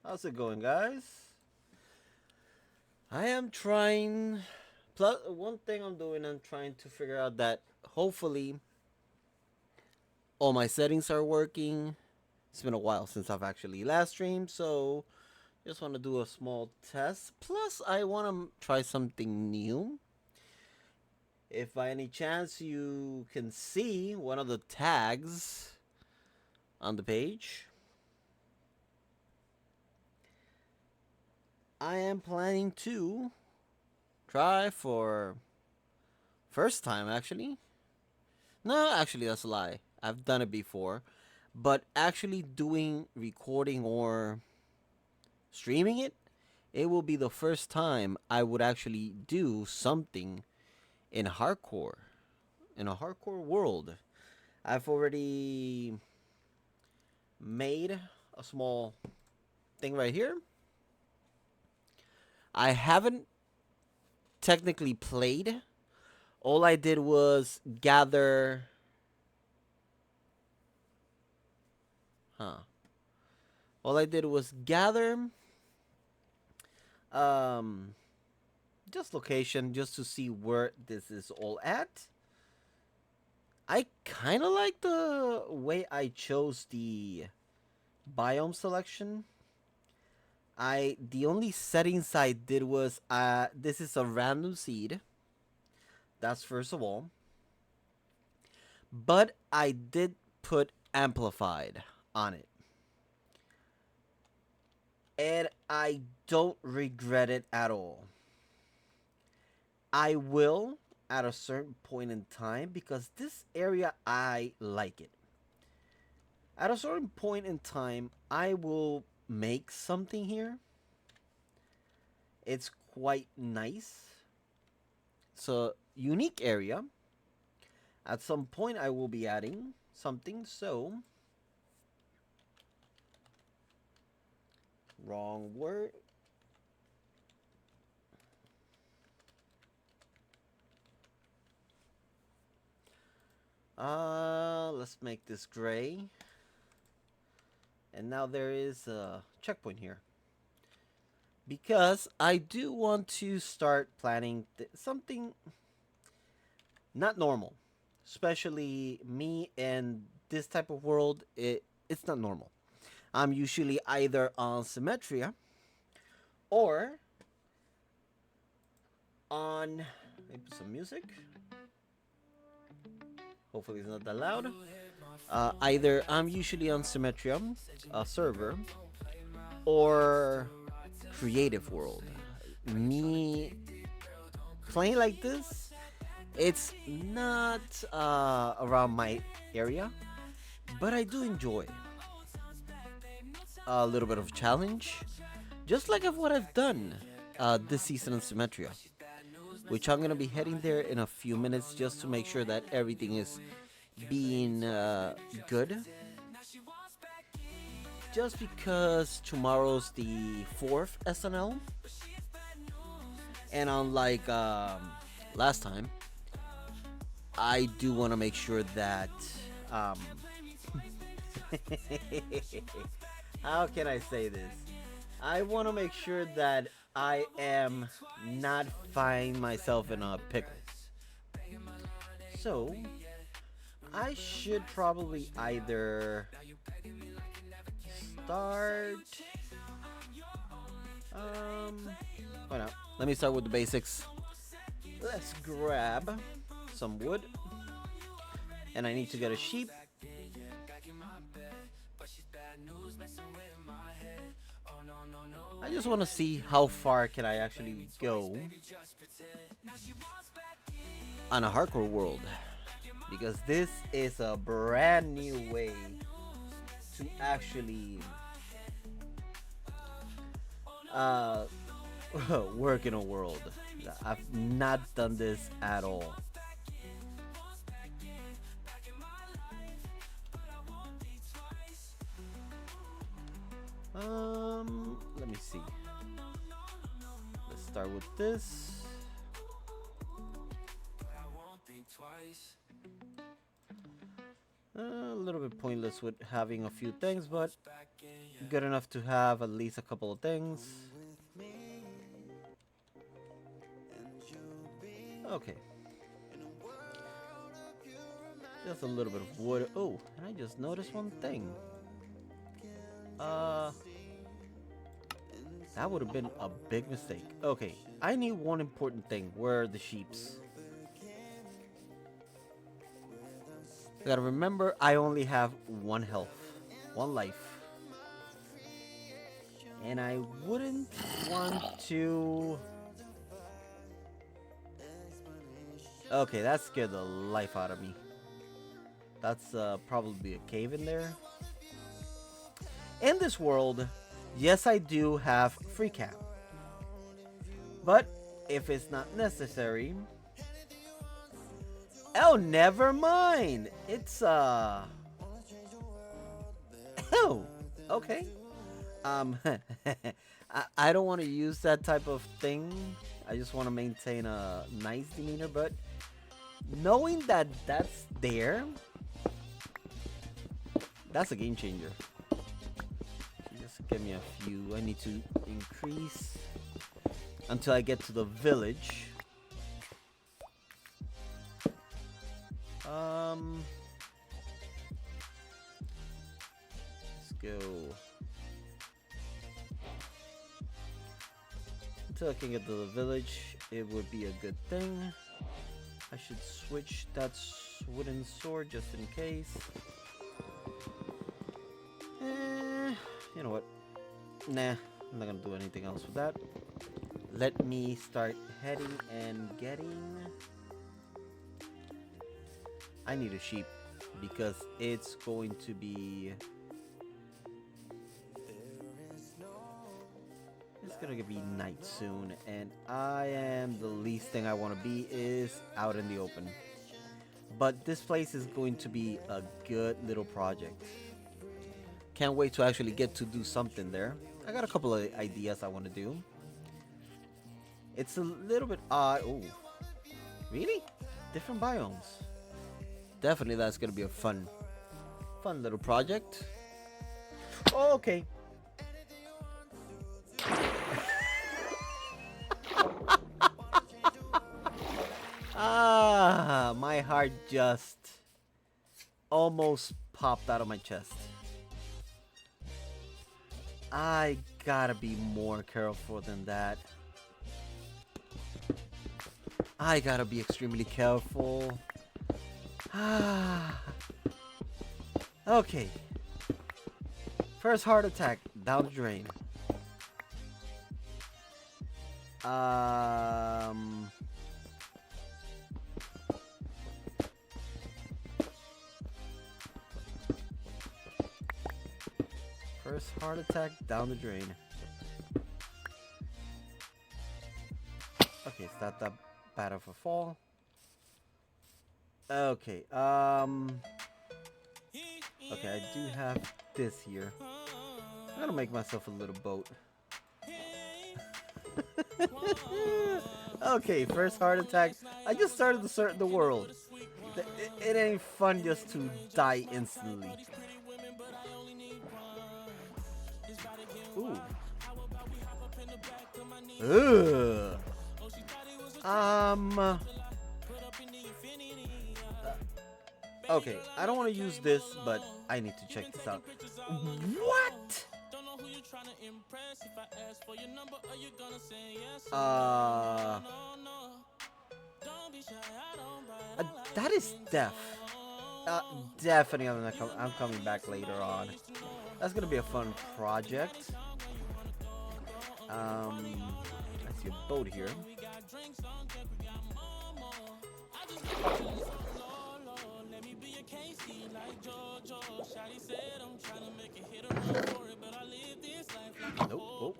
How's it going, guys? I am trying. Plus, one thing I'm doing, I'm trying to figure out that hopefully all my settings are working. It's been a while since I've actually last streamed, so just want to do a small test. Plus, I want to try something new. If by any chance you can see one of the tags on the page, I am planning to try for first time actually. No, actually that's a lie. I've done it before, but actually doing recording or streaming it, it will be the first time I would actually do something in hardcore, in a hardcore world. I've already made a small thing right here. I haven't technically played. All I did was gather. Huh. All I did was gather um just location just to see where this is all at. I kind of like the way I chose the biome selection. The only settings I did was this is a random seed. That's first of all. But I did put amplified on it. And I don't regret it at all. I will at a certain point in time because this area I like it. At a certain point in time, I will make something here. It's quite nice. It's a unique area. At some point, I will be adding something. So, wrong word. Let's make this gray. And now there is a checkpoint here. Because I do want to start planning something not normal. Especially me and this type of world, it's not normal. I'm usually either on Symmetria or on maybe some music. Hopefully it's not that loud. Either I'm usually on Symmetria, a server, or Creative World. Me playing like this, it's not around my area, but I do enjoy a little bit of challenge, just like of what I've done this season in Symmetria, which I'm gonna be heading there in a few minutes just to make sure that everything is being good. Just because tomorrow's the fourth SNL, and unlike last time, I do want to make sure that um, how can I say this? I want to make sure that I am not find myself in a pickle. So I should probably either start. Um, why not? Let me start with the basics. Let's grab some wood, and I need to get a sheep. I just want to see how far can I actually go on a hardcore world, because this is a brand new way to actually uh, work in a world. I've not done this at all. Let me see. Let's start with this. A little bit pointless with having a few things, but Good enough to have at least a couple of things. Okay. Just a little bit of wood. Oh, and I just noticed one thing. Uh, that would have been a big mistake. Okay, I need one important thing. Where are the sheeps? I gotta remember, I only have one health, one life. And I wouldn't want to... Okay, that scared the life out of me. That's probably a cave in there. In this world, yes, I do have free cap. But if it's not necessary... Oh, never mind. It's Oh, okay. I don't want to use that type of thing. I just want to maintain a nice demeanor, but knowing that that's there, that's a game changer. Just give me a few. I need to increase until I get to the village. Let's go. Until I can get to the village, it would be a good thing. I should switch that wooden sword just in case. You know what? Nah, I'm not gonna do anything else with that. Let me start heading and getting... I need a sheep because it's going to be... It's gonna be night soon, and I am the least thing I want to be is out in the open. But this place is going to be a good little project. Can't wait to actually get to do something there. I got a couple of ideas I want to do. It's a little bit odd. Oh, really? Different biomes. Definitely that's gonna be a fun little project. Oh, okay. My heart just almost popped out of my chest. I gotta be more careful than that. I gotta be extremely careful. Okay. First heart attack down the drain. First heart attack down the drain. Okay, it's not that bad of a fall. Okay, okay, I do have this here. I'm gonna make myself a little boat. Okay, first heart attack. I just started to search the world. It ain't fun just to die instantly. Ooh. Ugh. Okay, I don't want to use this, but I need to check this out. What? That is death. Definitely, I'm coming back later on. That's gonna be a fun project. I see a boat here. Nope. Oh.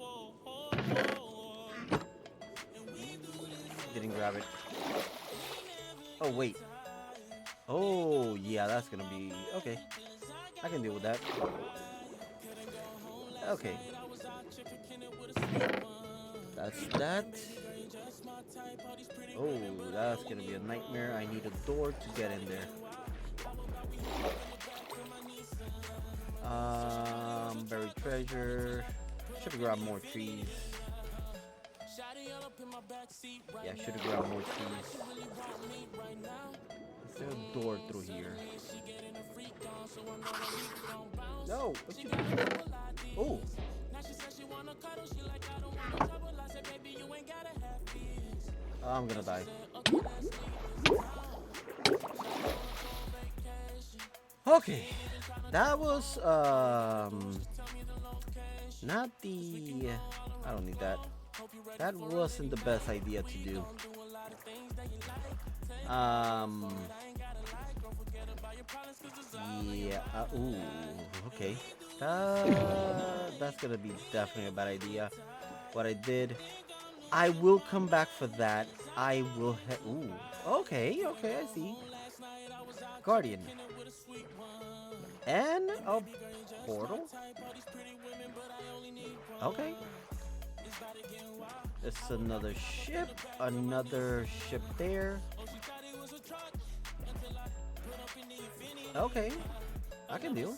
Didn't grab it. Oh, wait. Oh, yeah, that's gonna be... Okay. I can deal with that. Okay. That's that. Oh, that's gonna be a nightmare. I need a door to get in there. Buried treasure. Should have grabbed more trees. Yeah, should have grabbed more trees. Is there a door through here? No, what you doing? Oh. I'm gonna die. Okay, that was not the. I don't need that. That wasn't the best idea to do. Um. Yeah. Ooh. Okay. That's gonna be definitely a bad idea. What I did. I will come back for that. I will. Ooh. Okay. Okay. I see. Guardian. And a portal. Okay. It's another ship. Another ship there. Okay. I can deal.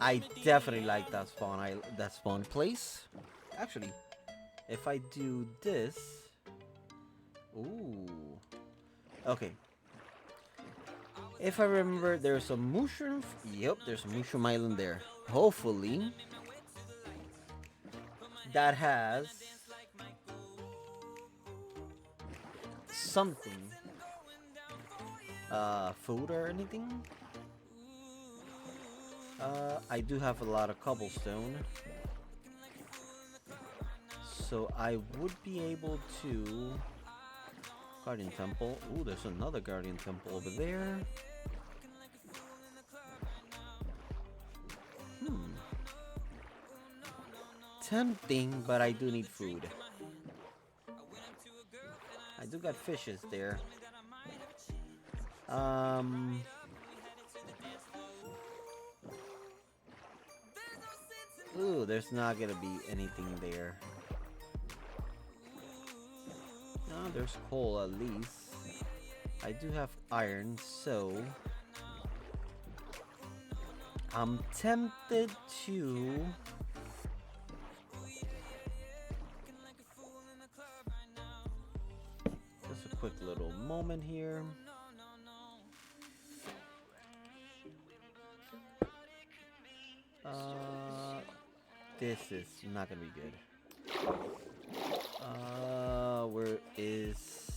I definitely like that spawn. That spawn place. Actually, if I do this. Ooh. Okay. If I remember, there's a mushroom. Yep, there's a mushroom island there. Hopefully, that has something. Food or anything. I do have a lot of cobblestone. So I would be able to... Guardian Temple. Ooh, there's another Guardian Temple over there. Tempting, but I do need food. I do got fishes there. Ooh, there's not gonna be anything there. No, there's coal at least. I do have iron, so I'm tempted to just a quick little moment here. This is not gonna be good. Where is...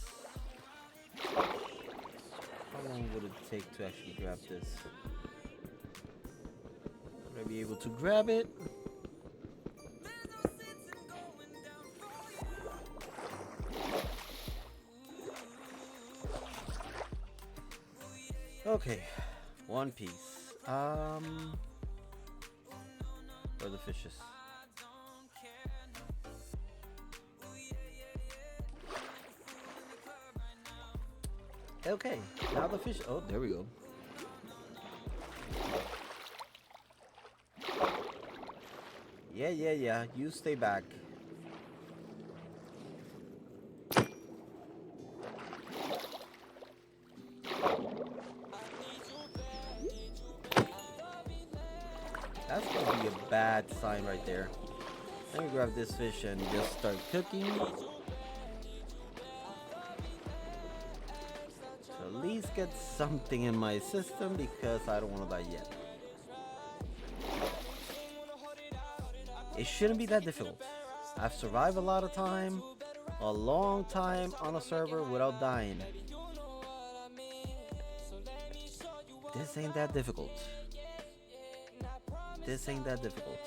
How long would it take to actually grab this? Would I be able to grab it? Okay, one piece. Where are the fishes? Okay, now the fish. Oh, there we go. Yeah. You stay back. That's gonna be a bad sign right there. Let me grab this fish and just start cooking. At least get something in my system because I don't want to die yet. It shouldn't be that difficult. I've survived a lot of time, a long time on a server without dying. This ain't that difficult. This ain't that difficult.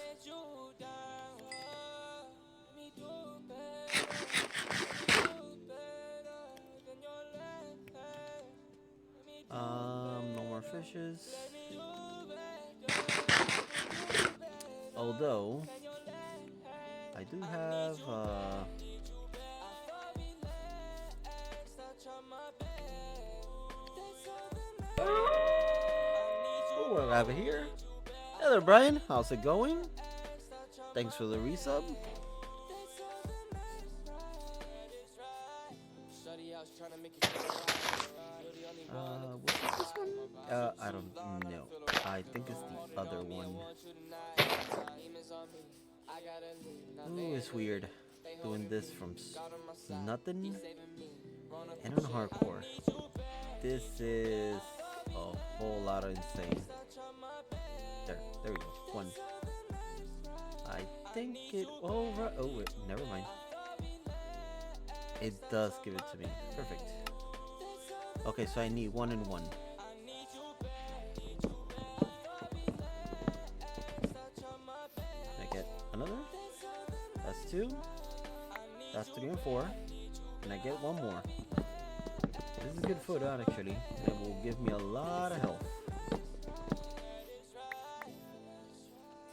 No more fishes. Although, I do have, oh, what do I have here? Hello, Brian. How's it going? Thanks for the resub. What is this one? I don't know. I think it's the other one. Ooh, it's weird. Doing this from nothing and on hardcore. This is a whole lot of insane. There we go. One. I think it over. Oh, wait, never mind. It does give it to me. Perfect. Okay, so I need 1 and 1. I get another. That's 2. That's 3 and 4. And I get 1 more. This is good food out actually. It will give me a lot of health.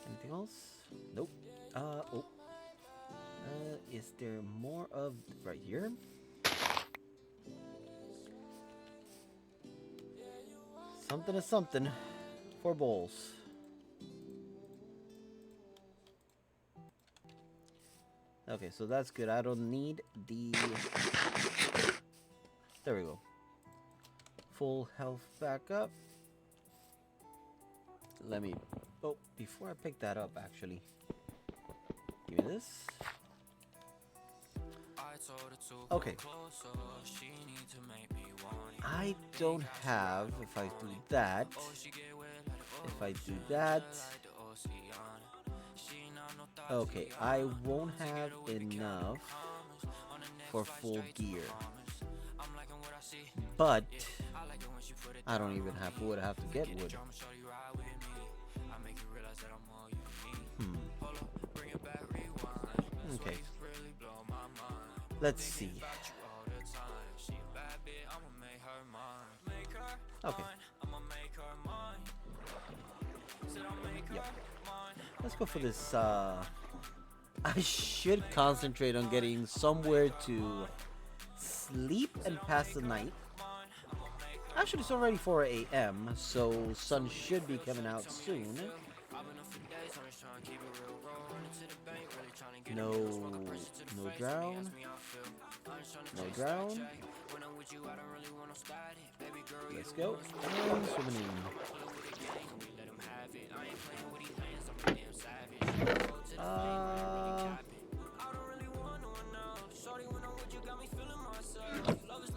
Anything else? Nope. Oh. Is there more of right here? Something is something. 4 bowls. Okay, so that's good. I don't need the... There we go. Full health back up. Let me... Oh, before I pick that up, actually. Give me this. Okay. I don't have... If I do that... If I do that... Okay, I won't have enough for full gear. But I don't even have wood. I have to get wood. Okay. Let's see. Okay. Yep. Let's go for this. I should concentrate on getting somewhere to sleep and pass the night. Actually, it's already 4 a.m., so sun should be coming out soon. No drown. No drown. Let's go. And swimming in.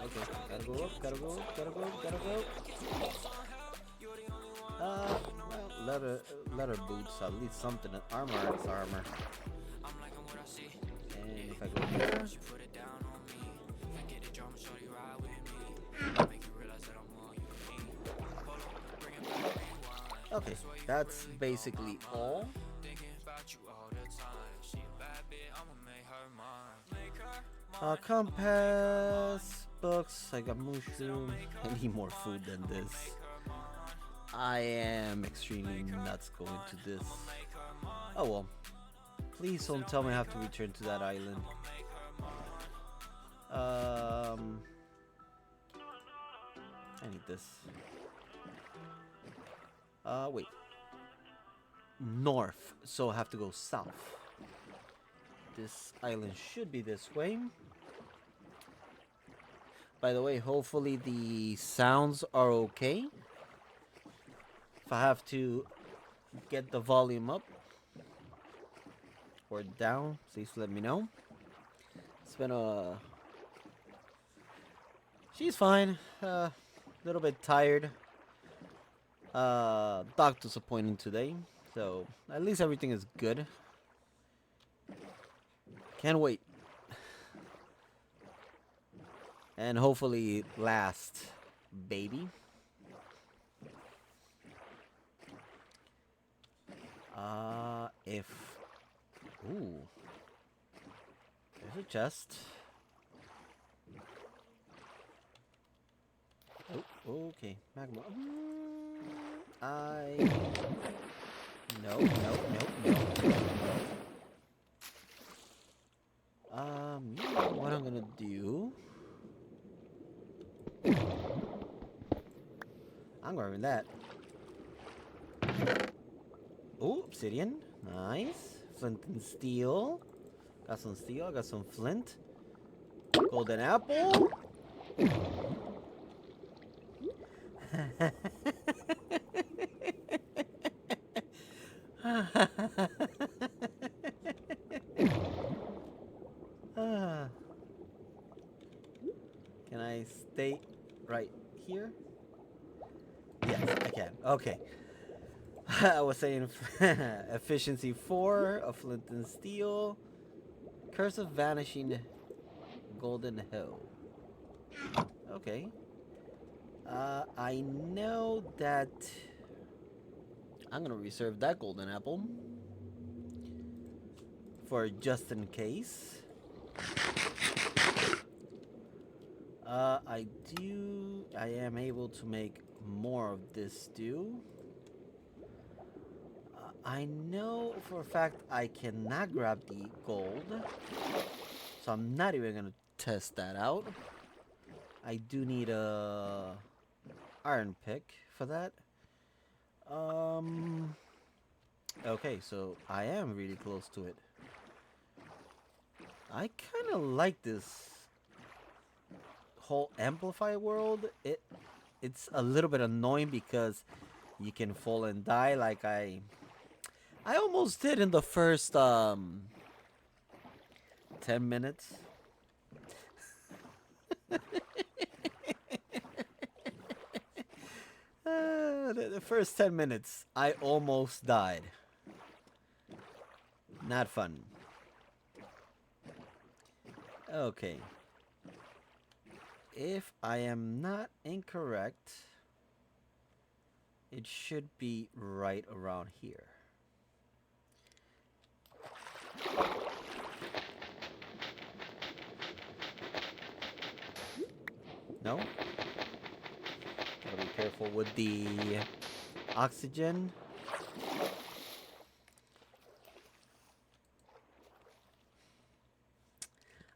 Okay, gotta go up, gotta go up, gotta go up, gotta go. Well, leather boots, at least something. Armor, it's armor. And if I go here, okay, that's basically all. Compass, books, I got mushroom. I need more food than this. I am extremely nuts going to this. Oh well. Please don't tell me I have to return to that island. I need this. Wait. North, so I have to go south. This island should be this way. By the way, hopefully the sounds are okay. If I have to get the volume up or down, please let me know. It's been a... She's fine. Little bit tired. Doctor's appointment today, so at least everything is good. Can't wait. And hopefully last, baby. If... Ooh. There's a chest. Oh, okay. Magma. No. What I'm gonna do... I'm grabbing that. Oh, obsidian. Nice. Flint and steel. Got some steel. I got some flint. Golden apple. Ah, can I stay right here? Yes, I can. Okay. I was saying efficiency 4 of flint and steel. Curse of vanishing golden hill. Okay. I know that I'm gonna reserve that golden apple for just in case. I am able to make more of this stew. I know for a fact I cannot grab the gold, so I'm not even gonna test that out. I do need a iron pick for that. Um. Okay, so I am really close to it. I kind of like this whole amplify world. It's a little bit annoying because you can fall and die like I almost did in the first 10 minutes. The first 10 minutes, I almost died. Not fun. Okay. If I am not incorrect, it should be right around here. No? Gotta be careful with the oxygen.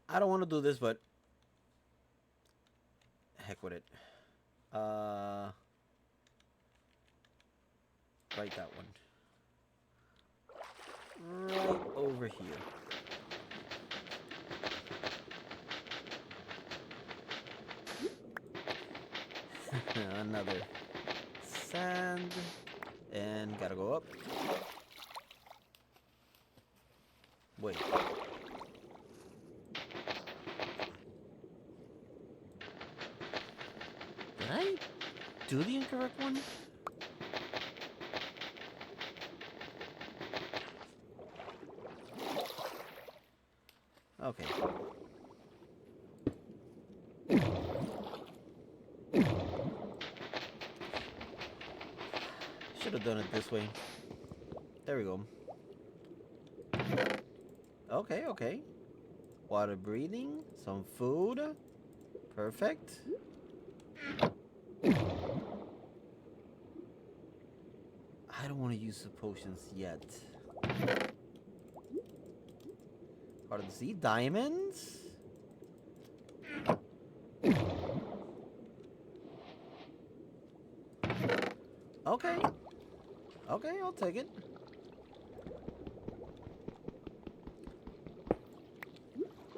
I don't want to do this, but heck with it. Right, that one. Right over here. Another sand. And gotta go up. Wait. Did I do the incorrect one? Okay. Should have done it this way. There we go. Okay, okay. Water breathing, some food. Perfect. I don't want to use the potions yet. Hard to see. Diamonds? Okay. Okay, I'll take it.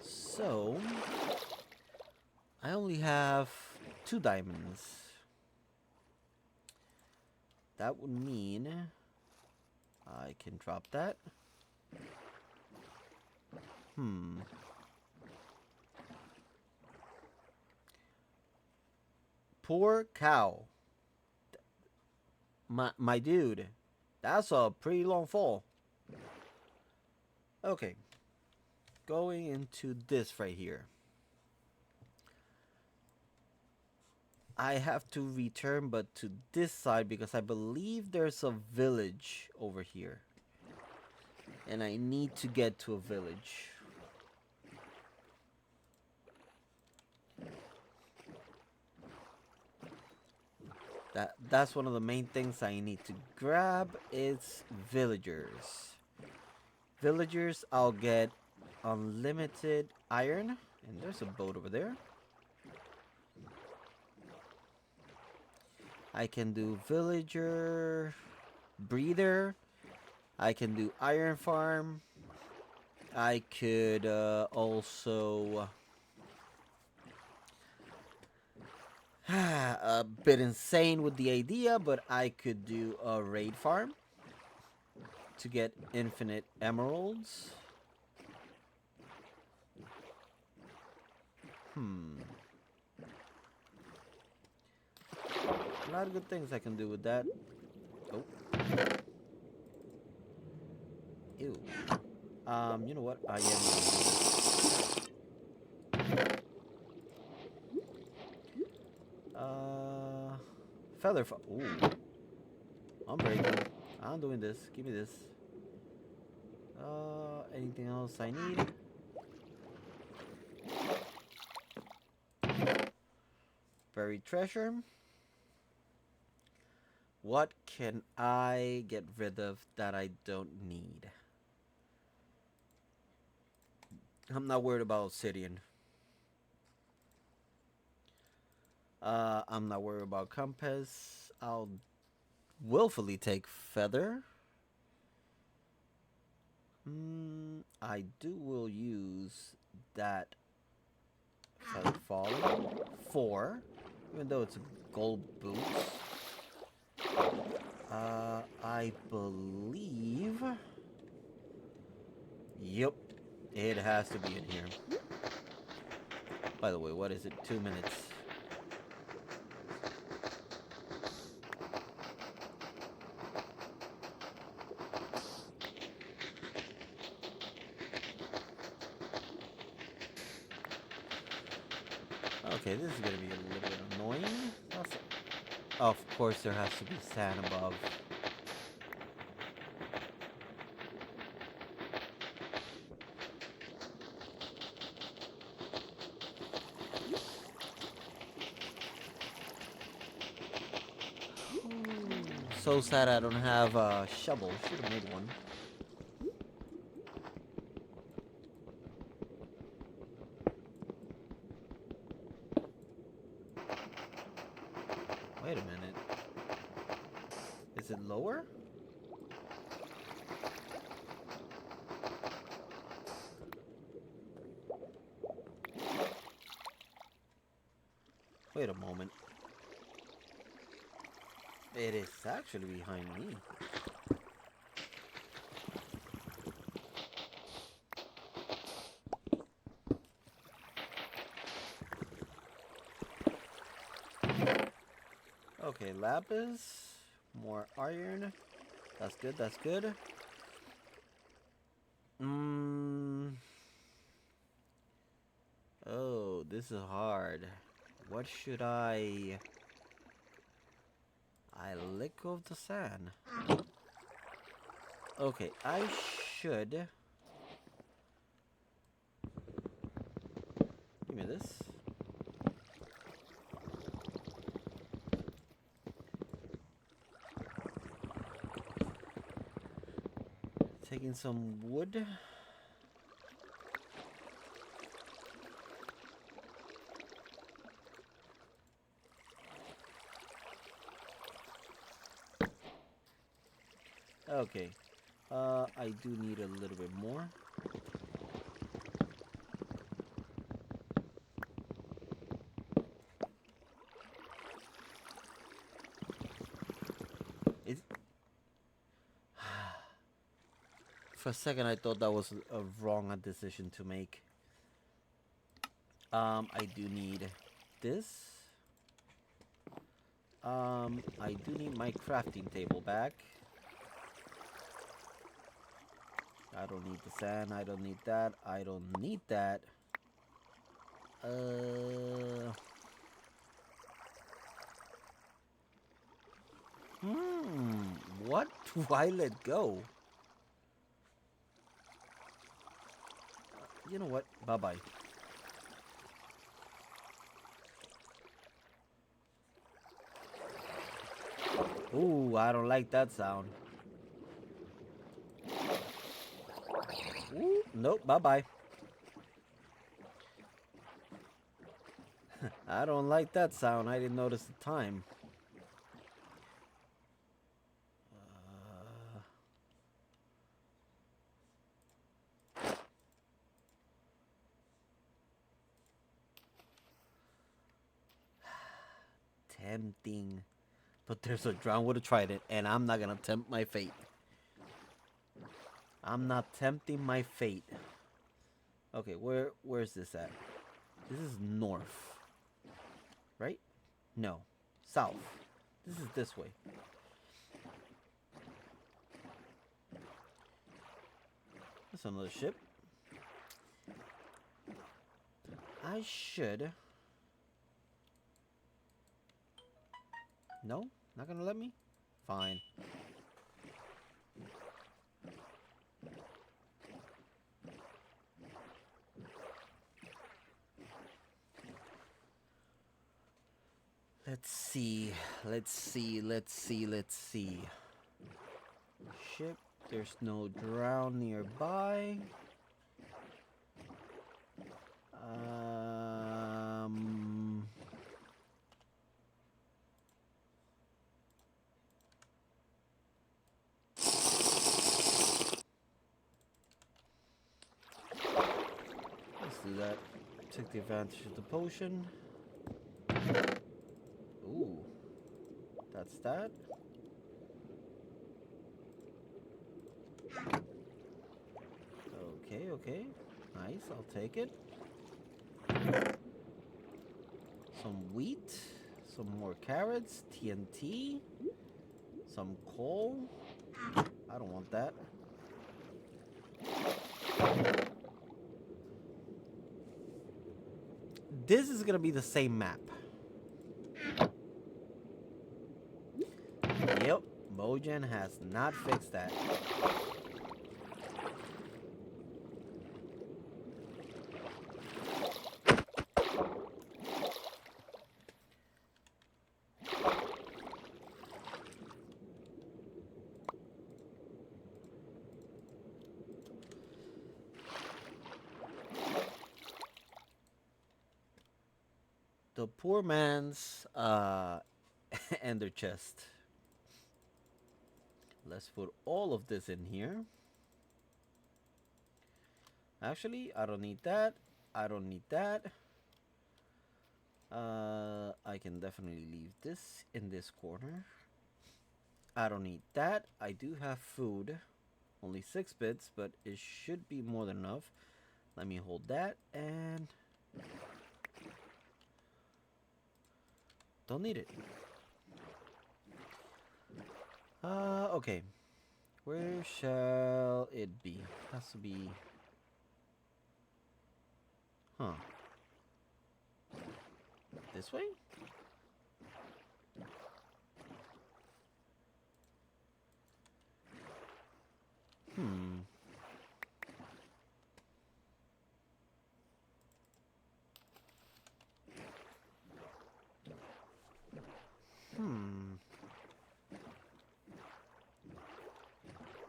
So, I only have 2 diamonds. That would mean I can drop that. Poor cow. My dude. That's a pretty long fall. Okay. Going into this right here. I have to return but to this side because I believe there's a village over here. And I need to get to a village. That's one of the main things I need to grab is villagers. Villagers, I'll get unlimited iron. And there's a boat over there. I can do villager, breather. I can do iron farm. I could also A bit insane with the idea, but I could do a raid farm to get infinite emeralds. A lot of good things I can do with that. Oh. Ew. You know what? I am gonna do this. Feather fall. Ooh. I'm breaking. I'm doing this. Give me this. Anything else I need? Buried treasure. What can I get rid of that I don't need? I'm not worried about obsidian. I'm not worried about compass. I'll willfully take feather. I will use that feather falling. 4. Even though it's a gold boot. I believe... Yep. It has to be in here. By the way, what is it? 2 minutes. Okay, this is gonna be a little bit annoying. Of course, there has to be sand above. So sad I don't have a shovel. Should have made one. Wait a minute. Is it lower? Wait a moment. It is actually behind me. Okay, lapis. More iron. That's good, that's good. Oh, this is hard. What should I lick off the sand? Okay, I should... Give me this. Taking some wood. Okay. I do need a little bit more. It's... For a second, I thought that was a wrong decision to make. I do need this. I do need my crafting table back. I don't need the sand. I don't need that. I don't need that. What do I let go? You know what? Bye-bye. Ooh, I don't like that sound. Ooh, nope, bye-bye. I don't like that sound. I didn't notice the time. tempting. But there's a drown with a trident, and I'm not gonna tempt my fate. I'm not tempting my fate. Okay, where's this at? This is north. Right? No. South. This is this way. That's another ship. I should... No? Not gonna let me? Fine. Let's see. Let's see. Let's see. Let's see. Ship. There's no drown nearby. Let's do that. Take the advantage of the potion. Ooh. That's that. Okay, okay. Nice, I'll take it. Some wheat. Some more carrots. TNT. Some coal. I don't want that. This is gonna be the same map. Yep, Mojang has not fixed that. The poor man's ender chest. Let's put all of this in here. Actually, I don't need that. I don't need that. I can definitely leave this in this corner. I don't need that. I do have food. Only 6 bits, but it should be more than enough. Let me hold that and... Don't need it. Okay. Where shall it be? Has to be... Huh. This way? Hmm.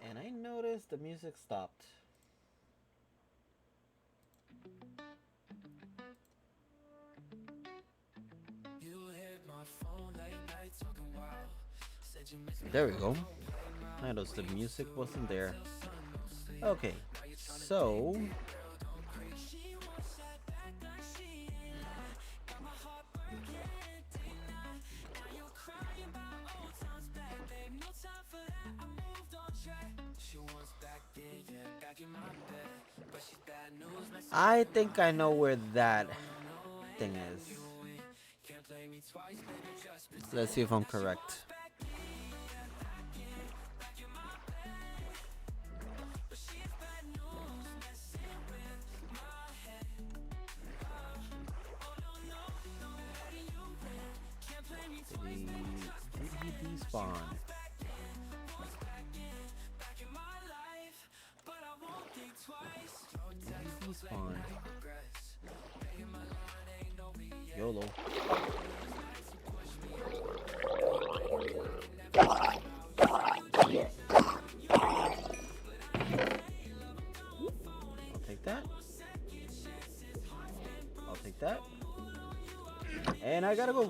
And I noticed the music stopped. There we go. I noticed the music wasn't there. Okay, so... I think I know where that thing is. Let's see if I'm correct. Did he despawn? Despawn. YOLO. I'll take that. I'll take that. And I gotta go.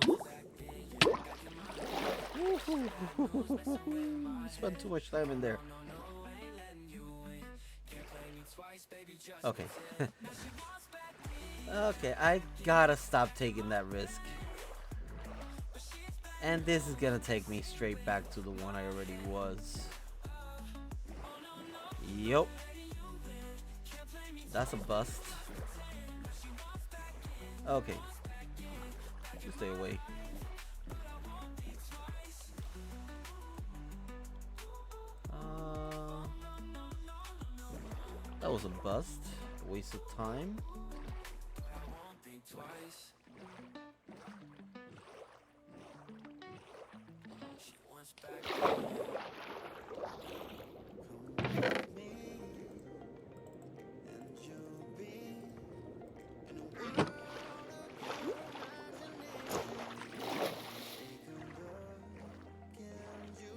Spent too much time in there. Okay. Okay, I gotta stop taking that risk. And this is gonna take me straight back to the one I already was. Yup. That's a bust. Okay. You stay away. That was a bust. Waste of time.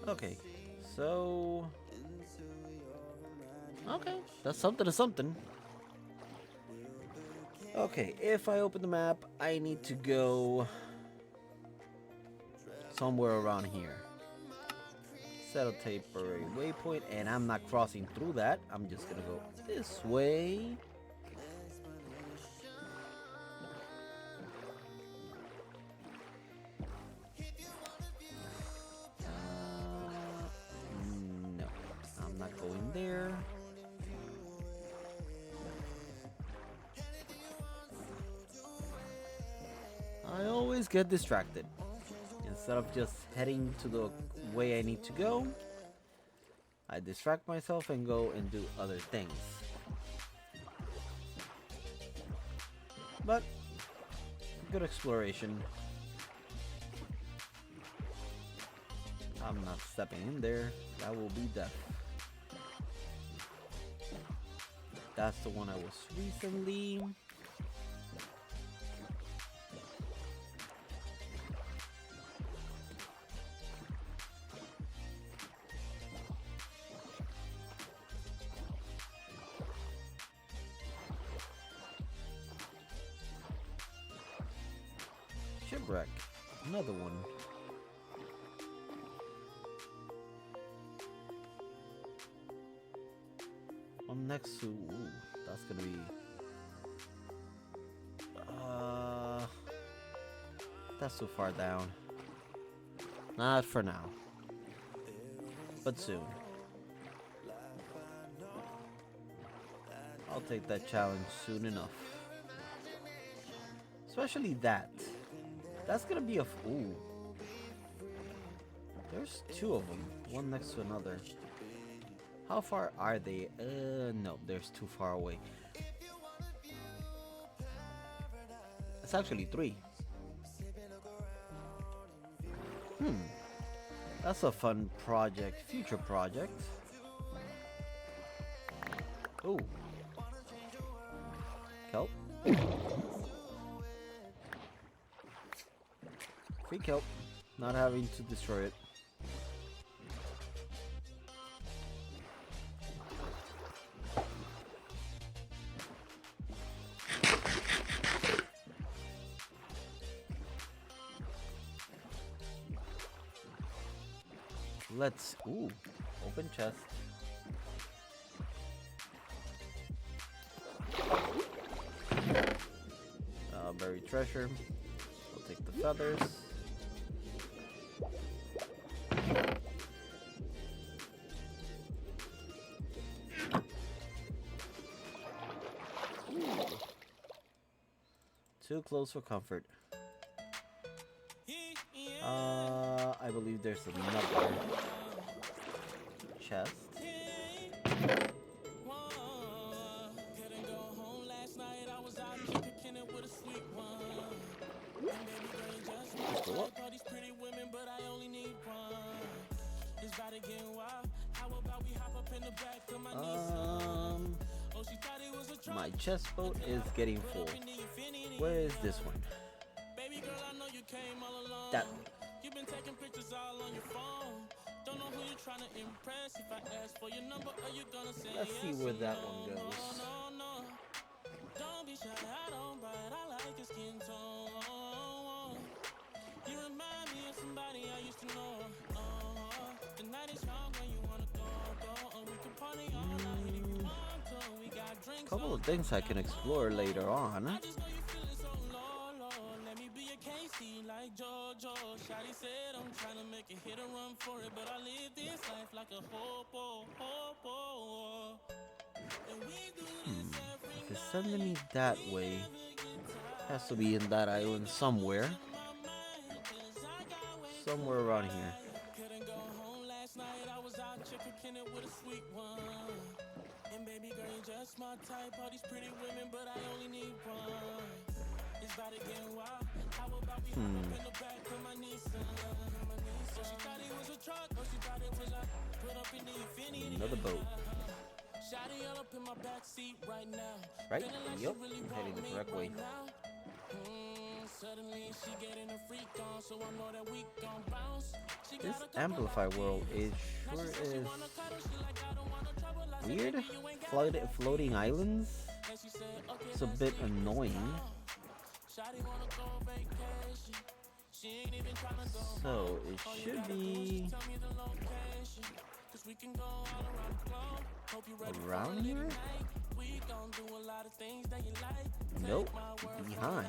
Okay, so okay, that's something to something. Okay, if I open the map, I need to go somewhere around here. Set a temporary waypoint, and I'm not crossing through that. I'm just gonna go this way. No, I'm not going there. I always get distracted. Instead of just heading to the way I need to go, I distract myself and go and do other things. But good exploration. I'm not stepping in there. That will be death. That's the one I was recently. Shipwreck. Another one. I'm next to. Ooh, that's gonna be. That's too far down. Not for now. But soon. I'll take that challenge soon enough. Especially that. That's gonna be a. Ooh. There's two of them. One next to another. How far are they? No, there's too far away. It's actually three. That's a fun project, future project. Ooh. Kelp. Free kelp. Not having to destroy it. Let's. Ooh. Open chest. Buried treasure. I'll take the feathers. Ooh. Too close for comfort. I believe there's another chest. Let's go up. My chest boat is getting full. Where is this one? That one. You've been taking pictures all on your phone. Don't know who you're trying to impress. If I ask for your number, are you gonna say yes? Let's see where that one goes. No. Don't be shy, I don't bite. I like your skin tone. You remind me of somebody I used to know. The night is young when you wanna go. We can party all night if you want to. We got drinks. Couple of things I can explore later on. I just know you feeling so low. Let me be a KC like If it's sending me that way, has to be in that island somewhere. Somewhere around here. Another boat. Right? Yep. I'm heading the correct way. This Amplify world is sure is weird. Floating islands. It's a bit annoying. So it should be around here? Nope. Behind.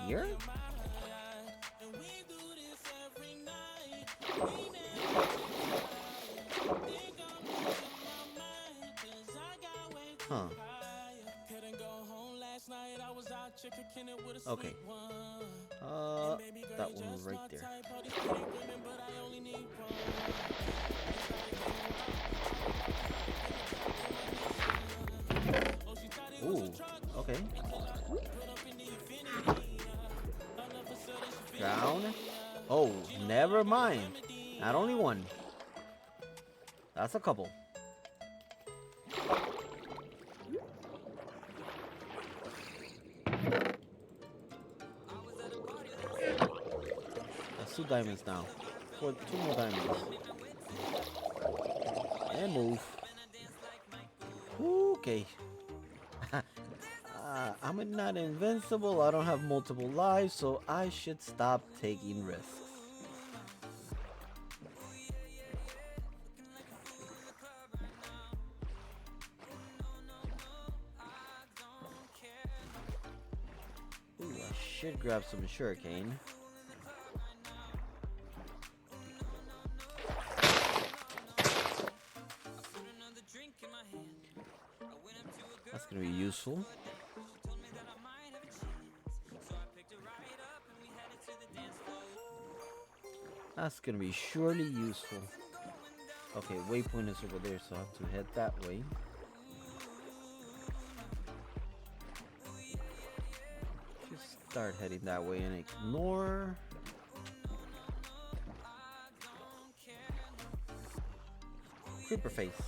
Here? Huh. Okay. That one right there. Ooh, okay. Drown. Oh, never mind. Not only one. That's a couple. That's 2 diamonds now. For 2 more diamonds. And move. Okay. I'm not invincible. I don't have multiple lives, so I should stop taking risks. Ooh, I should grab some sugarcane. That's gonna be useful. That's gonna be surely useful. Okay, waypoint is over there, so I have to head that way. Just start heading that way and ignore. Creeper face.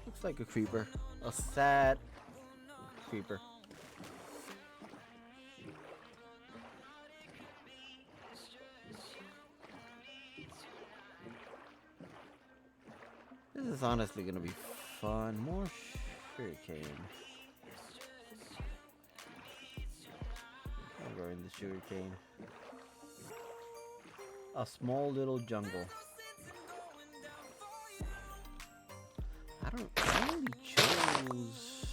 Looks like a creeper. A sad creeper. This is honestly gonna be fun. More sugarcane. I'm going the sugarcane. A small little jungle. I only chose.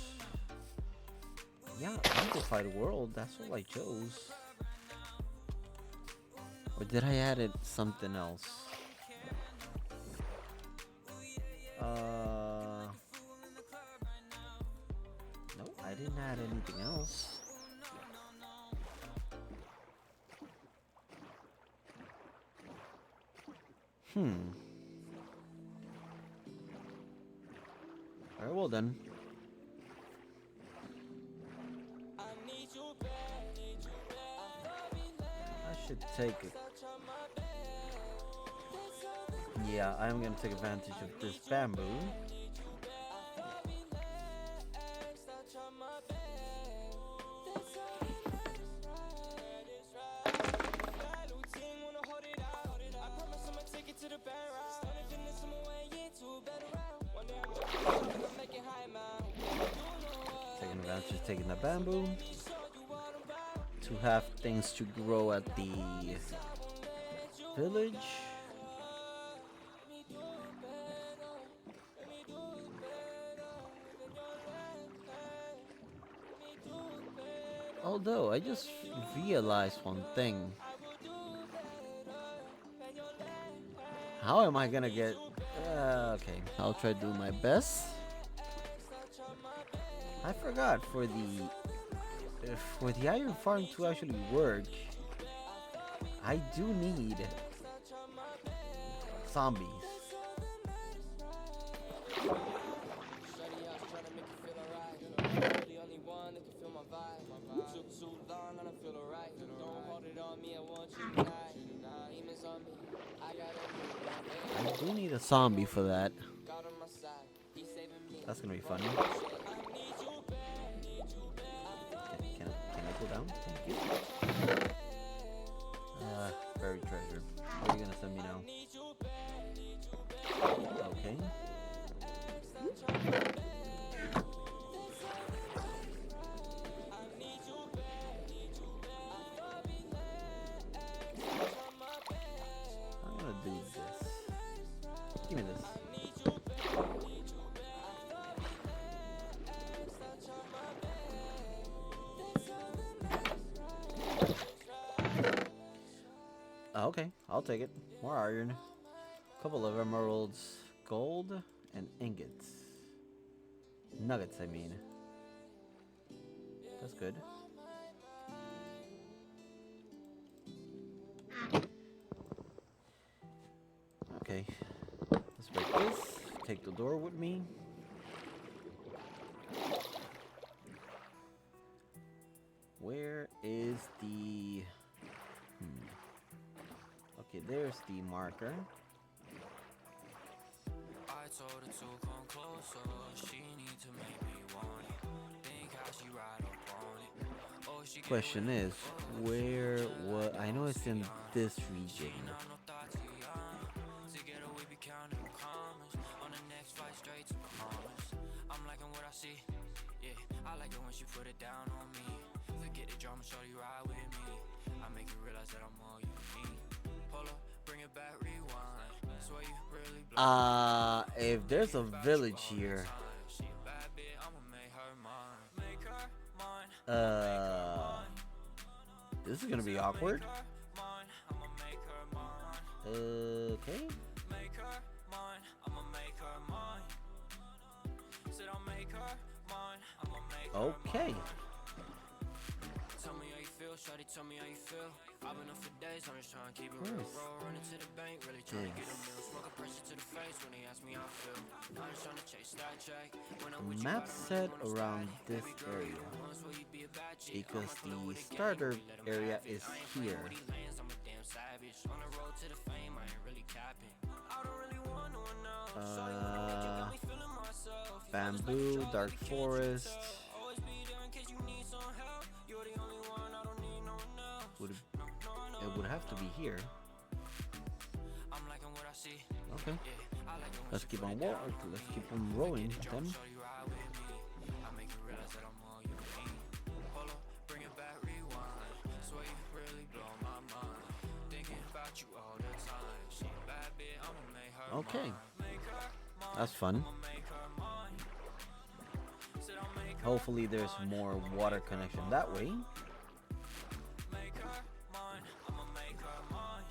Yeah, Amplified World. That's what I chose. Or did I add it something else? No, I didn't add anything else. Alright, well then. I should take it. Yeah, I'm gonna take advantage of this bamboo. Taking advantage of taking the bamboo to have things to grow at the village. Although I just realized one thing. How am I gonna get? Okay, I'll try to do my best. I forgot for the iron farm to actually work. I do need zombies. I do need a zombie for that. That's gonna be funny. Can I go down? Thank you. Buried treasure. What are you gonna send me now? Okay. I'm gonna do this. Give me this. Okay, I'll take it. More iron. Couple of emeralds, gold, and ingots. Nuggets, I mean. That's good. Okay. Let's break this. Take the door with me. Where is the... Okay, there's the marker. I told her to come closer. She need to make me want it. Think how she ride up on it. Oh, she question is, where what I know it's in this region. I'm liking what I see. Yeah, I like it when she put it down on me. Forget the drama, shorty ride with me. I make you realize that I'm all you need. Hold up, bring it back, rewind. Swear you really if there's a village here. This is gonna be awkward. Okay. Okay. Tell me how you feel, shawty, tell me how you feel. I've been up for days, I'm just trying to keep it real. Running to the bank, really trying to get a meal. Smoking pressure to the face when they ask me how I feel. I'm just trying to chase that check. The map set around this area because the starter area is here. Bamboo, dark forest. It would have to be here. Okay. Let's keep on walking. Let's keep on rolling then. Okay. That's fun. Hopefully there's more water connection that way.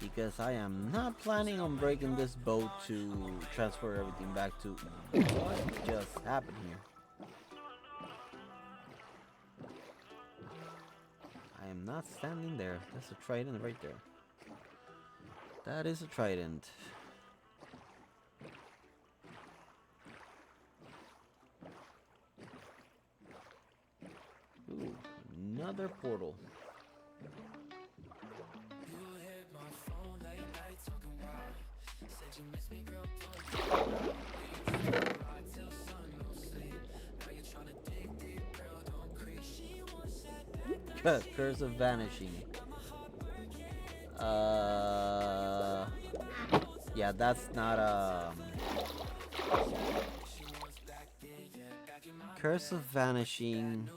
Because I am not planning on breaking this boat to transfer everything back to what just happened here. I am not standing there. That's a trident right there. That is a trident. Ooh, another portal. Curse of vanishing. Yeah, that's not Curse of vanishing.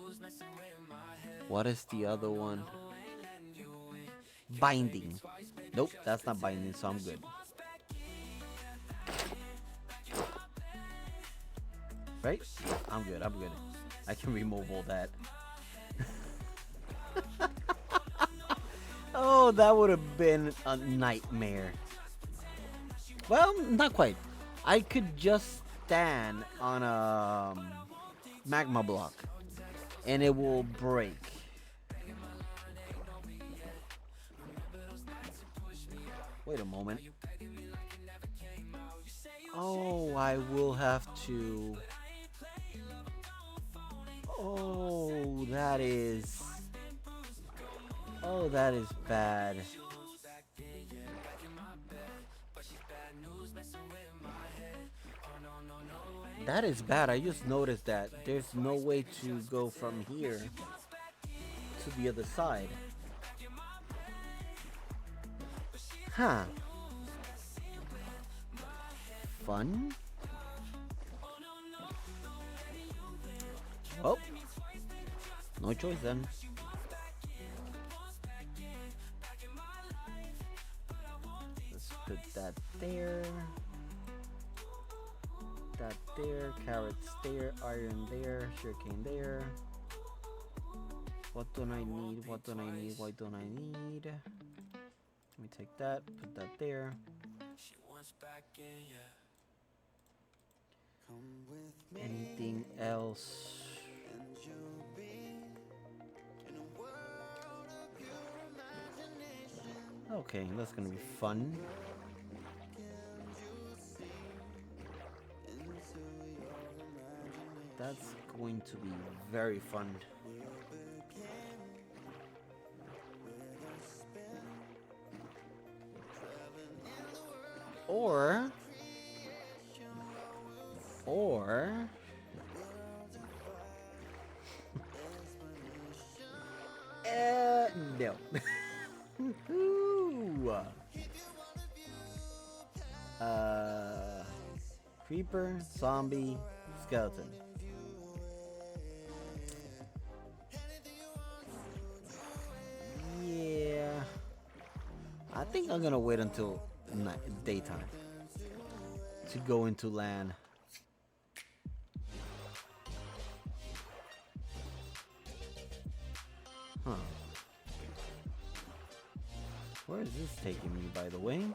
What is the other one? Binding. Nope, that's not binding, so I'm good. Right? I'm good. I can remove all that. Oh, that would have been a nightmare. Well, not quite. I could just stand on a magma block and it will break. Wait a moment. Oh, I will have to. Oh, that is. Oh, that is bad. That is bad. I just noticed that there's no way to go from here to the other side. Huh. Fun? Oh, no choice then. Let's put that there. That there. Carrots there. Iron there. Sugarcane there. What don't I need? What don't I need? What don't I need? Let me take that. Put that there. Anything else? Okay, that's gonna be fun. That's going to be very fun. Or no. uh, Creeper, zombie, skeleton. Yeah, I think I'm gonna wait until night, daytime to go into land. Huh. Where is this taking me, by the way?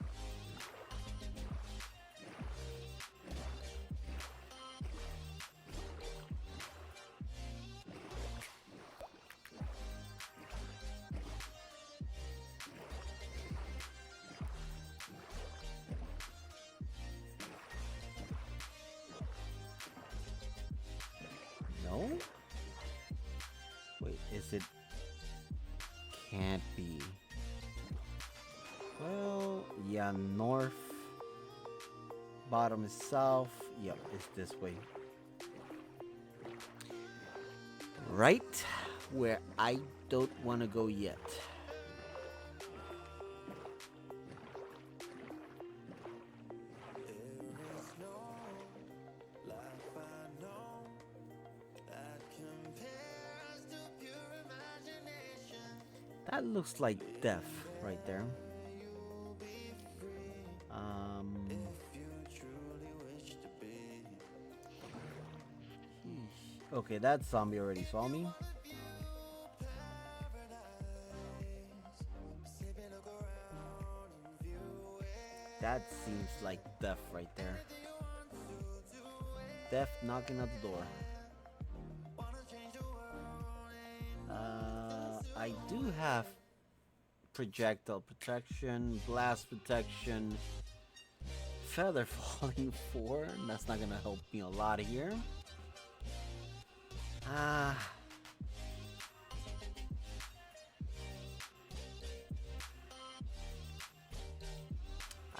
No? Wait, is it? Can't be. Well, yeah, north. Bottom is south. Yep, it's this way. Right where I don't want to go yet. That looks like death right there. Okay, that zombie already saw me. That seems like death right there. Death knocking at the door. I do have projectile protection, blast protection, feather falling 4. That's not gonna help me a lot here.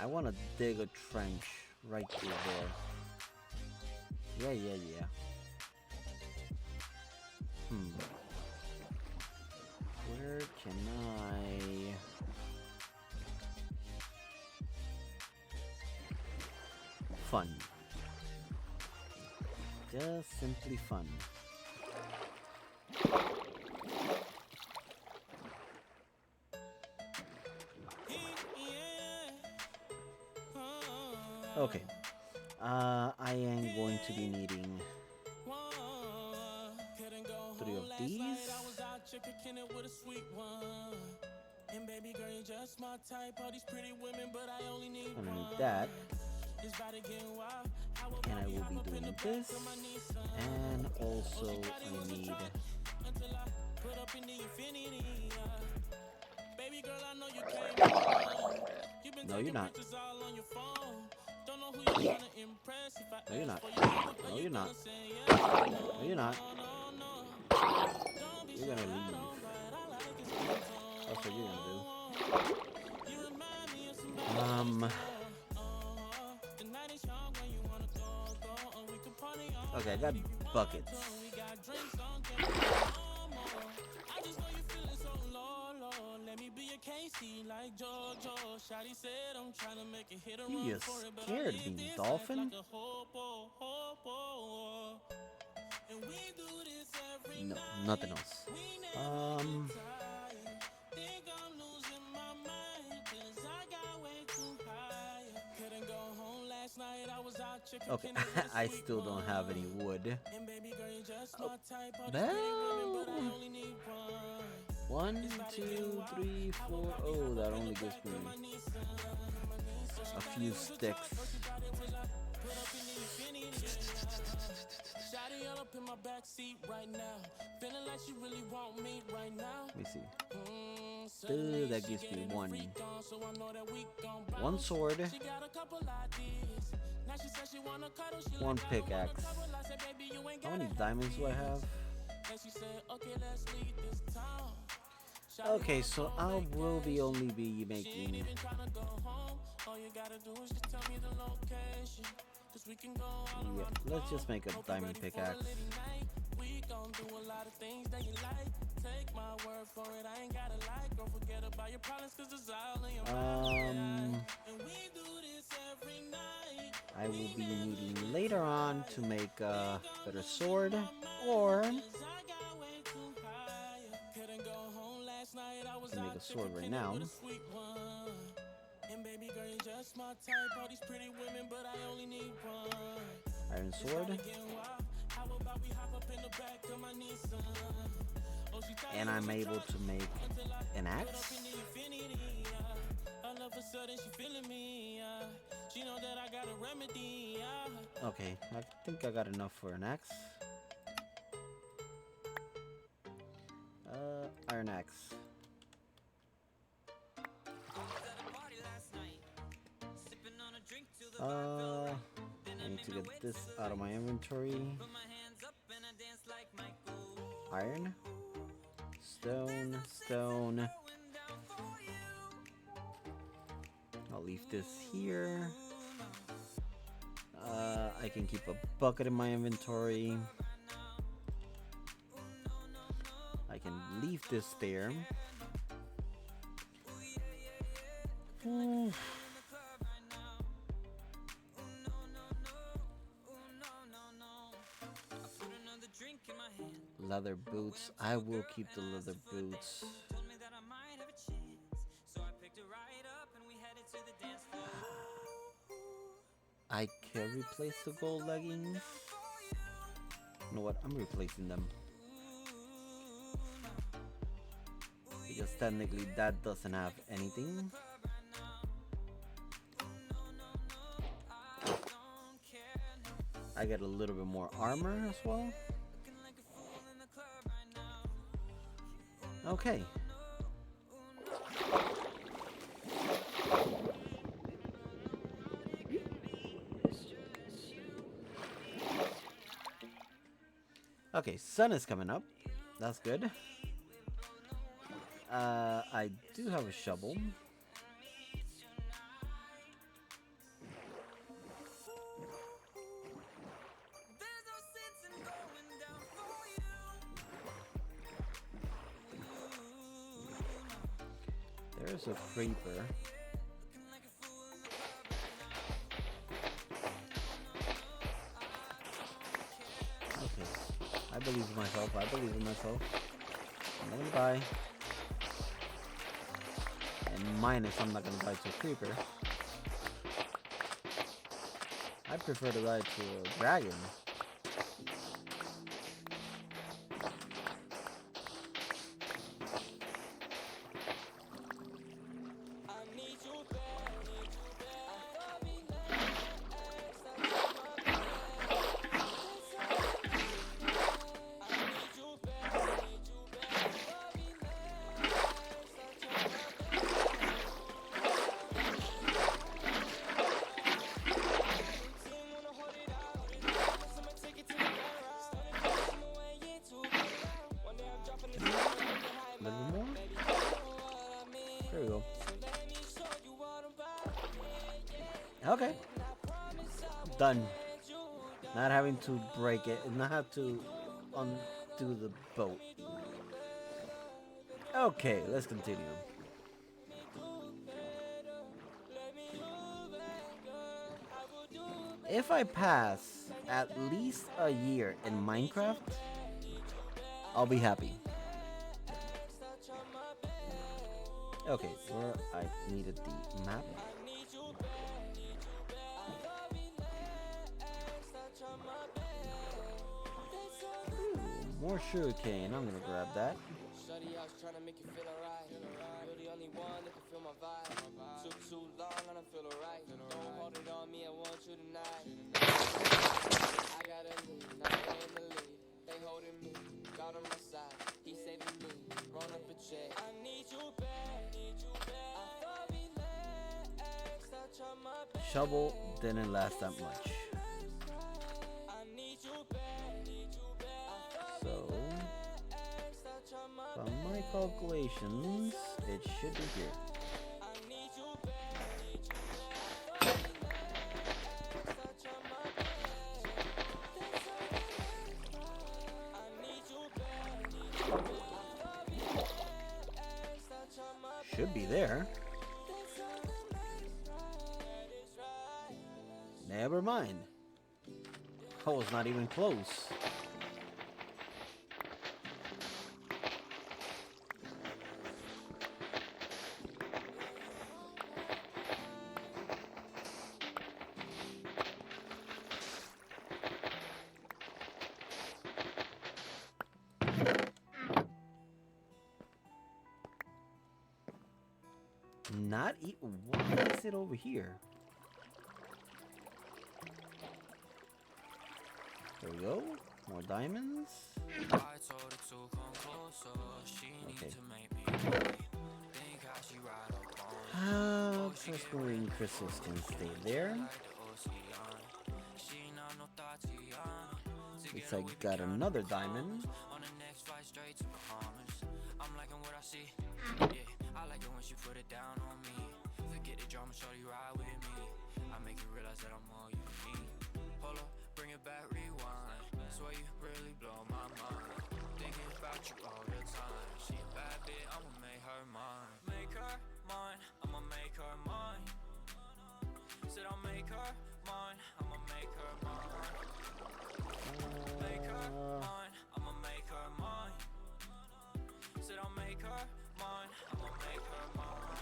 I want to dig a trench right through there. Yeah. Where can I... Fun. Just simply fun. Okay. I am going to be needing 3 of these. And baby girl, you're just my type. All these pretty women, but I only need I'm gonna one. need that. It's about to get wild. How And about I we will hop be up in the doing back this. of my Nissan? And Oh, also she thought it I was a need... truck until I put up in the Infinity. Baby girl, I know you came to run. You've been No, you're taking not. pictures all on your phone. Don't know who you're trying to impress. If I No, you're ask not. for your number, are No, you you're not. gonna say yes? No, No, you're not. no, no, no. Don't be You're shy, gonna I leave. don't bite. I like his ringtone. That's what you're gonna do. You remind me of somebody I used to know. The night is young when you wanna go. We can party all Okay, I night got if you want buckets. to. We got drinks on, can we get no more? I just know you feeling so low. Let me be your KC like JoJo. Shawty said I'm trying to make a hit or You run just for it, but I scared live me, this life dolphin. like a hobo. And we do this every No, nothing night. else. We never get tired. Think I'm losing my mind, cause I got way too high. Couldn't go home last night, I was out checking Okay, Kenny's with a I sweet still don't have any one. wood. And baby girl, you're just Oh, my type. All these pretty women, but I well, only need one. one, It's about to get two, wild. three, How four. about we Oh, hop that up in the only gives back me of my Nissan? a She thought few it was a truck, sticks. she thought it was a put up in the Infinity. Shotty all up in my backseat right now. Feeling like she really want me right now. Let me see. Suddenly That she gives me getting a freak on, so I know that we gon' one bounce. sword, She got a couple ideas. Now she says she wanna cuddle, she one like I don't wanna pickaxe. trouble. I said, baby, you ain't How gotta many have diamonds do I have? peace. And she said, okay, let's leave this town. Shawty Okay, wanna go so on I will be vacation. only be She ain't making... even tryna go home. All you gotta do is just tell me the location. Cause we can go all Yeah, around the let's globe. just make a Hope you're diamond ready for a pickaxe. litty night. We gon' do a lot of things that you like. Take my word for it, I ain't gotta lie. Don't forget about your problems, cause it's all in your mind. And we do this every night. I will We be never needing get later on to tired. make a Think I'm better losing sword, my mind, or I cause I got way too high. Couldn't go home last night, I was can make out a sword checking right Kenny now. with a sweet one. And baby girl, you're just my type. All these pretty women, but I only need one. Iron It's about to sword, get wild. How about we hop up in the back of my Nissan? Oh, she thought and it was I'm a able truck to make until I an put up in axe. the Infinity. All of a sudden she feeling me. She know that I got a remedy. Okay, I think I got enough for an axe. Iron axe. I need to get this out of my inventory. Iron, stone. I'll leave this here. I can keep a bucket in my inventory. I can leave this there. Leather boots. I will keep the leather boots. I can replace the gold leggings. You know what? I'm replacing them. Because technically that doesn't have anything. I get a little bit more armor as well. Okay. Okay, sun is coming up. That's good. I do have a shovel. There's a creeper. Okay. I believe in myself. I believe in myself. I'm not gonna die. And minus, I'm not gonna die to a creeper. I prefer to die to a dragon. Okay, done. Not having to break it, not have to undo the boat. Okay, let's continue. If I pass at least a year in Minecraft, I'll be happy. Okay, where I needed the map. Ooh, more sugarcane. I'm gonna grab that. Shorty, I was trying to make you feel alright. You're the only one that can feel my vibe. Took too long, I don't feel alright. Don't hold it on me, I want you tonight. I gotta leave, now they in the lead. They holding me, God on my side. He saving me, run up a check. I need you back, I thought we last. Touch on my back. Shovel didn't last that much. I need you back, So, by my calculations, it should be here. Should be there. Never mind. I was not even close. Not why is it over here? There we go. More diamonds. Okay. Transferring crystals can stay there. Looks like I got another diamond. I like it when she put it down on me. Forget the drama, shorty ride with me. I make you realize that I'm all you need. Hold up, bring it back, rewind. Swear you really blow my mind. Thinking about you all the time. She a bad bitch, I'ma make her mine. Make her mine, I'ma make her mine. Said I'll make her mine, I'ma make her mine. Make her mine, I'ma make her mine. Said I'll make her mine, I'ma make her mine.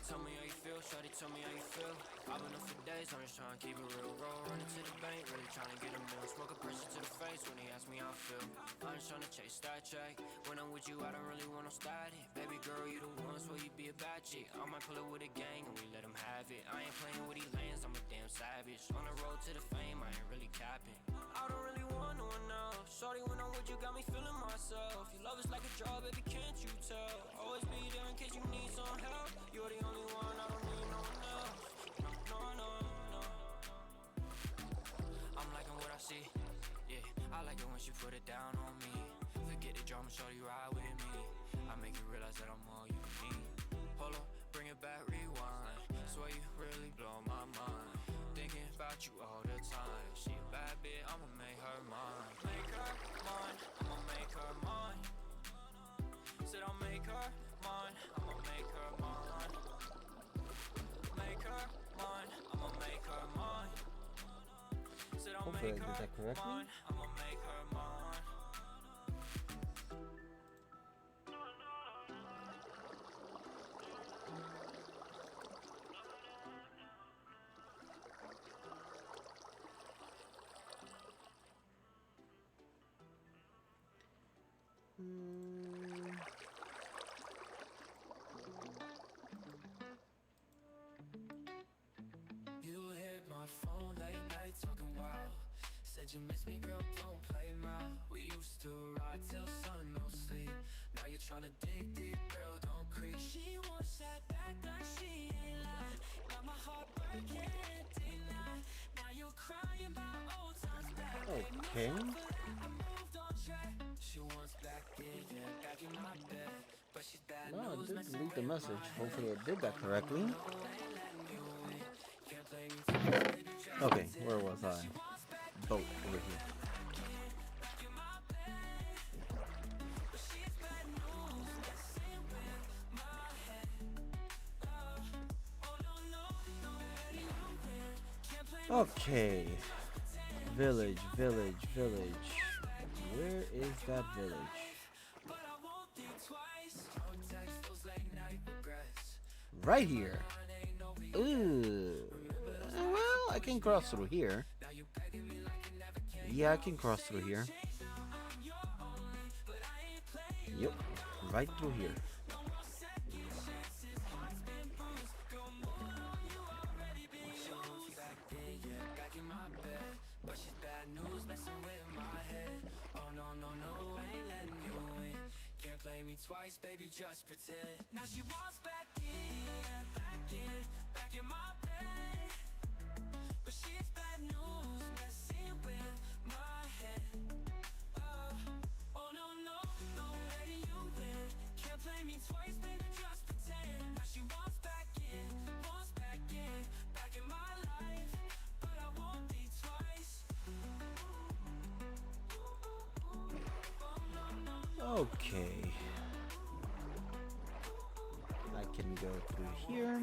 Tell me how you feel, shawty, tell me how you feel. I've been up for days, I'm just trying to keep it real. Roll running to the bank, really trying to get a meal. Smoke a pressure to the face when he asks me how I feel. I'm just trying to chase that check. When I'm with you, I don't really want no static. Baby girl, you the one, so you be a bad chick. I might pull it with a gang and we let him have it. I ain't playing with these lanes, I'm a damn savage. On the road to the fame, I ain't really capping. I don't really want no one else. Shorty, when I'm with you, got me feeling myself. Your love is like a drug, baby, can't you tell? Always be there in case you need some help. You're the only one, I don't need no one else. No. I'm liking what I see, yeah. I like it when she put it down on me. Forget the drama, shorty ride with me. I make you realize that I'm all you need. Hold up, bring it back, rewind. Swear you really blow my mind. Thinking about you all the time. She a bad bitch, I'ma make her mine. Make her mine, I'ma make her mine. Said I'll make her mine, I'ma make her mine. Make her mine, I'ma make her mine. Said I'll Hopefully I make did her that correctly. mine, I'ma make her mine. You hit my phone late night talking wild. Said you miss me, girl, don't play now. We used to ride till sun, no sleep. Now you're tryna dig deep, girl, don't creep. She wants that back, but she ain't lying. Got my heart breaking empty now. Now you're crying about old times back. Okay. I moved on track. She wants back in, yeah, back in my bed. But she's bad No, I news, did messing delete the with message. my Hopefully I did that correctly. no, ain't letting you in. Okay, where was I? Boat over here. Okay. Village, village, village. Where is that village? Right here. Ooh. Well, I can cross through here. Yeah, I can cross through here. Yep. Right through here. Twice, baby, just pretend. Now she wants back in my bed. But she's bad news, messing with my head. Oh no, no, no, letting you in. Can't play me twice, baby, just pretend. Now she wants back in my life. But I won't be twice. Okay. I can go through here.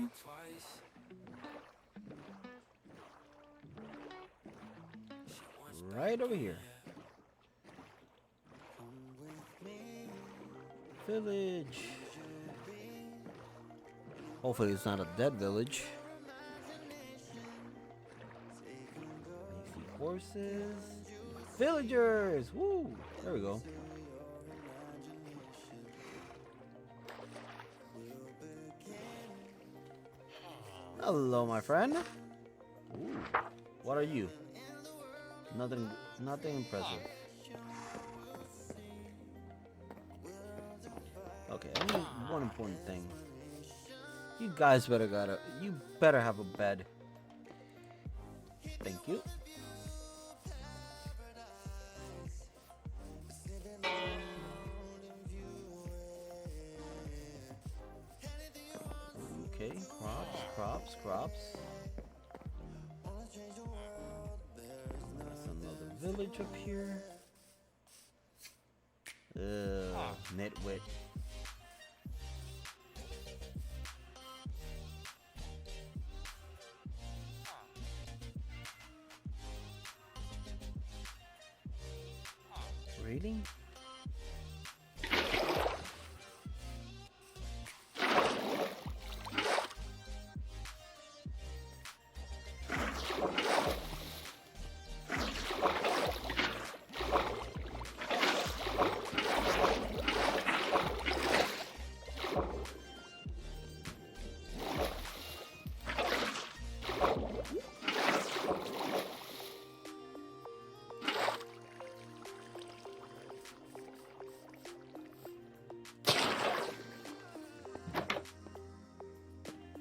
Right over here. Village. Hopefully it's not a dead village. I see horses. Villagers! Woo! There we go. Hello, my friend. Ooh. What are you? Nothing impressive. Okay, I need one important thing. You guys you better have a bed. Thank you. Okay, crops. There's another village up here. Nitwit. Really?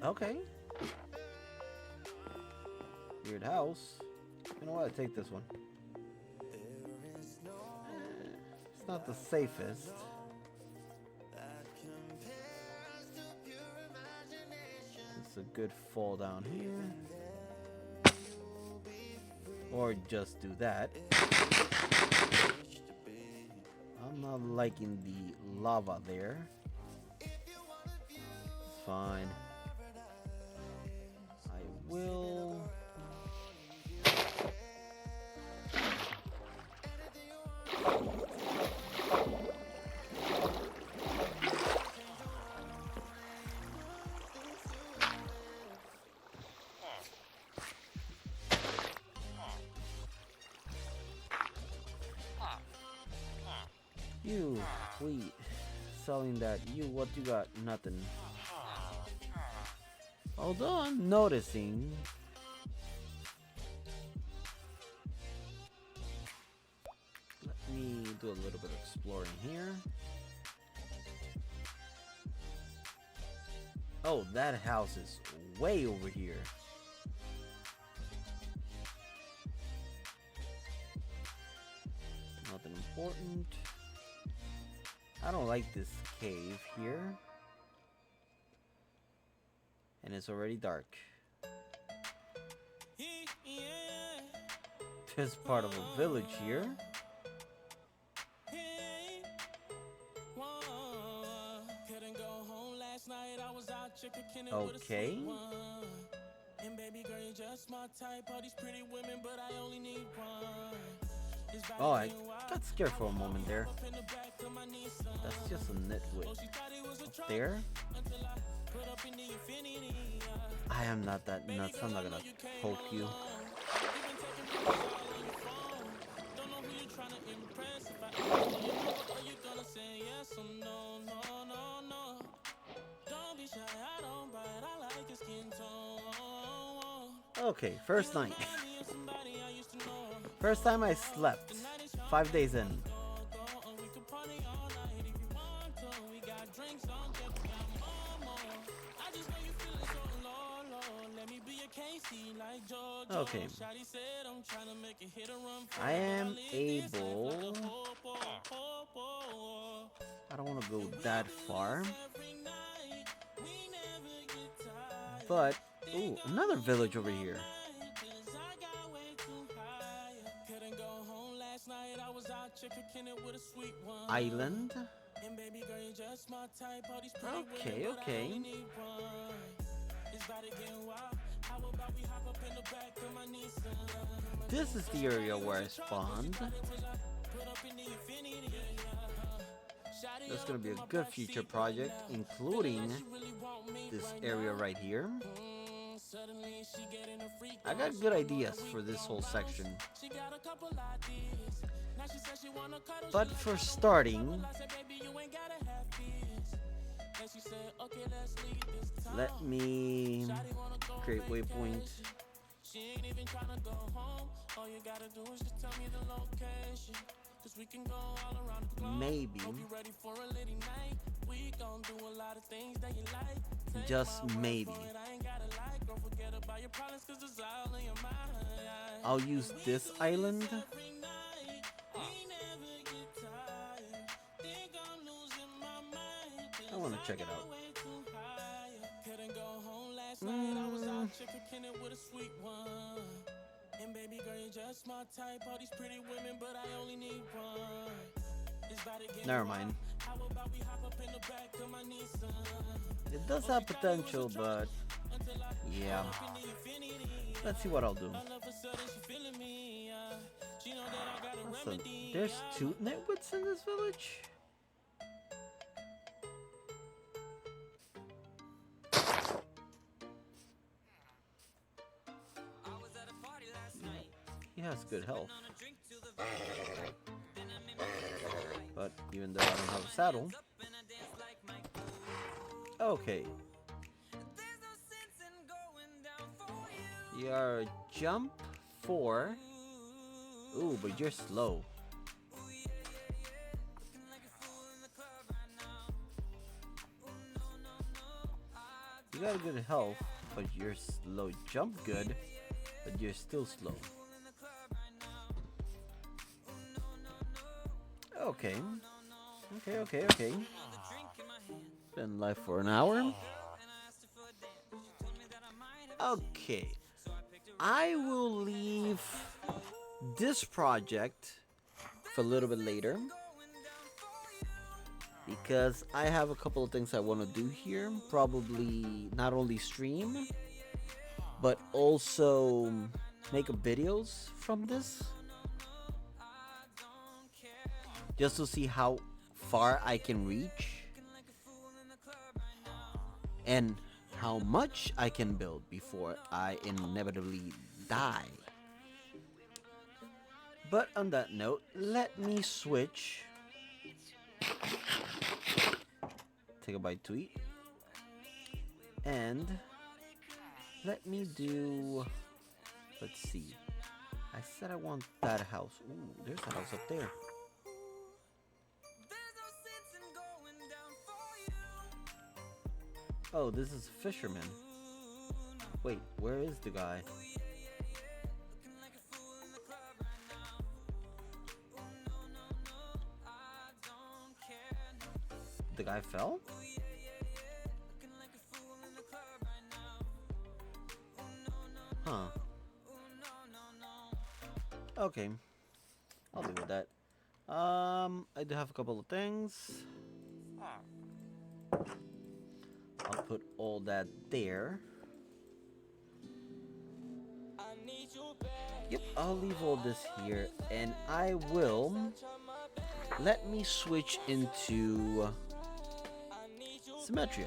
Okay. Weird house. You know what? I take this one. It's not the safest. It's a good fall down here. Or just do that. I'm not liking the lava there. It's fine. I will. You, wheat, selling that. You, what you got? Nothing. Although I'm noticing. Let me do a little bit of exploring here. Oh, that house is way over here. Nothing important. I don't like this cave here. And it's already dark. Yeah. is part of a village here. Hey, whoa. Couldn't go home last night. I was out chicken with a Okay. sweet one. And baby girl, you're just my type. All these pretty women, but I only need one. Oh, I got scared for a moment there. That's just a nitwit. Up there? I am not that nuts. I'm not gonna poke you. Okay, first night. First time I slept. 5 days in. Okay. I am able. I don't want to go that far. But, ooh, another village over here. Island. Okay, okay. This is the area where I spawned. That's gonna be a good future project, including this area right here. I got good ideas for this whole section. But for starting, let me create waypoint. Maybe, just maybe, I'll use this island. I want to check it out. And baby girl, you're just my type. All these pretty women, but I only need one. Never mind. It does have potential, but yeah. Let's see what I'll do. So, there's 2 nitwits in this village? He has good health. But even though I don't have a saddle. Okay. You are jump 4. Ooh, but you're slow. You got good health, but you're slow. Jump good, but you're still slow. Okay. Okay. Been live for an hour. Okay. I will leave this project for a little bit later, because I have a couple of things I want to do here. Probably not only stream, but also make videos from this, just to see how far I can reach and how much I can build before I inevitably die. But on that note, let me switch. Take a bite to eat. And let me do, let's see. I said I want that house. Ooh, there's a house up there. Oh, this is a fisherman. Wait, where is the guy? The guy fell? Huh. Okay, I'll deal with that. I do have a couple of things. I'll put all that there. Yep, I'll leave all this here, and I will let me switch into Symmetria.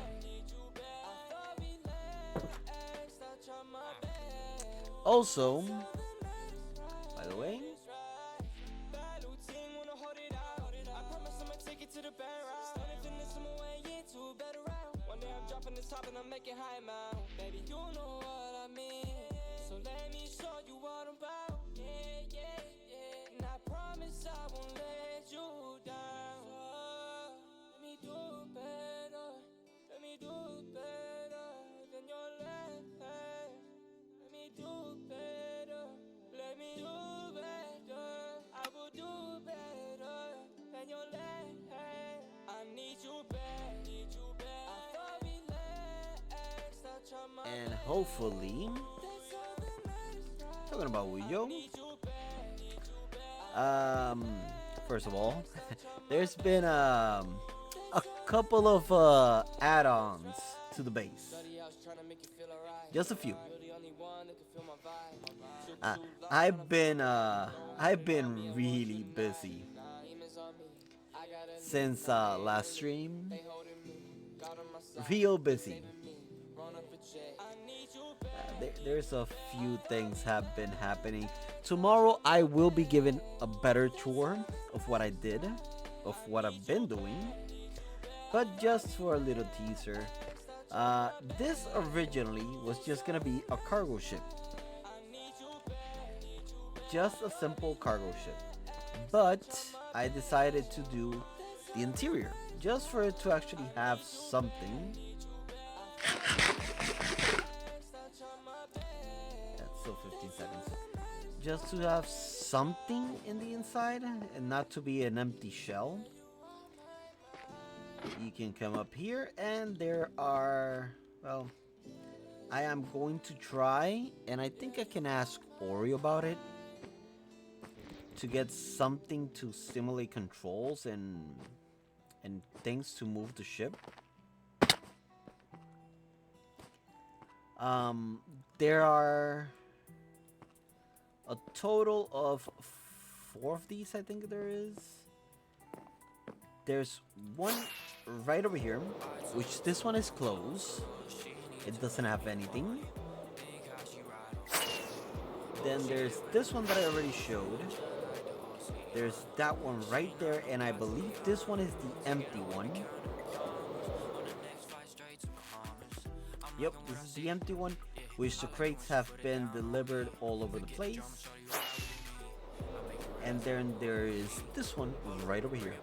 Also, by the way, and hopefully, talking about Wuyo. Um, First of all, there's been a couple of add-ons to the base. Just a few. Uh, I've been really busy since last stream. Real busy. There's a few things have been happening. Tomorrow I will be given a better tour of what I did, of what I've been doing. But just for a little teaser, this originally was just gonna be a cargo ship. Just a simple cargo ship. But I decided to do the interior, just for it to actually have something. That's still 15 seconds. Just to have something in the inside and not to be an empty shell. You can come up here and there are, well, I am going to try, and I think I can ask Ori about it, to get something to simulate controls and things to move the ship. There are a total of 4 of these, I think there is. There's one right over here, which this one is closed. It doesn't have anything. Then there's this one that I already showed. There's that one right there, and I believe this one is the empty one. Yep, this is the empty one, which the crates have been delivered all over the place. And then there is this one right over here.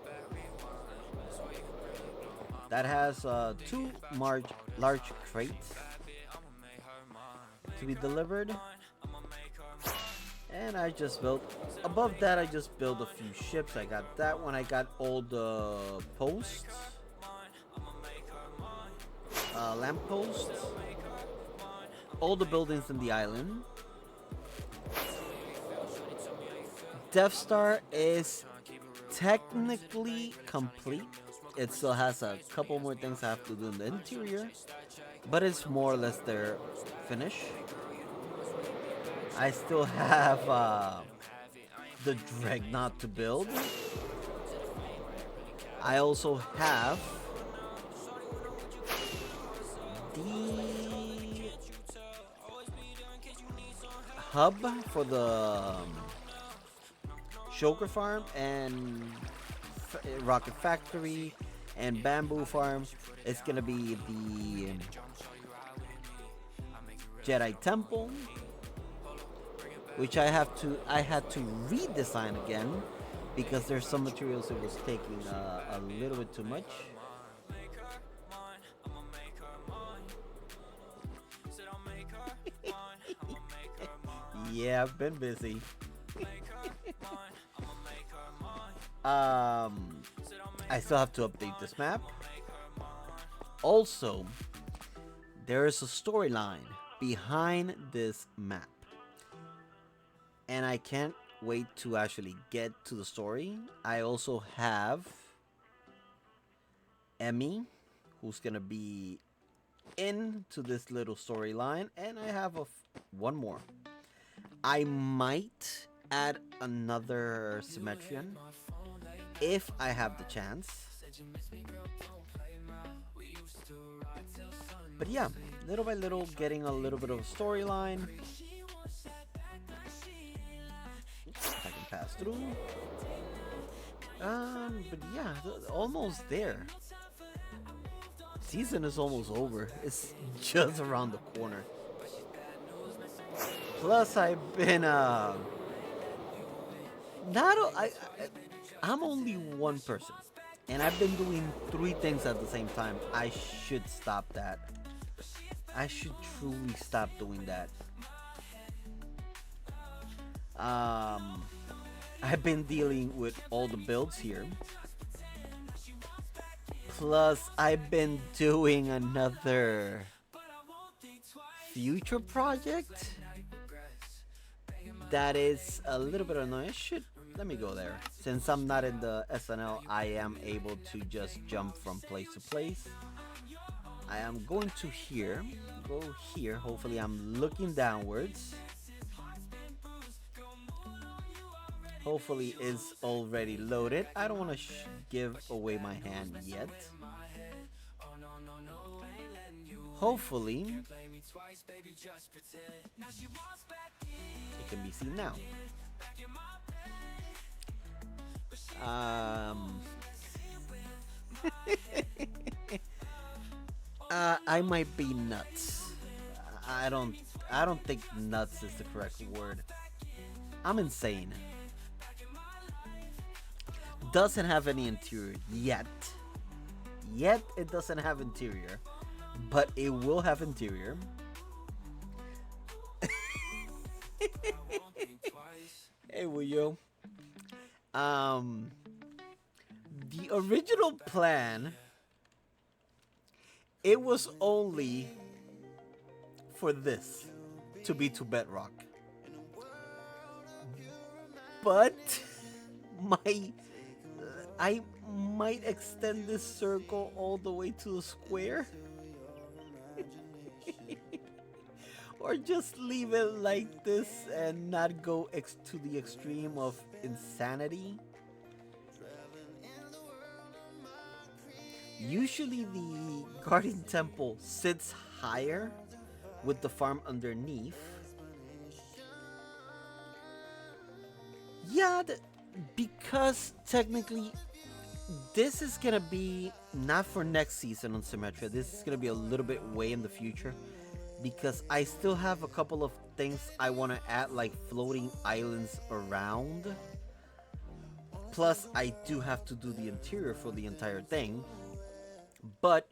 That has 2 large crates to be delivered. And I just built, above that I just built a few ships. I got that one, I got all the posts, lamp posts, all the buildings in the island. Death Star is technically complete. It still has a couple more things I have to do in the interior, but it's more or less their finish. I still have the Dreadnought to build. I also have the hub for the Shulker Farm and Rocket Factory and Bamboo Farm. It's gonna be the Jedi Temple, which I had to redesign again because there's some materials it was taking a little bit too much. Yeah, I've been busy. I still have to update this map. Also, there is a storyline behind this map, and I can't wait to actually get to the story. I also have Emmy, who's gonna be into this little storyline, and I have one more. I might add another Symmetrian if I have the chance. But yeah, little by little, getting a little bit of a storyline. I can pass through. But yeah, almost there. Season is almost over. It's just around the corner. Plus, I've been not I'm only one person, and I've been doing three things at the same time. I should stop that. I should truly stop doing that. I've been dealing with all the builds here. Plus, I've been doing another future project that is a little bit annoying. Let me go there. Since I'm not in the SNL, I am able to just jump from place to place. I am going to here. Go here. Hopefully, I'm looking downwards. Hopefully, it's already loaded. I don't want to give away my hand yet. Hopefully, it can be seen now. I might be nuts. I don't think nuts is the correct word. I'm insane. Doesn't have any interior yet. Yet it doesn't have interior, but it will have interior. Hey, will you? The original plan, it was only for this to be to Bedrock, but I might extend this circle all the way to the square. Or just leave it like this and not go to the extreme of insanity. Usually the Guardian Temple sits higher with the farm underneath. Yeah, because technically this is gonna be not for next season on Symmetria. This is gonna be a little bit way in the future, because I still have a couple of things I want to add, like floating islands around. Plus, I do have to do the interior for the entire thing. But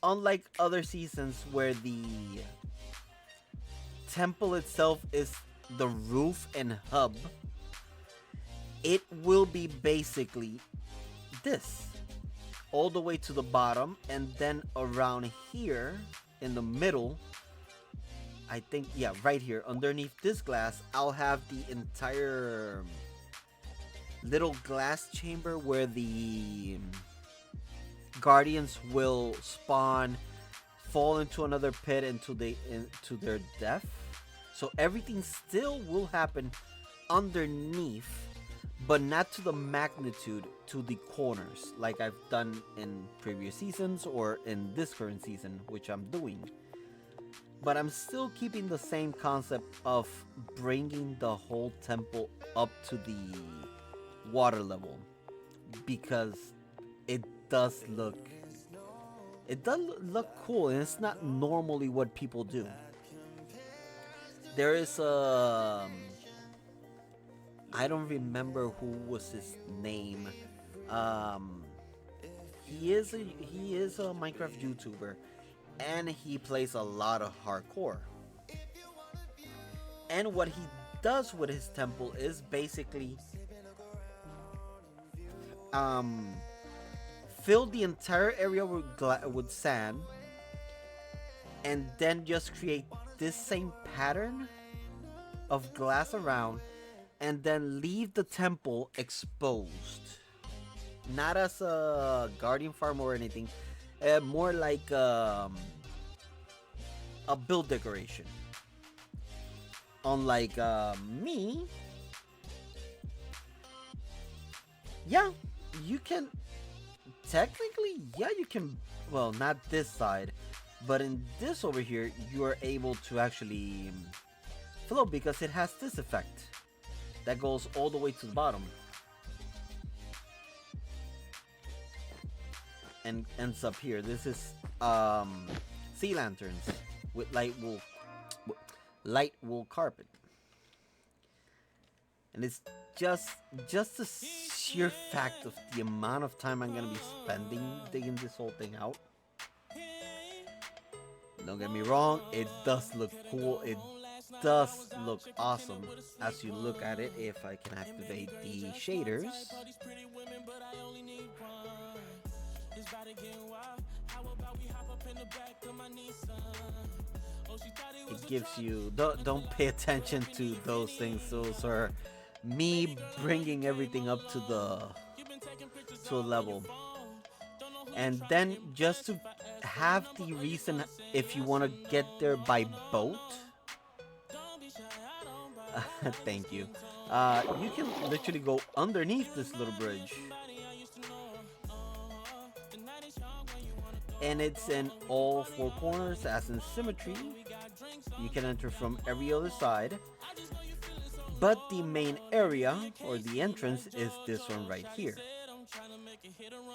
unlike other seasons where the temple itself is the roof and hub, it will be basically this all the way to the bottom, and then around here in the middle, I think, yeah, right here underneath this glass, I'll have the entire little glass chamber where the guardians will spawn, fall into another pit into their death. So everything still will happen underneath, but not to the magnitude to the corners like I've done in previous seasons or in this current season, which I'm doing. But I'm still keeping the same concept of bringing the whole temple up to the water level, because it does look cool, and it's not normally what people do. There is a I don't remember who was his name. He is a Minecraft YouTuber, and he plays a lot of hardcore. And what he does with his temple is basically fill the entire area with sand, and then just create this same pattern of glass around, and then leave the temple exposed, not as a guardian farm or anything, more like a build decoration. Unlike me, yeah, you can technically, yeah, you can. Well, not this side, but in this over here, you are able to actually flow because it has this effect that goes all the way to the bottom and ends up here. This is sea lanterns with light wool carpet, and it's just the sheer fact of the amount of time I'm gonna be spending digging this whole thing out. Don't get me wrong, it does look cool. It does look awesome as you look at it. If I can activate the shaders, it gives you. Don't pay attention to those things. Those are me bringing everything up to a level. And then just to have the reason if you want to get there by boat. Thank you. You can literally go underneath this little bridge. And it's in all four corners, as in Symmetry. You can enter from every other side. But the main area, or the entrance, is this one right here.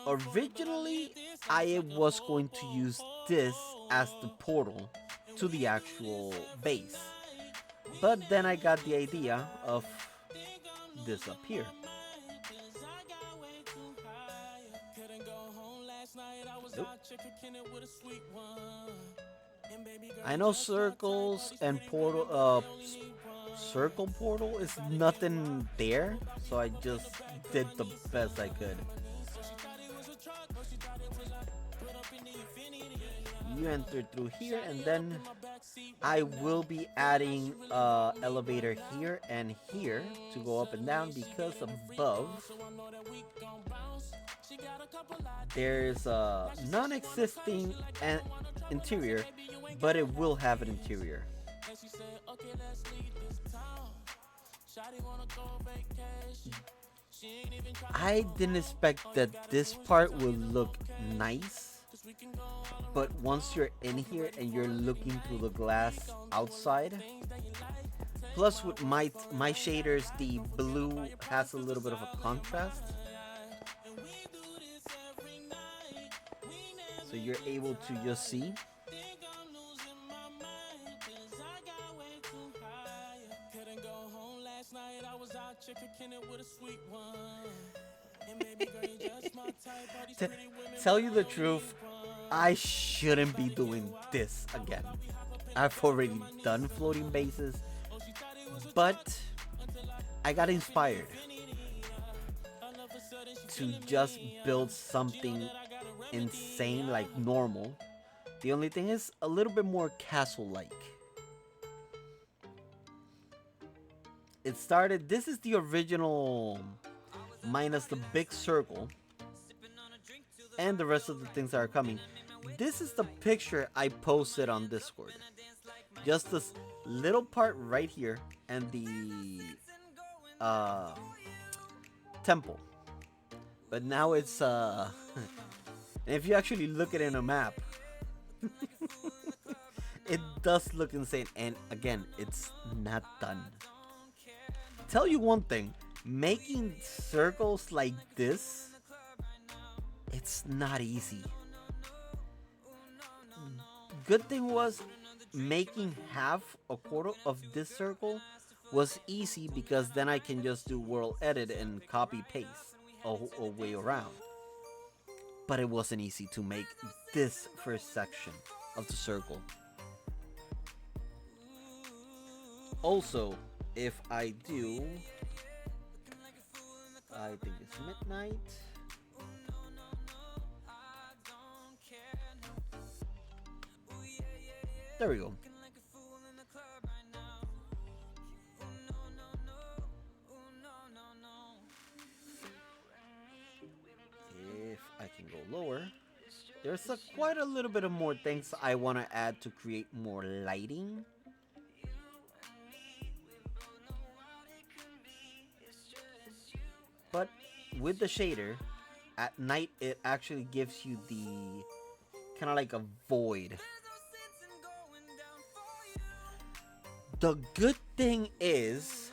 Originally, I was going to use this as the portal to the actual base. But then I got the idea of this up here. Nope. I know circles and circle portal is nothing there, so I just did the best I could. You enter through here, and then I will be adding elevator here and here to go up and down, because above there's a non-existing interior, but it will have an interior. I didn't expect that this part would look nice, but once you're in here and you're looking through the glass outside, plus with my shaders, the blue has a little bit of a contrast, so you're able to just see. To tell you the truth, I shouldn't be doing this again. I've already done floating bases, but I got inspired to just build something insane like normal. The only thing is a little bit more castle-like. It started, this is the original minus the big circle and the rest of the things that are coming. This is the picture I posted on Discord. Just this little part right here and the temple. But now it's if you actually look at it in a map, it does look insane. And again, it's not done. Tell you one thing, making circles like this, it's not easy. Good thing was making half a quarter of this circle was easy, because then I can just do world edit and copy paste a way around. But it wasn't easy to make this first section of the circle. Also, if I do, I think it's midnight. There we go. There's quite a little bit of more things I want to add to create more lighting. But with the shader, at night it actually gives you the kind of like a void. The good thing is,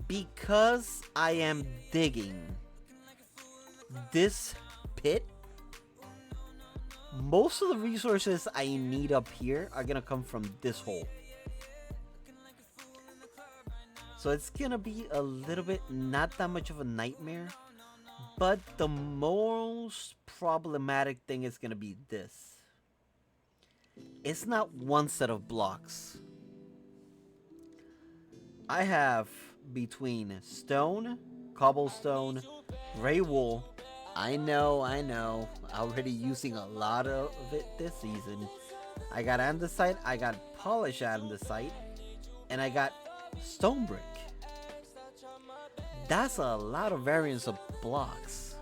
because I am digging this pit, most of the resources I need up here are gonna come from this hole. So it's gonna be a little bit not that much of a nightmare, but the most problematic thing is gonna be this. It's not one set of blocks. I have between stone, cobblestone, gray wool. I know, already using a lot of it this season. I got andesite, I got polished andesite, and I got stone brick. That's a lot of variants of blocks.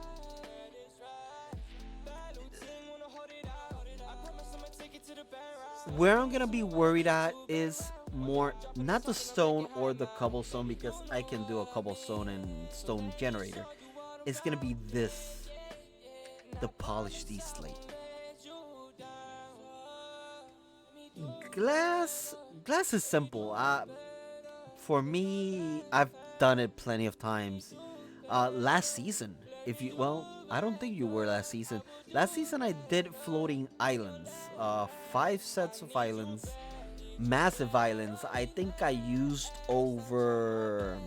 Where I'm gonna be worried at is more not the stone or the cobblestone, because I can do a cobblestone and stone generator. It's gonna be this, the polished slate. Glass is simple. For me, I've done it plenty of times. Last season, I don't think you were last season. Last season, I did floating islands. 5 sets of islands, massive islands. I think I used over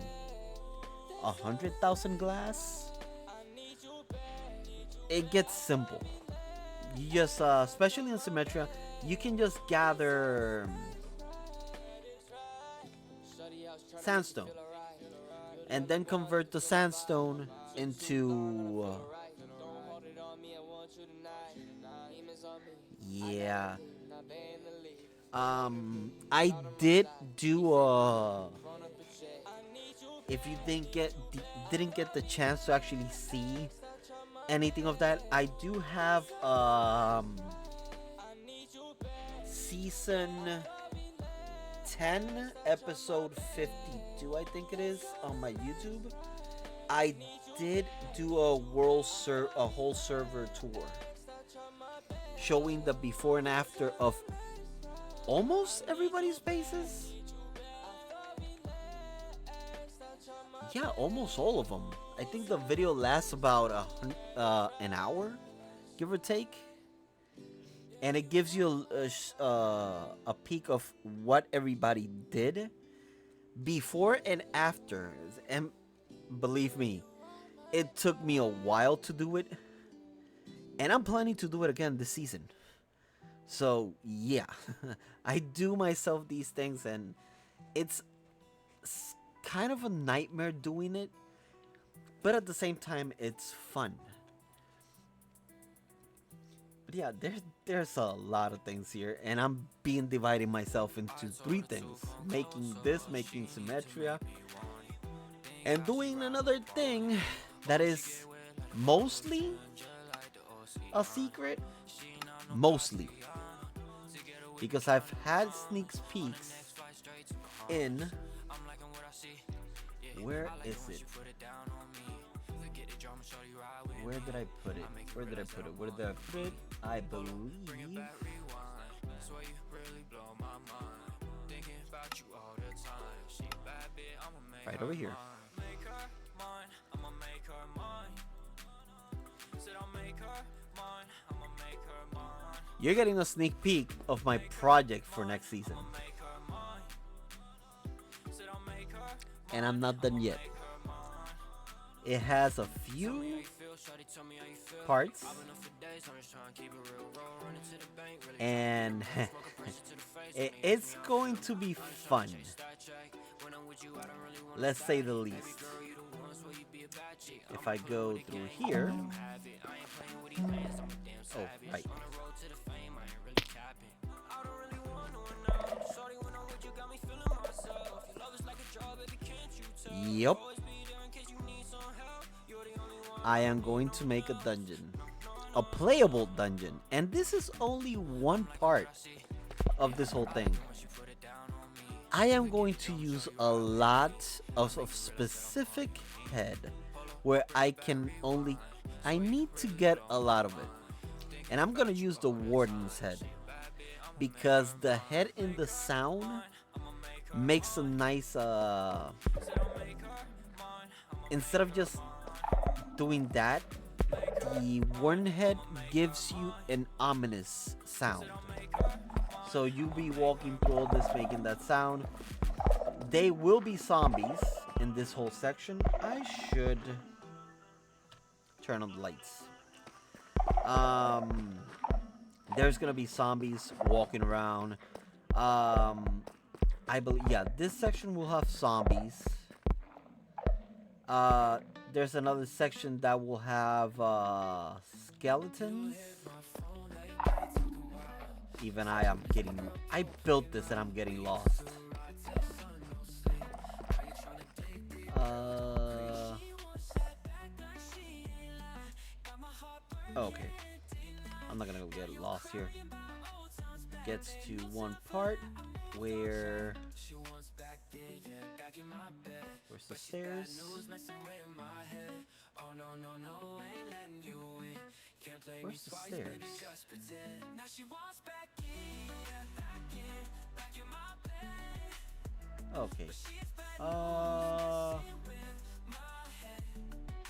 100,000 glass. It gets simple. You just, especially in Symmetria, you can just gather sandstone and then convert the sandstone into yeah. I did do if you didn't get the chance to actually see anything of that, I do have season 10 episode 52, I think it is, on my YouTube. I did do a whole server tour showing the before and after of almost everybody's bases. Yeah, almost all of them. I think the video lasts about an hour, give or take, and it gives you a peek of what everybody did before and after. And believe me, it took me a while to do it, and I'm planning to do it again this season. So yeah, I do myself these things, and it's kind of a nightmare doing it, but at the same time it's fun. But yeah, there's a lot of things here, and I'm dividing myself into 3 things: making Symmetria, and doing another thing that is mostly a secret, mostly, because I've had sneak peeks in, where is it? Where did I put it? I believe right over here. You're getting a sneak peek of my project for next season. And I'm not done yet. It has a few parts, and it's going to be fun, let's say the least. If I go through here, oh right, yep, I am going to make a dungeon. a playable dungeon. And this is only one part of this whole thing. I am going to use a lot of specific head where I need to get a lot of it. And I'm gonna use the warden's head because the head in the sound makes a nice instead of just doing that, the warden head gives you an ominous sound. So you be walking through all this making that sound. They will be zombies in this whole section. I should turn on the lights. There's gonna be zombies walking around. I believe, yeah, this section will have zombies. There's another section that will have skeletons. Even I built this and I'm getting lost. Okay. I'm not gonna go get lost here. Gets to one part where... Where's the stairs? Where's the stairs? Okay.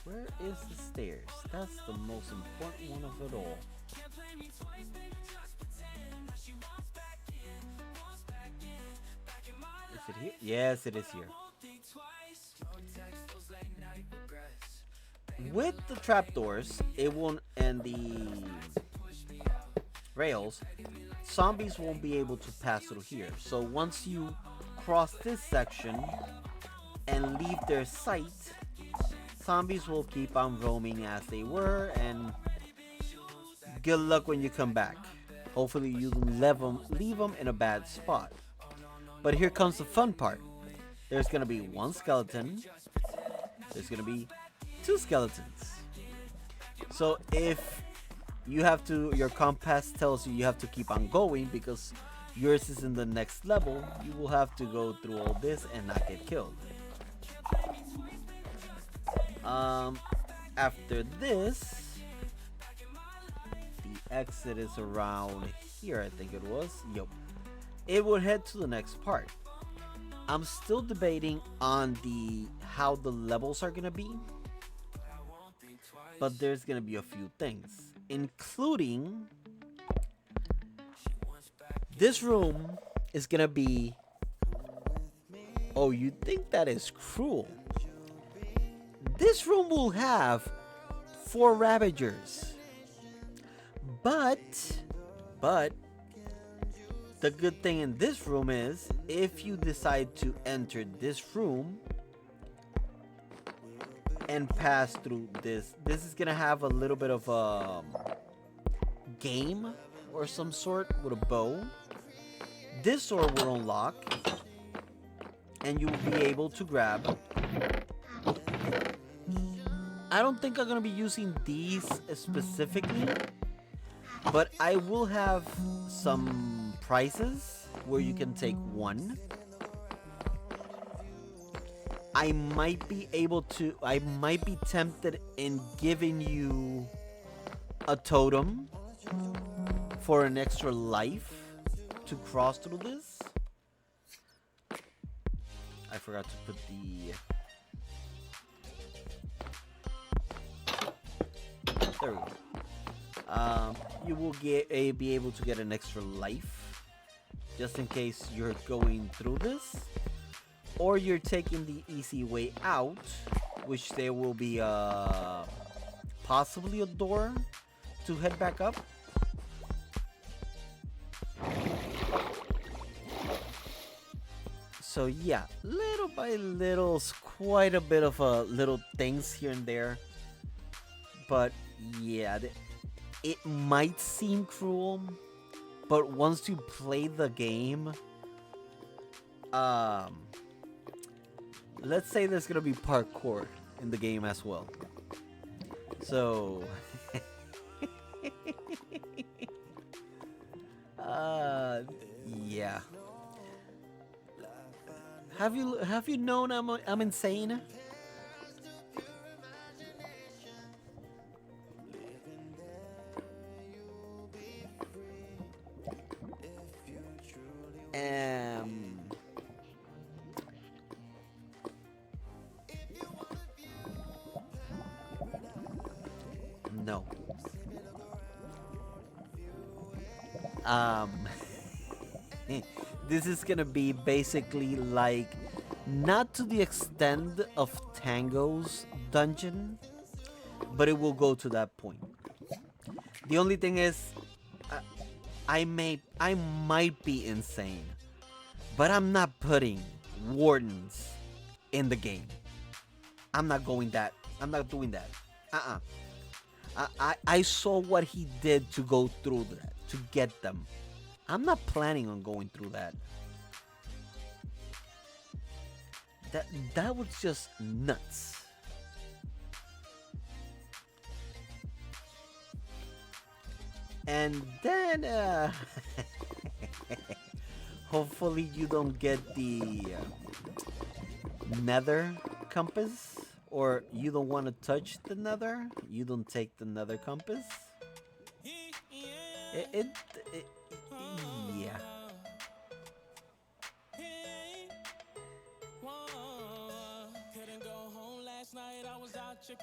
Where is the stairs? That's the most important one of it all. Is it here? Yes, it is here. With the trapdoors, it won't, and the rails, zombies won't be able to pass through here. So once you cross this section and leave their sight, zombies will keep on roaming as they were, and good luck when you come back. Hopefully you leave them in a bad spot. But here comes the fun part. There's gonna be one skeleton. There's gonna be two skeletons. So if your compass tells you have to keep on going because yours is in the next level, you will have to go through all this and not get killed. After this, the exit is around here, I think it was. Yep. It would head to the next part. I'm still debating on how the levels are gonna be, but there's gonna be a few things, including this room is gonna be... Oh, you think that is cruel? This room will have 4 Ravagers. But the good thing in this room is if you decide to enter this room and pass through this is gonna have a little bit of a game or some sort with a bow. This door will unlock and you will be able to grab... I don't think I'm gonna be using these specifically, but I will have some prices where you can take one. I might be tempted in giving you a totem for an extra life to cross through this. I forgot to put the... There we go. You will be able to get an extra life just in case you're going through this, or you're taking the easy way out, which there will be possibly a door to head back up. So yeah, little by little, quite a bit of little things here and there, but yeah, it might seem cruel, but once you play the game, let's say there's gonna be parkour in the game as well. So uh, yeah. Have you known I'm insane? Um, no. Um, this is gonna be basically like not to the extent of Tango's dungeon, but it will go to that point. The only thing is, uh, I might be insane, but I'm not putting wardens in the game. I'm not going that. I'm not doing that. Uh-uh. I saw what he did to go through that, to get them. I'm not planning on going through that. That was just nuts. And then hopefully you don't get the nether compass, or you don't want to touch the nether. You don't take the nether compass. It, it, it yeah.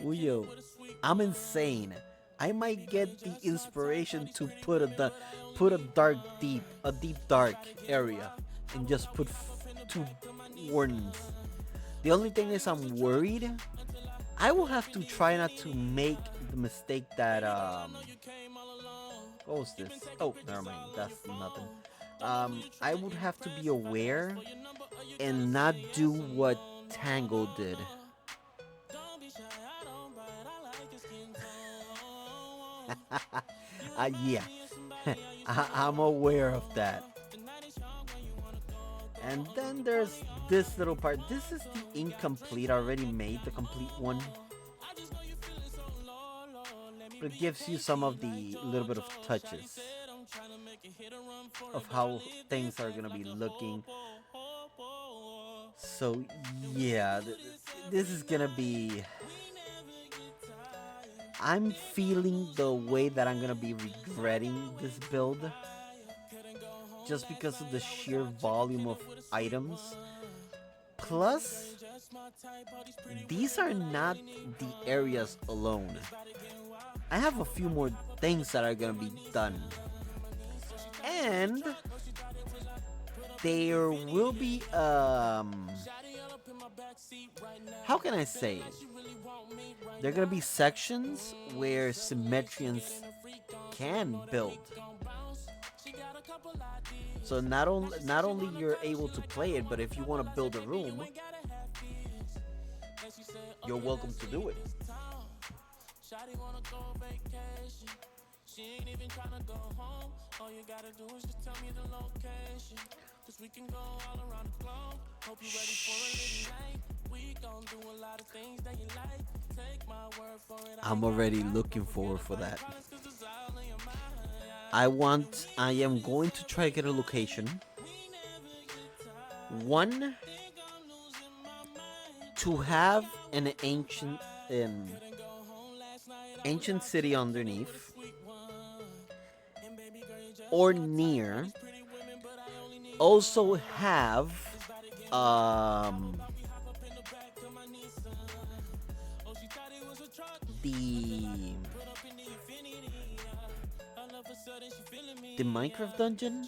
Uyo, I'm insane. I might get the inspiration to put a deep dark area, and just put two wardens. The only thing is, I'm worried. I will have to try not to make the mistake that what was this? Oh, never mind. That's nothing. I would have to be aware and not do what Tango did. Yeah, I'm aware of that. And then there's this little part. This is the incomplete. I already made the complete one. But it gives you some of the little bit of touches of how things are gonna be looking. So yeah, this is gonna be. I'm feeling the way that I'm gonna be regretting this build, just because of the sheer volume of items. Plus, these are not the areas alone. I have a few more things that are gonna be done. And there will be how can I say? There are gonna be sections where Symmetrians can build. So not only you're able to play it, but if you want to build a room, you're welcome to do it. She ain't even tryna go home. All you gotta do is just tell me the location. Cause we can go all around the globe. Hope you ready for a little night. We gon' do a lot of things that you like. Take my word for it. I'm already looking forward for that. I am going to try to get a location. One, to have an ancient city underneath, or near. Also have the Minecraft dungeon,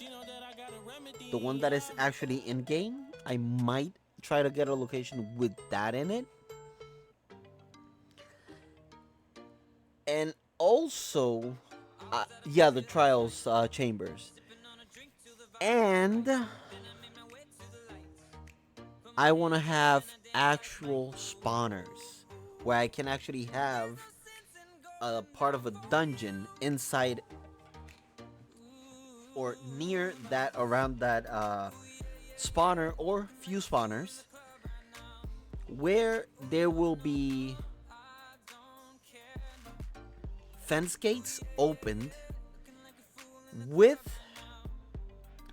the one that is actually in game. I might try to get a location with that in it. And also, yeah, the trials chambers. And I want to have actual spawners where I can actually have a part of a dungeon inside or near that, around that spawner or few spawners, where there will be fence gates opened with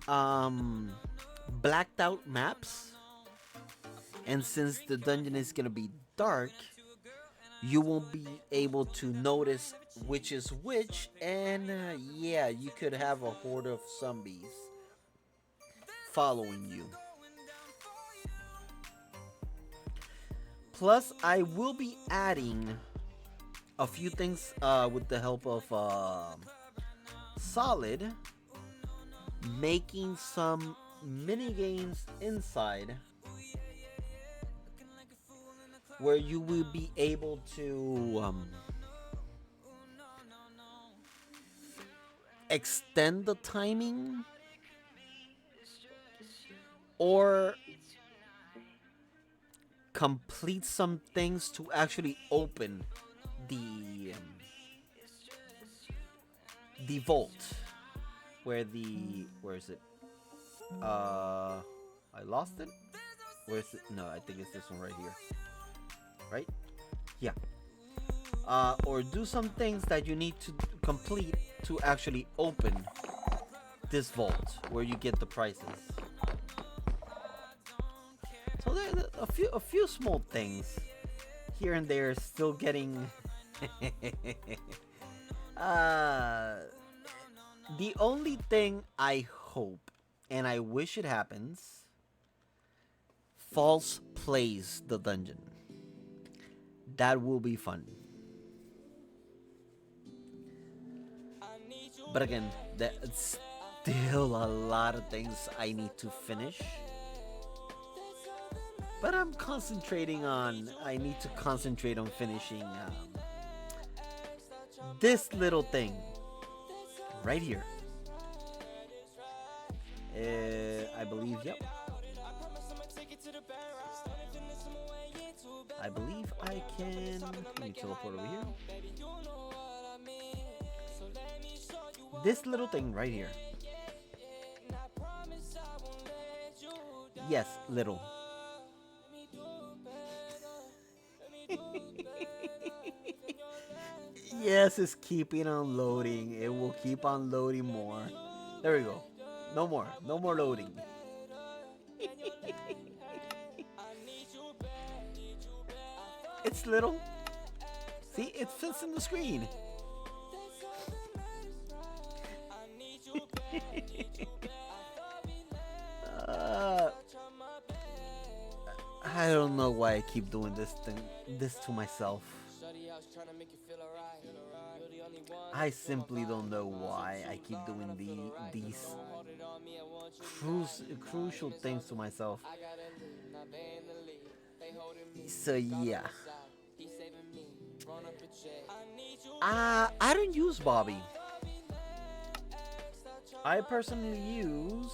um blacked out maps, and since the dungeon is gonna be dark, you won't be able to notice which is which, and yeah, you could have a horde of zombies following you. Plus, I will be adding a few things with the help of Solid, making some mini games inside where you will be able to extend the timing or complete some things to actually open the vault where is it? I lost it. Where is it? No, I think it's this one right here. Right? Yeah. Or do some things that you need to complete to actually open this vault where you get the prices. So there are a few small things here and there, still getting. The only thing I hope and I wish it happens, false plays the dungeon. That will be fun. But again, that's still a lot of things I need to finish. But I'm concentrating on. I need to concentrate on finishing this little thing right here. I believe. Yep. I believe I can. Let me teleport over here. This little thing right here. Yes, little. Yes, it's keeping on loading. It will keep on loading more. There we go. No more. No more loading. It's little. See, it fits in the screen. I don't know why I keep doing this to myself. I simply don't know why I keep doing these crucial things to myself. So yeah. I don't use Bobby. I personally use.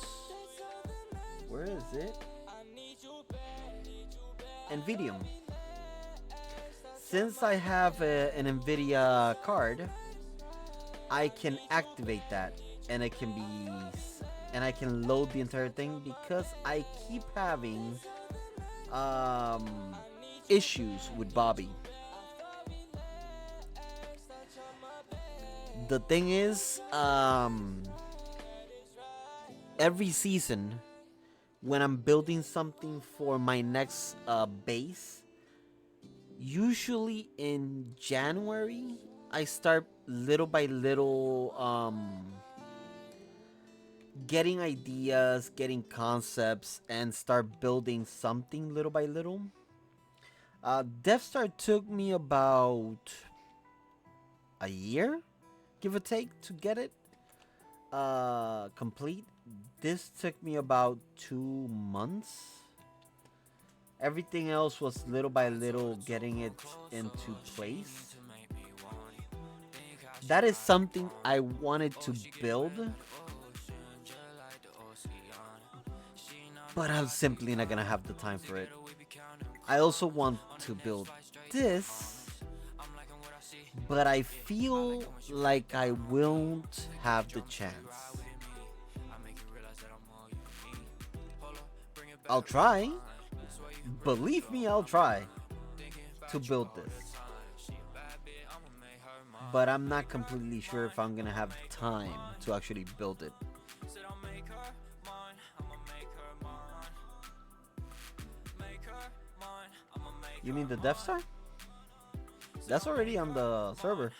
Where is it? Nvidia. Since I have an Nvidia card, I can activate that, and it can be, and I can load the entire thing because I keep having issues with Bobby. The thing is, every season when I'm building something for my next base, usually in January, I start little by little getting ideas, getting concepts, and start building something little by little. Death Star took me about a year, give or take, to get it complete. This took me about 2 months. Everything else was little by little getting it into place. That is something I wanted to build, but I'm simply not gonna have the time for it. I also want to build this, but I feel like I won't have the chance. I'll try. Believe me, I'll try to build this. but I'm not completely sure if I'm gonna have time to actually build it. You mean the Death Star? That's already on the server.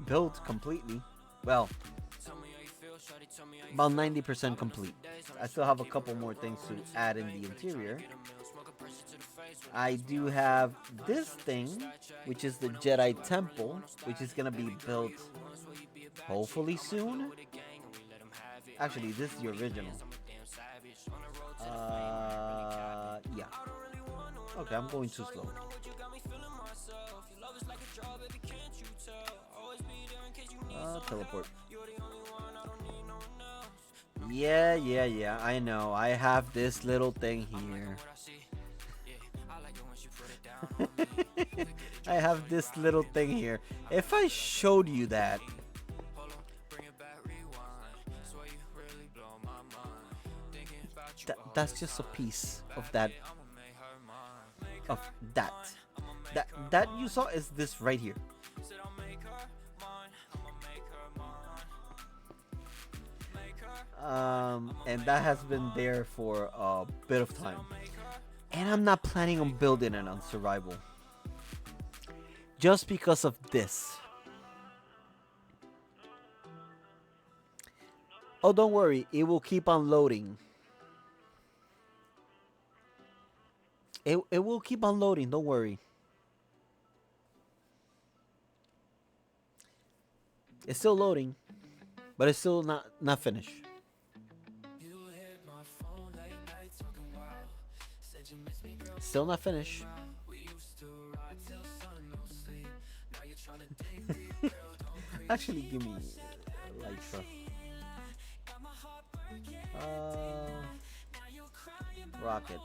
Built completely. Well, about 90% complete. I still have a couple more things to add in the interior. I do have this thing, which is the Jedi Temple, which is gonna be built hopefully soon. Actually, this is the original. Yeah. Okay, I'm going too slow. Teleport. Yeah. I know. I have this little thing here. I have this little thing here. If I showed you that, that's just a piece of that. Of that. That you saw is this right here. And that has been there for a bit of time. And I'm not planning on building it on survival. Just because of this. Oh, don't worry. It will keep on loading. It will keep on loading. Don't worry. It's still loading. But it's still not finished. Still not finished. Actually, give me Lytra. Rocket.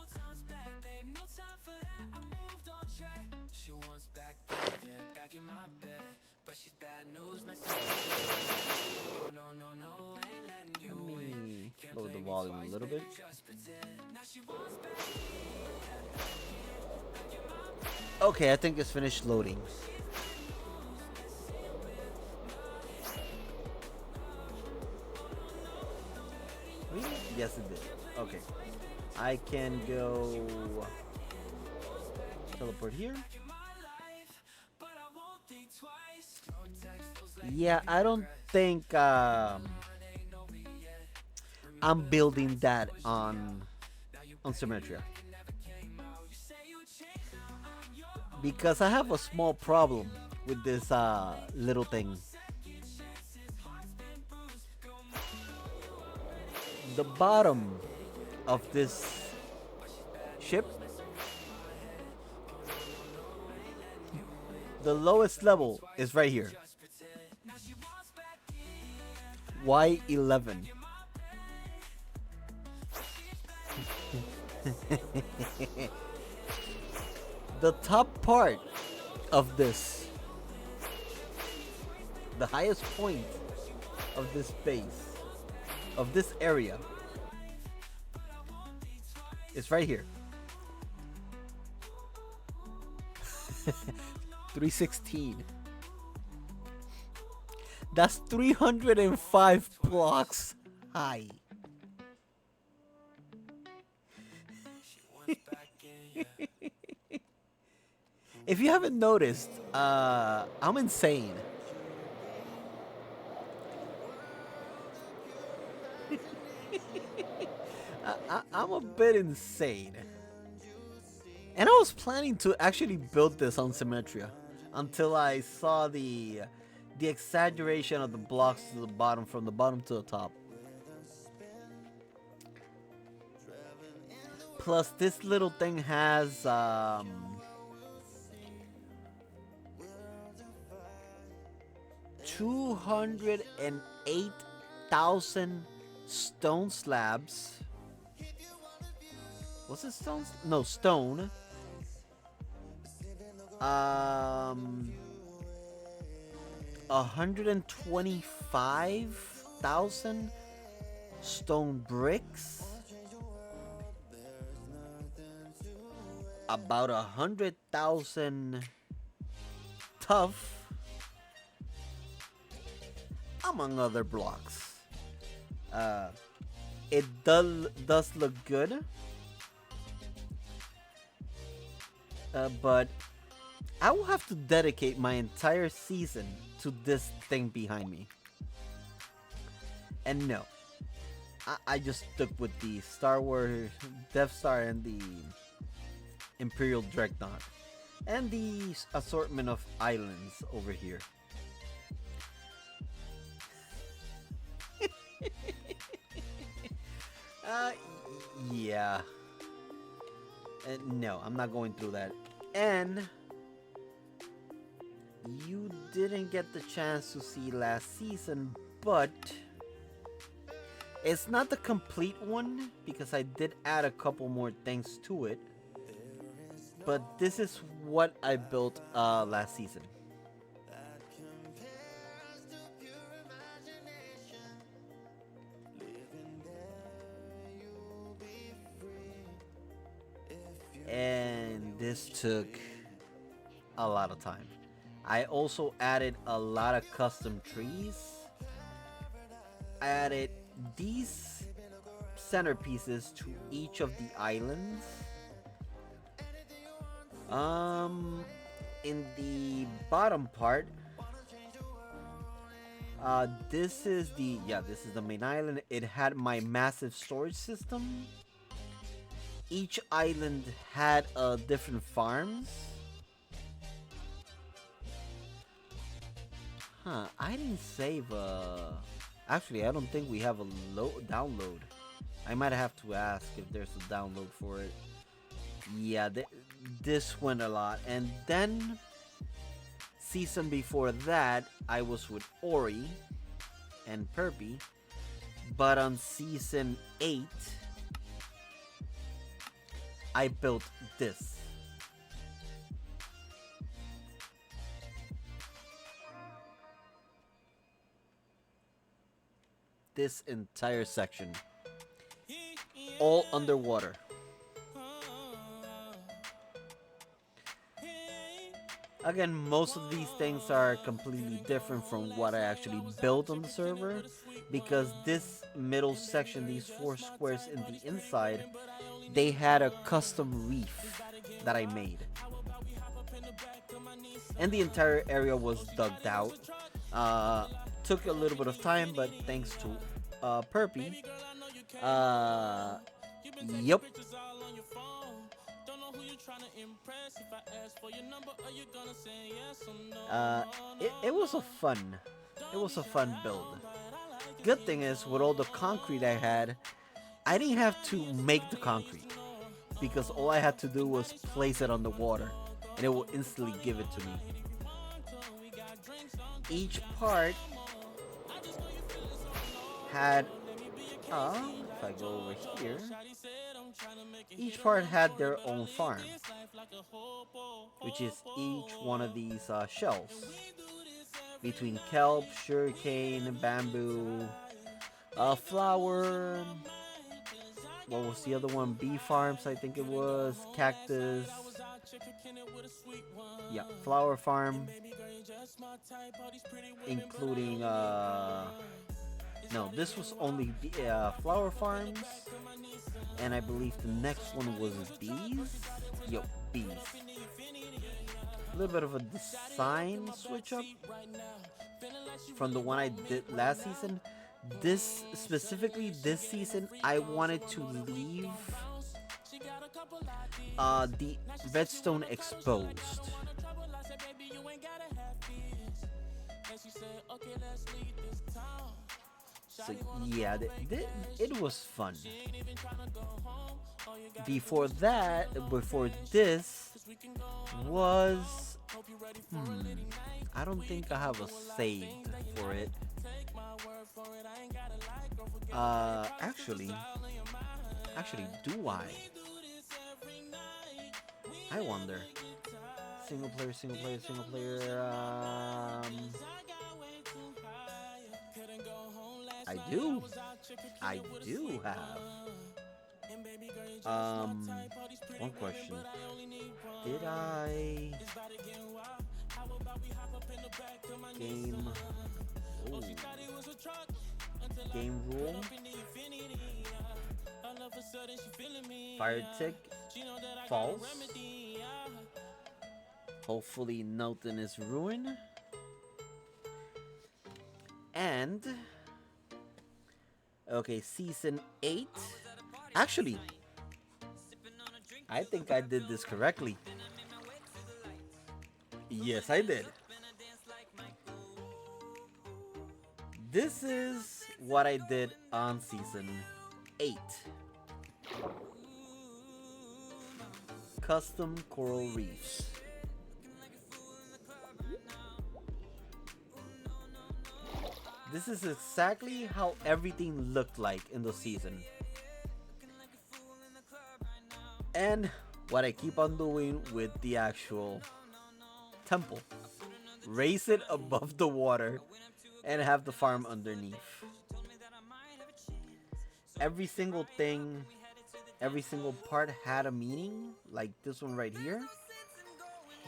Let me lower the volume a little bit. Okay, I think it's finished loading. Really? Yes, it did. Okay. I can go teleport here. Yeah, I don't think I'm building that on Symmetria. Because I have a small problem with this little thing. The bottom of this ship, the lowest level is right here. Y11. The top part of this, the highest point of this base, of this area, is right here. 316. That's 305 blocks high. If you haven't noticed, I'm insane. I'm a bit insane. And I was planning to actually build this on Symmetria until I saw the exaggeration of the blocks to the bottom, from the bottom to the top. Plus, this little thing has 208,000 stone slabs. Was it stones? No, stone. 125,000 stone bricks. About 100,000 tough. among other blocks. Uh, it does look good, but I will have to dedicate my entire season to this thing behind me. And no, I just stuck with the Star Wars Death Star and the Imperial Dreadnought and the assortment of islands over here. uh, yeah. No, I'm not going through that. And you didn't get the chance to see last season, but it's not the complete one because I did add a couple more things to it. But this is what I built last season. And this took a lot of time. I also added a lot of custom trees. I added these centerpieces to each of the islands. In the bottom part, this is the main island. It had my massive storage system. Each island had different farms. I didn't save. Actually, I don't think we have a download. I might have to ask if there's a download for it. Yeah, this went a lot. And then, season before that, I was with Ori and Perpy. But on season 8, I built this. This entire section. All underwater. Again, most of these things are completely different from what I actually built on the server, because this middle section, these 4 squares in the inside, they had a custom reef that I made. And the entire area was dug out. Took a little bit of time, but thanks to Perpy, yep. It was a fun build. Good thing is, with all the concrete I had, I didn't have to make the concrete, because all I had to do was place it on the water and it will instantly give it to me. Each part had, if I go over here, each part had their own farm, which is each one of these shells. Between kelp, sugarcane, bamboo, flower, what was the other one? Bee farms, I think it was. Cactus. Yeah, flower farm. Including, no, this was only flower farms. And I believe the next one was bees. Yo, bees. A little bit of a design switch up from the one I did last season. This season, I wanted to leave the redstone exposed. So yeah, it was fun. Before this was, I don't think I have a save for it. Actually, do I? I wonder. Single player. I do have. One question. Did I game? Oh. Game rule. All of a sudden she feeling me. Fire tick. She know that I got a False. remedy. Hopefully nothing is ruined. And okay, season 8. Actually, I think I did this correctly. Yes, I did. This is what I did on season 8. Custom coral reefs. This is exactly how everything looked like in the season. And what I keep on doing with the actual temple. Raise it above the water and have the farm underneath. Every single thing, every single part had a meaning, like this one right here.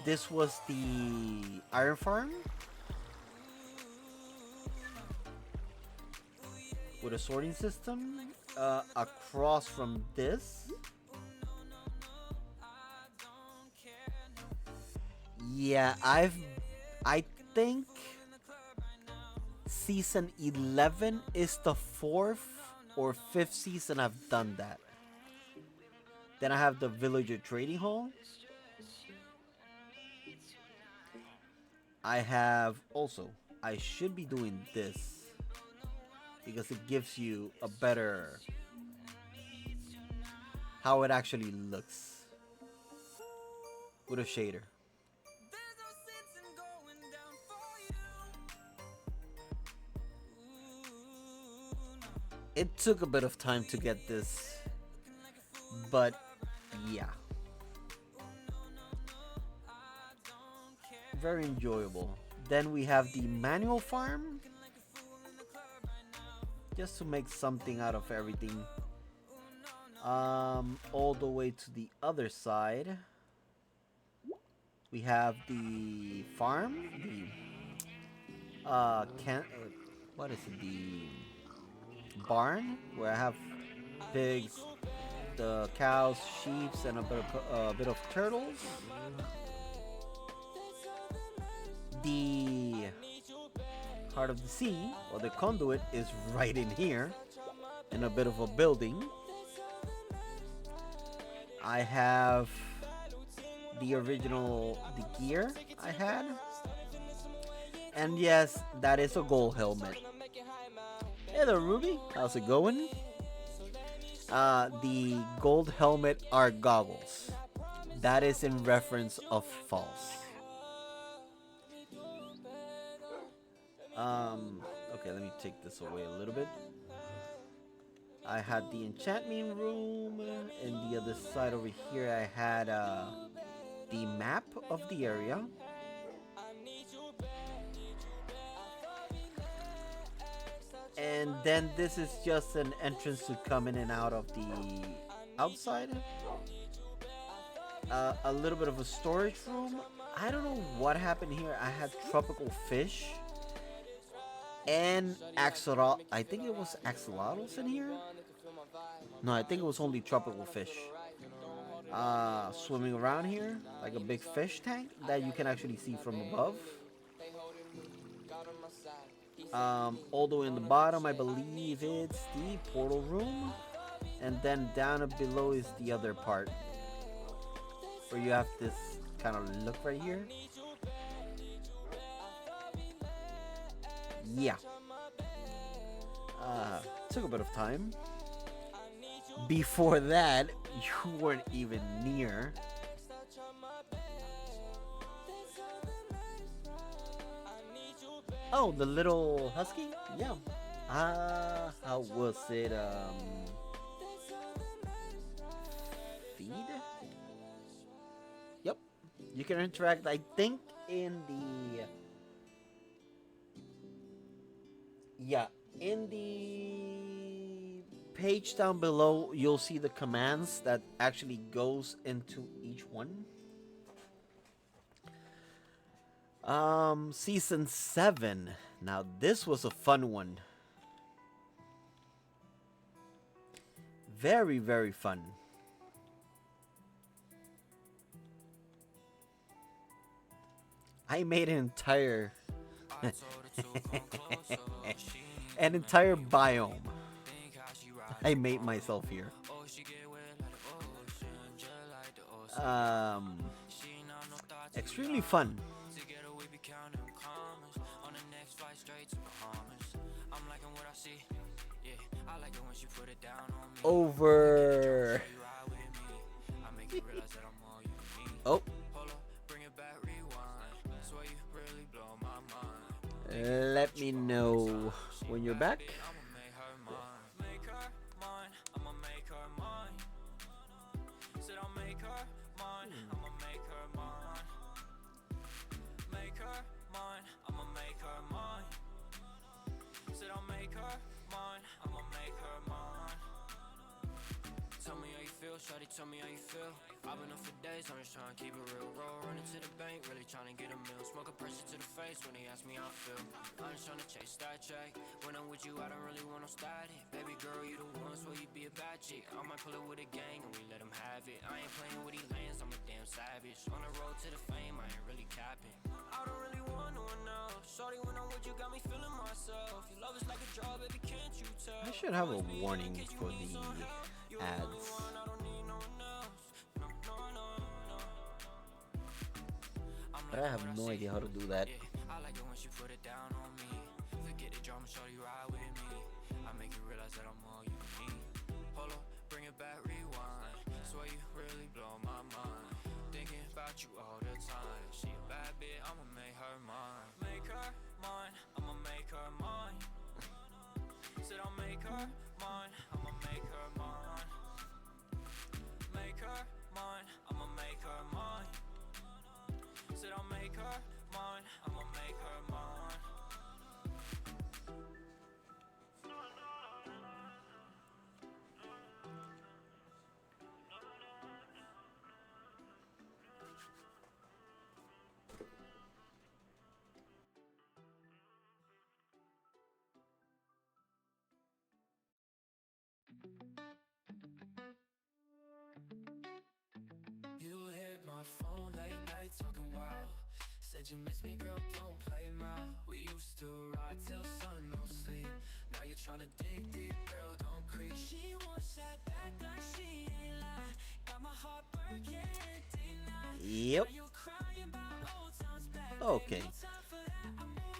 This was the iron farm with a sorting system. Across from this, yeah, I think season 11 is the 4th or 5th season I've done that. Then I have the villager trading hall. I have also, I should be doing this because it gives you a better how it actually looks with a shader. It took a bit of time to get this, but yeah, very enjoyable. Then we have the manual farm, just to make something out of everything. All the way to the other side, we have the farm, the what is it? The barn where I have pigs, the cows, sheep, and a bit of turtles. The heart of the sea, or the conduit, is right in here, in a bit of a building. I have the original gear I had, and yes, that is a gold helmet. Hey there, Ruby. How's it going? The gold helmet are goggles. That is in reference of false. Okay, let me take this away a little bit. I had the enchantment room, and the other side over here I had the map of the area. And then this is just an entrance to come in and out of the outside. A little bit of a storage room. I don't know what happened here. I had tropical fish and axolotl. I think it was axolotls in here. No, I think it was only tropical fish. Swimming around here like a big fish tank that you can actually see from above. All the way in the bottom, I believe it's the portal room, and then down below is the other part where you have this kind of look right here. Yeah. Took a bit of time. Before that, you weren't even near. Oh, the little husky? Yeah. How was it? Feed? Yep. You can interact, I think, in the... Yeah, in the page down below, you'll see the commands that actually goes into each one. Season 7. Now this was a fun one. Very, very fun. I made an entire biome. I made myself here. Um, Extremely fun. Over. Oh. Let me know when you're back. Shawty, tell me how you feel. I've been up for days, I'm just trying to keep it real. Roll, running to the bank, really trying to get a meal. Smoke a pressure to the face when they ask me how I feel. I'm just trying to chase that check. When I'm with you, I don't really want no static. Baby girl, you the one, so you be a bad chick. I might pull it with a gang and we let them have it. I ain't playing with these lanes, I'm a damn savage. On the road to the fame, I ain't really capping. I don't really want no one else. Shorty, when I'm with you, got me feeling myself. Your love is like a drug, baby, can't you tell? I should have a warning for the ads. But I have no idea how to do that. I like it when she put it down on me. Forget the drama, shorty, ride with me. I make you realize that I'm all you need. Hold up, bring it back, rewind. Swear you really blow my mind. Thinking about you all the time. She a bad bitch, I'ma make her mine. Make her mine, I'ma make her mine. Said I'll make her mine, I'ma make her mine. Make her mine, I'ma make her mine. Said I'll make her mine, I'ma make her mine. You hit my phone late night talking wild. Said you miss me, girl, don't play mal. We used to ride till sun, no sleep. Now you're trying to dig deep, girl, don't creep. She wants that back like she ain't lying. Got my heart breaking tonight. Yep. You crying about old times back. Okay.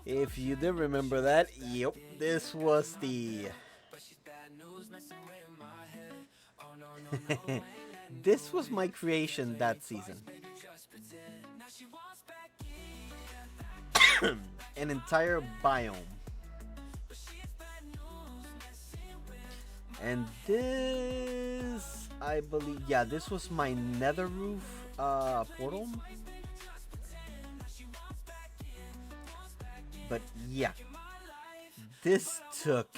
If you did remember that, yep, this was the. But she's bad news messing with my head. Oh no, no, no. This was my creation that season. An entire biome. And this, I believe, yeah, this was my nether roof portal. But yeah, this took.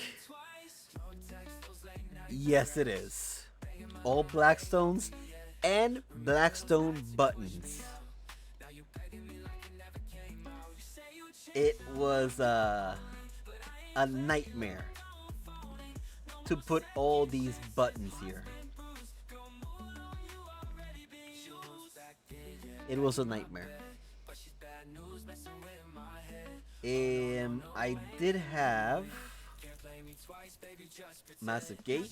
Yes, it is. All Blackstones and Blackstone buttons. It was a nightmare to put all these buttons here. It was a nightmare. I did have massive gate.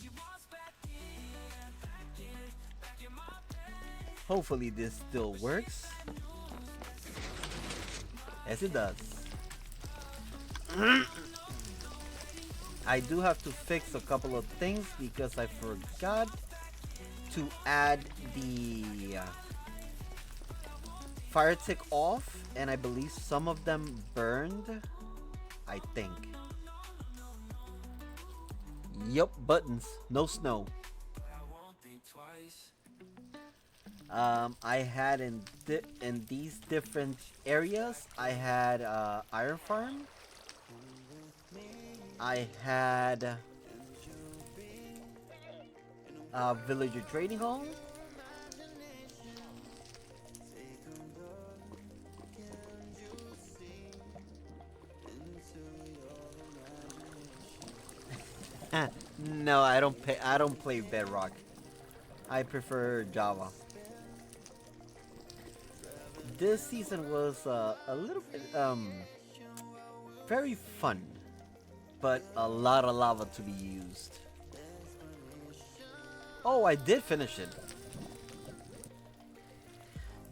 Hopefully this still works. Yes, it does. I do have to fix a couple of things because I forgot to add the fire tick off, and I believe some of them burned. I think. Yup, buttons. No snow. I had in these different areas, I had iron farm. I had villager trading hall. No, I don't pay. I don't play Bedrock. I prefer Java. This season was a little bit very fun, but a lot of lava to be used. Oh, I did finish it.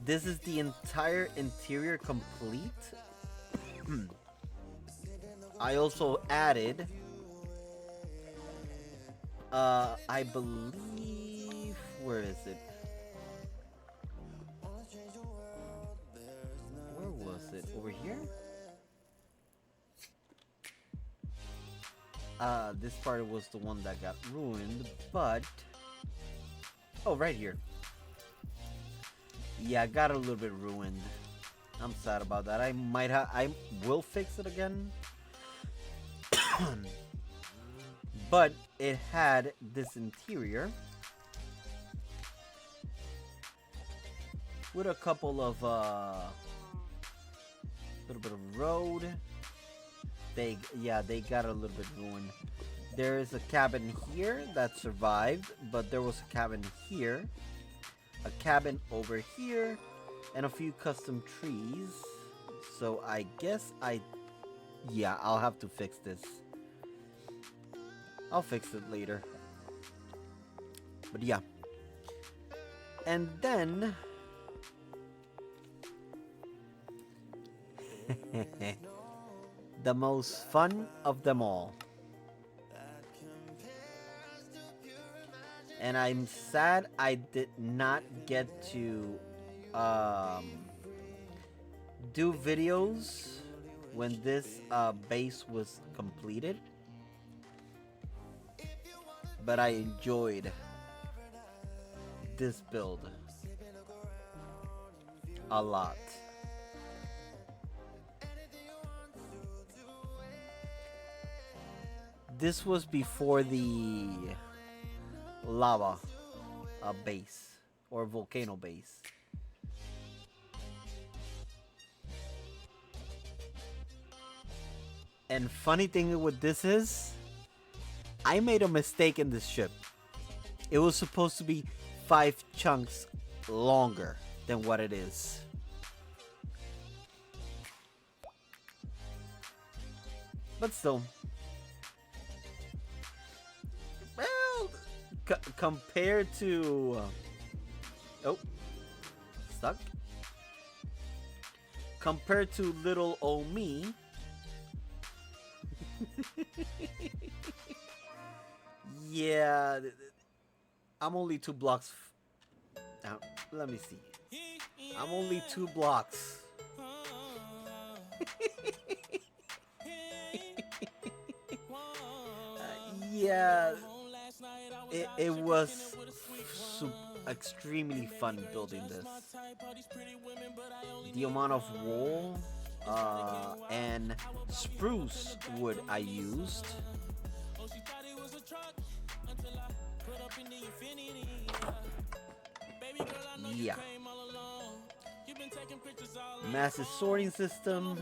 This is the entire interior complete. I also added, I believe, where is it? Where was it? Over here? This part was the one that got ruined, but oh, right here. Yeah, I got a little bit ruined. I'm sad about that. I will fix it again. But it had this interior with a couple of little bit of road. They got a little bit ruined. There is a cabin here that survived, but there was a cabin here, a cabin over here, and a few custom trees. So I guess I'll have to fix this. I'll fix it later. But yeah. And then the most fun of them all. And I'm sad I did not get to do videos when this base was completed. But I enjoyed this build a lot. This was before the lava base or volcano base. And funny thing with this is, I made a mistake in this ship. It was supposed to be 5 chunks longer than what it is. But still, well, compared to oh, stuck. Compared to little old me, yeah, I'm only 2 blocks. Let me see. I'm only 2 blocks. Yeah, it was extremely fun building this. The amount of wool and spruce wood I used. Yeah. Massive sorting system.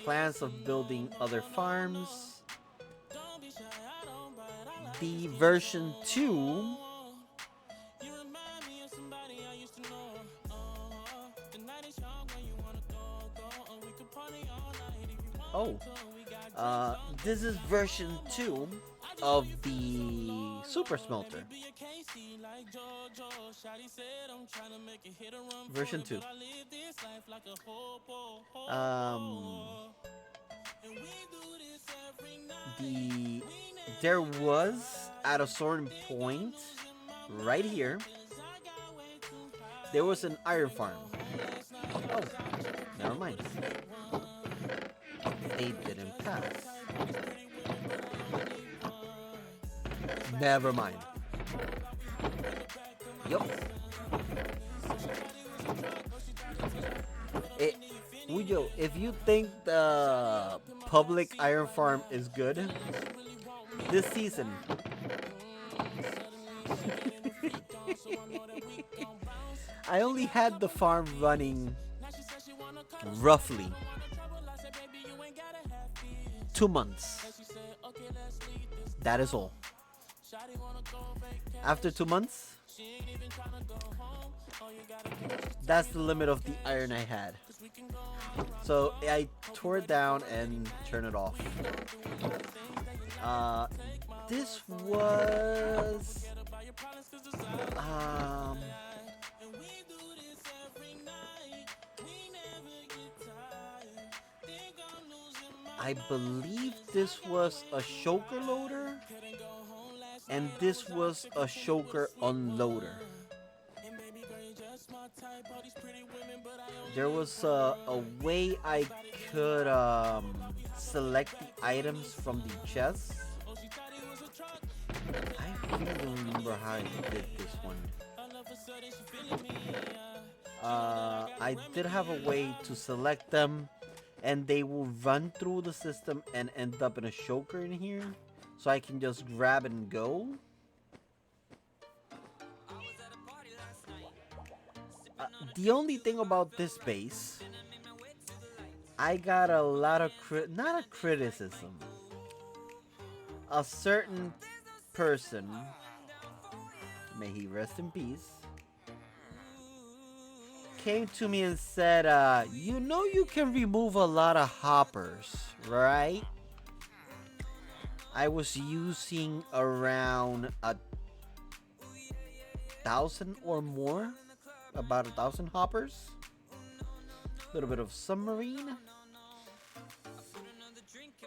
Plans of building other farms. The version 2 oh, this is version 2 of the super smelter. Version 2. There was at a certain point right here, there was an iron farm. Oh, never mind. They didn't pass. Never mind. Yup. Ujo, if you think the public iron farm is good, this season, I only had the farm running roughly 2 months. That is all. After 2 months, that's the limit of the iron I had. So I tore it down and turned it off. Uh, this was um, I believe this was a choker loader, and this was a choker unloader. There was a way I could select the items from the chest. I really don't remember how I did this one. I did have a way to select them, and they will run through the system and end up in a choker in here, so I can just grab it and go. The only thing about this base, I got a lot of not a criticism. A certain person, may he rest in peace, came to me and said, you know you can remove a lot of hoppers, right? I was using around 1,000 or more, about 1,000 hoppers, a little bit of submarine,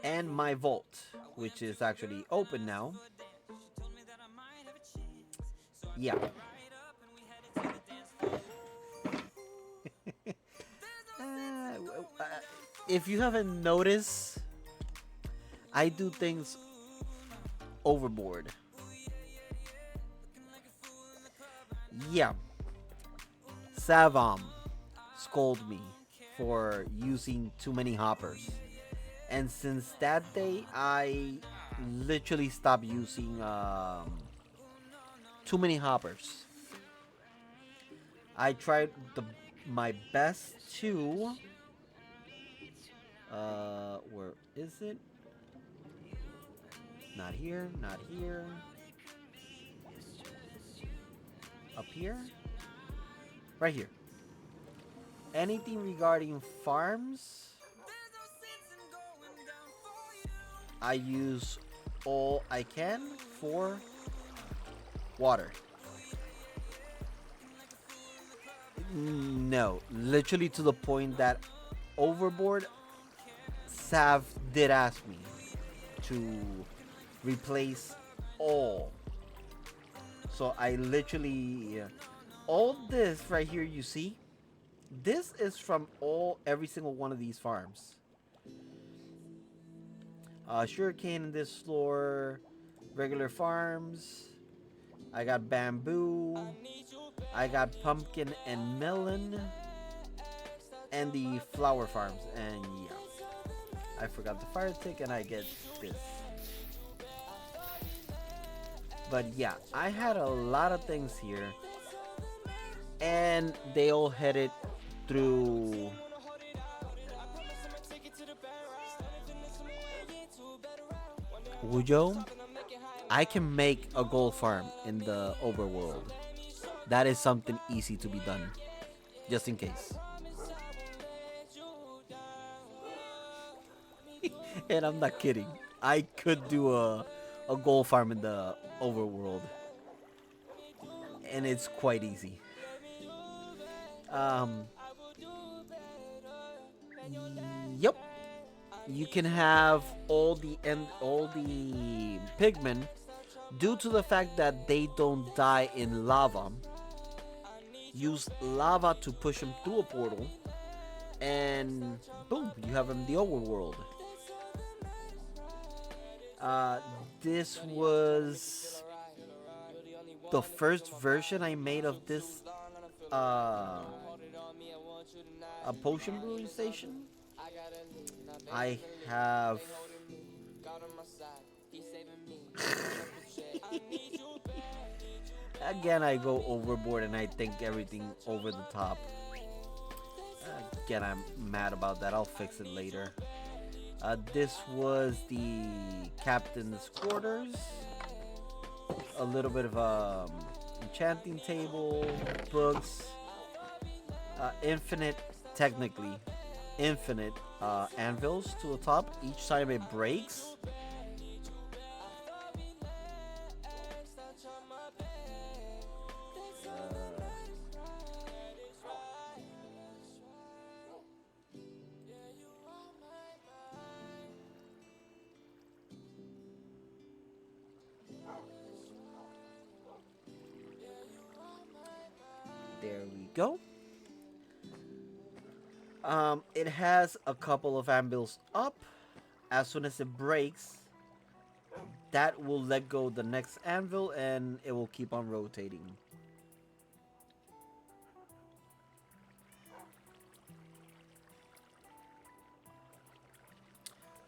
and my vault, which is actually open now. Yeah. If you haven't noticed, I do things overboard. Yeah. Savam scolded me for using too many hoppers. And since that day, I literally stopped using too many hoppers. I tried my best to... where is it? Not here, not here. Up here? Right here. Anything regarding farms, I use all I can for water. No, literally to the point that overboard, Sav did ask me to replace all. So I literally, all this right here you see, this is from every single one of these farms. Sugarcane in this floor, regular farms. I got bamboo. I got pumpkin and melon, and the flower farms. And yeah, I forgot the fire stick, and I get this. But yeah, I had a lot of things here, and they all headed through Wujo. I can make a gold farm in the overworld. That is something easy to be done, just in case. And I'm not kidding. I could do a gold farm in the overworld, and it's quite easy. Yep. You can have all the pigmen, due to the fact that they don't die in lava. Use lava to push them through a portal, and boom, you have them in the overworld. This was the first version I made of this a potion brewing station. I have again, I go overboard and I think everything over the top. Again, I'm mad about that. I'll fix it later. This was the captain's quarters. A little bit of enchanting table, books, infinite, technically, infinite anvils to the top. Each time it breaks, there we go. It has a couple of anvils up. As soon as it breaks, that will let go the next anvil and it will keep on rotating.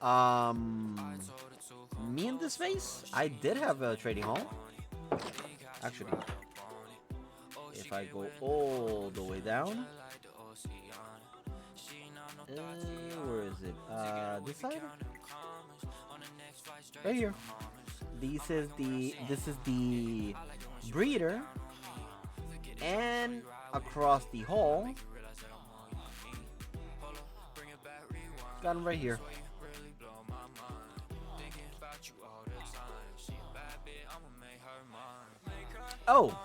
Um, Me in this space, I did have a trading hall. Actually, if I go all the way down, where is it? This side? Right here. This is the breeder, and across the hall, got him right here. Oh,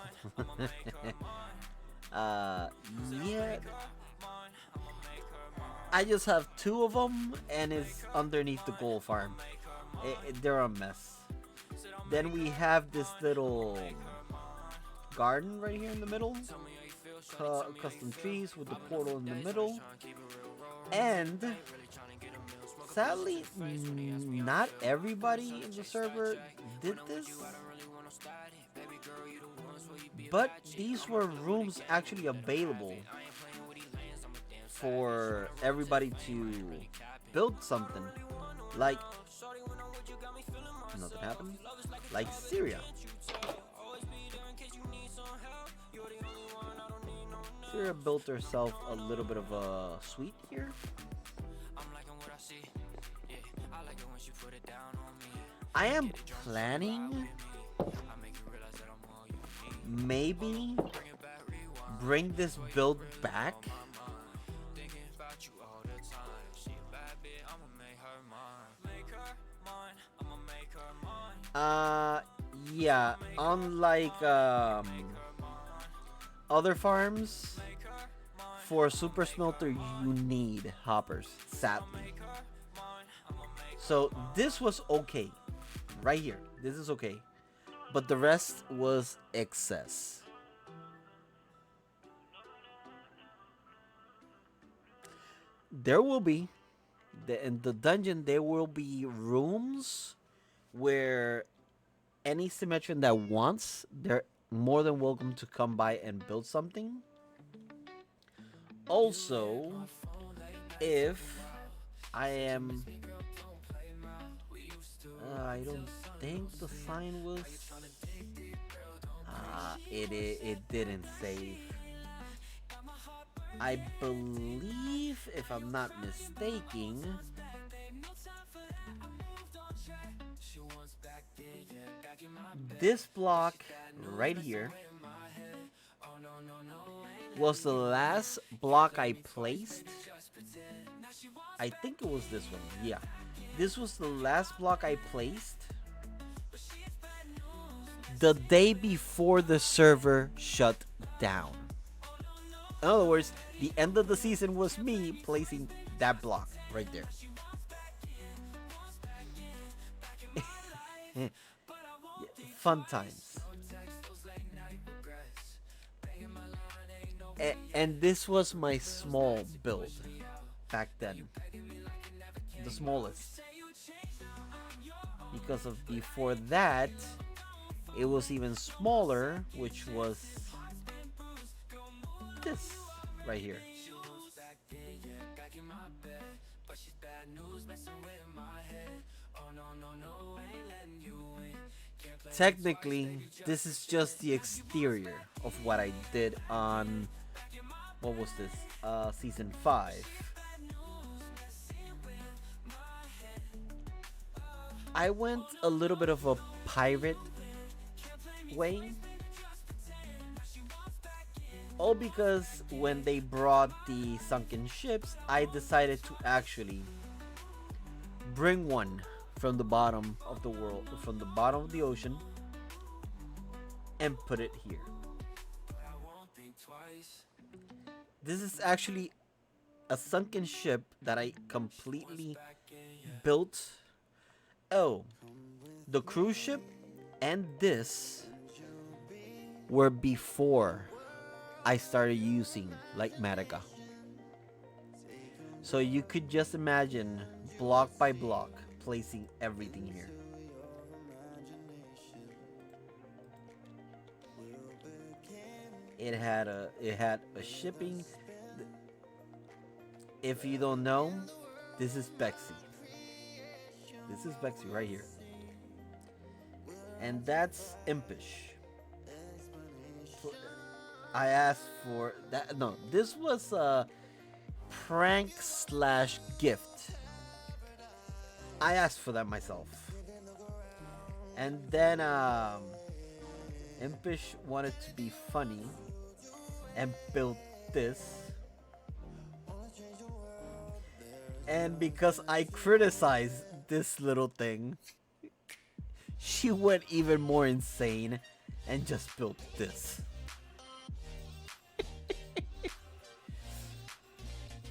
yeah. I just have two of them, and it's underneath the gold farm. They're a mess. Then we have this little garden right here in the middle. Custom trees with the portal in the middle. And sadly, not everybody in the server did this. But these were rooms actually available for everybody to build something. Like, nothing happened. Like Syria. Syria built herself a little bit of a suite here. I am planning maybe bring this build back. Yeah, unlike other farms, for super smelter you need hoppers, sadly. So this was okay, right here. This is okay, but the rest was excess. There will be in the dungeon. There will be rooms where any Symmetrian that wants, they're more than welcome to come by and build something. Also, if I am, I don't think the sign was. It didn't save. I believe, if I'm not mistaken, this block right here was the last block I placed. I think it was this one. Yeah. This was the last block I placed the day before the server shut down. In other words, the end of the season was me placing that block right there. Yeah, fun times. And this was my small build back then. The smallest. Because of before that, it was even smaller, which was this right here. Technically, this is just the exterior of what I did on, what was this? Season 5. I went a little bit of a pirate way. All because when they brought the sunken ships, I decided to actually bring one from the bottom of the world, from the bottom of the ocean, and put it here. This is actually a sunken ship that I completely built. Oh, the cruise ship and this were before I started using Lightmatica. So you could just imagine block by block placing everything here. It had a shipping. If you don't know, this is Bexy. This is Bexy right here. And that's impish. I asked for that. No, this was a prank slash gift. I asked for that myself. And then Impish wanted to be funny and built this. And because I criticized this little thing, she went even more insane and just built this.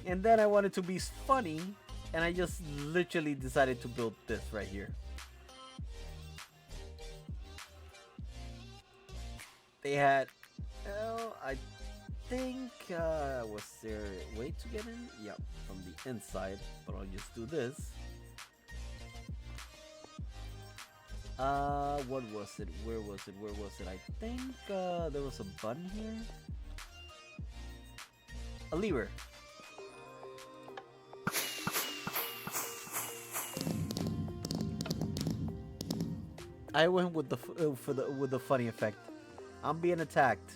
And then I wanted to be funny, and I just literally decided to build this right here. They had, well, I think, was there a way to get in? Yeah, from the inside, but I'll just do this. What was it? Where was it? Where was it? I think, there was a button here. A lever. I went with the with the funny effect. I'm being attacked.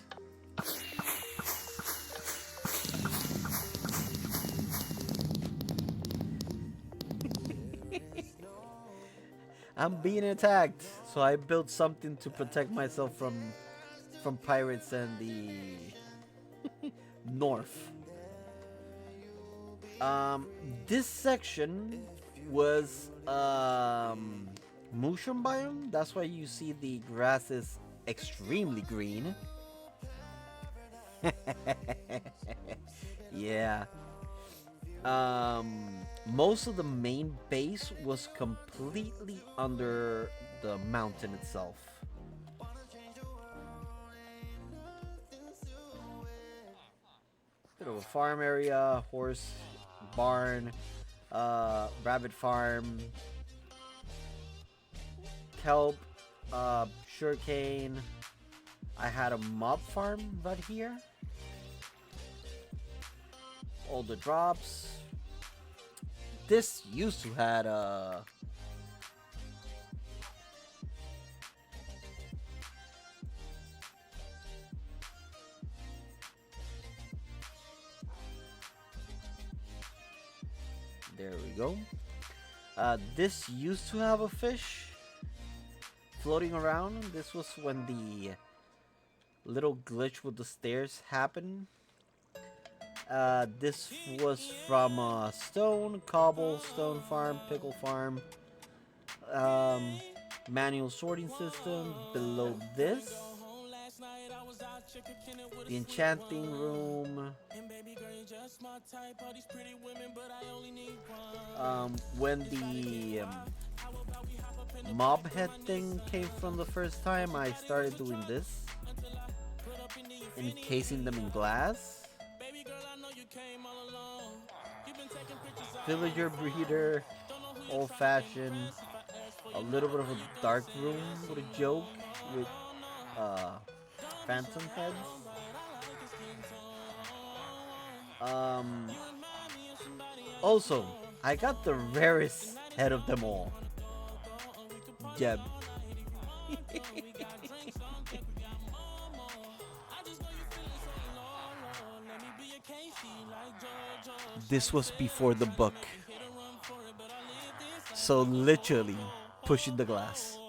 I'm being attacked, so I built something to protect myself from pirates and the north. This section was mushroom biome. That's why you see the grass is extremely green. Yeah. Most of the main base was completely under the mountain itself. Bit of a farm area, horse barn, rabbit farm, kelp, sugarcane. I had a mob farm right here. All the drops. This used to had a there we go. This used to have a fish floating around. This was when the little glitch with the stairs happened. This was from a stone, cobblestone farm, pickle farm, manual sorting system. Below this, the enchanting room. When the mob head thing came from the first time, I started doing this, encasing them in glass. Villager breeder, old fashioned, a little bit of a dark room with a joke with phantom heads. Also, I got the rarest head of them all. Jeb. This was before the book. So literally, pushing the glass.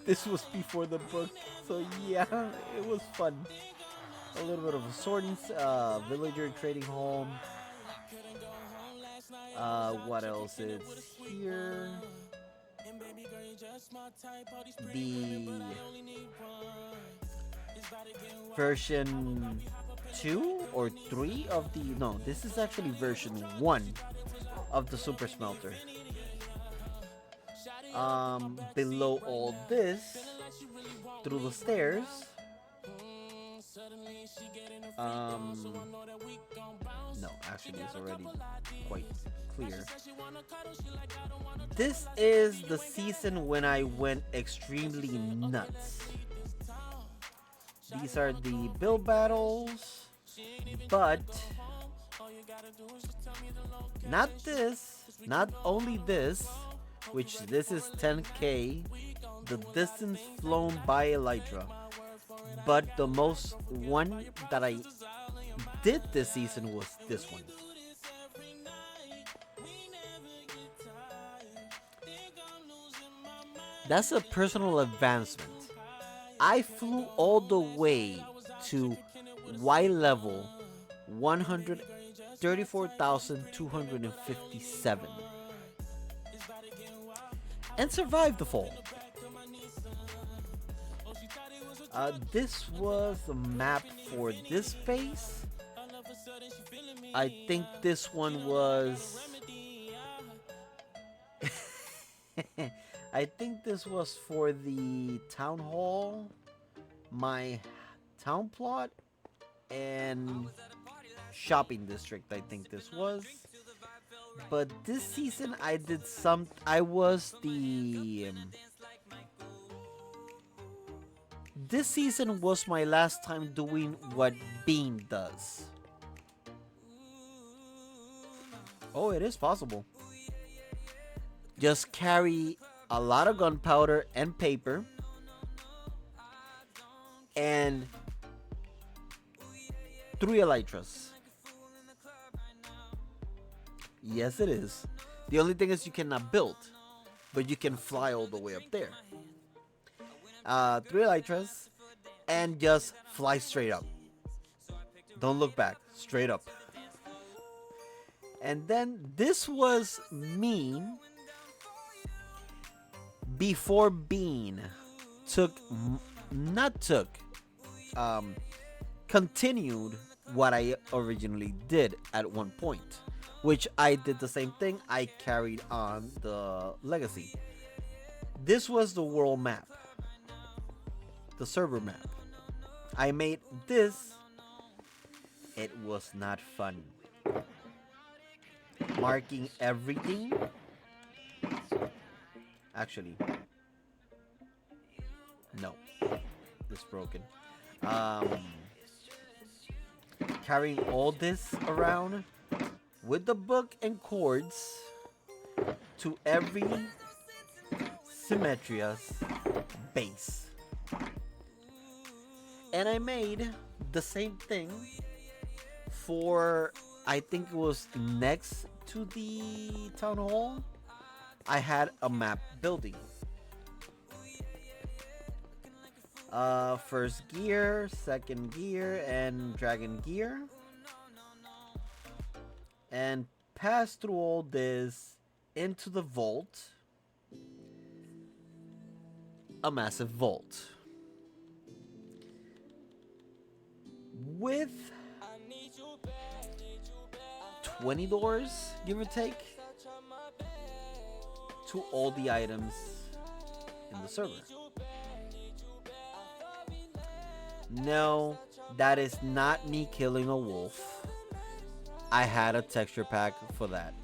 This was before the book, so yeah, it was fun. A little bit of a sorting, villager trading home. What else is here? The version 2 or 3 of the, no, this is actually version 1 of the super smelter. Below all this, through the stairs, no, actually it's already quite clear. This is the season when I went extremely nuts. These are the build battles, but not this, not only this, which this is 10k, the distance flown by Elytra, but the most one that I did this season was this one. That's a personal advancement. I flew all the way to Y level 134,257 and survived the fall. This was the map for this phase. I think this one was I think this was for the town hall, my town plot, and shopping district. I think this was. But this season I did some. I was the. This season was my last time doing what Bean does. Oh, it is possible. Just carry a lot of gunpowder and paper and 3 elytras. Yes, it is. The only thing is you cannot build, but you can fly all the way up there. 3 elytras and just fly straight up. Don't look back, straight up. And then this was me before Bean continued what I originally did at one point, which I did the same thing. I carried on the legacy. This was the world map, the server map. I made this. It was not fun. Marking everything. Actually, no, it's broken. Carrying all this around with the book and cords to every Symmetria's base. And I made the same thing for, I think it was next to the town hall. I had a map building. First gear, second gear, and dragon gear. And pass through all this into the vault. A massive vault. With 20 doors, give or take, to all the items in the server. No, that is not me killing a wolf. I had a texture pack for that.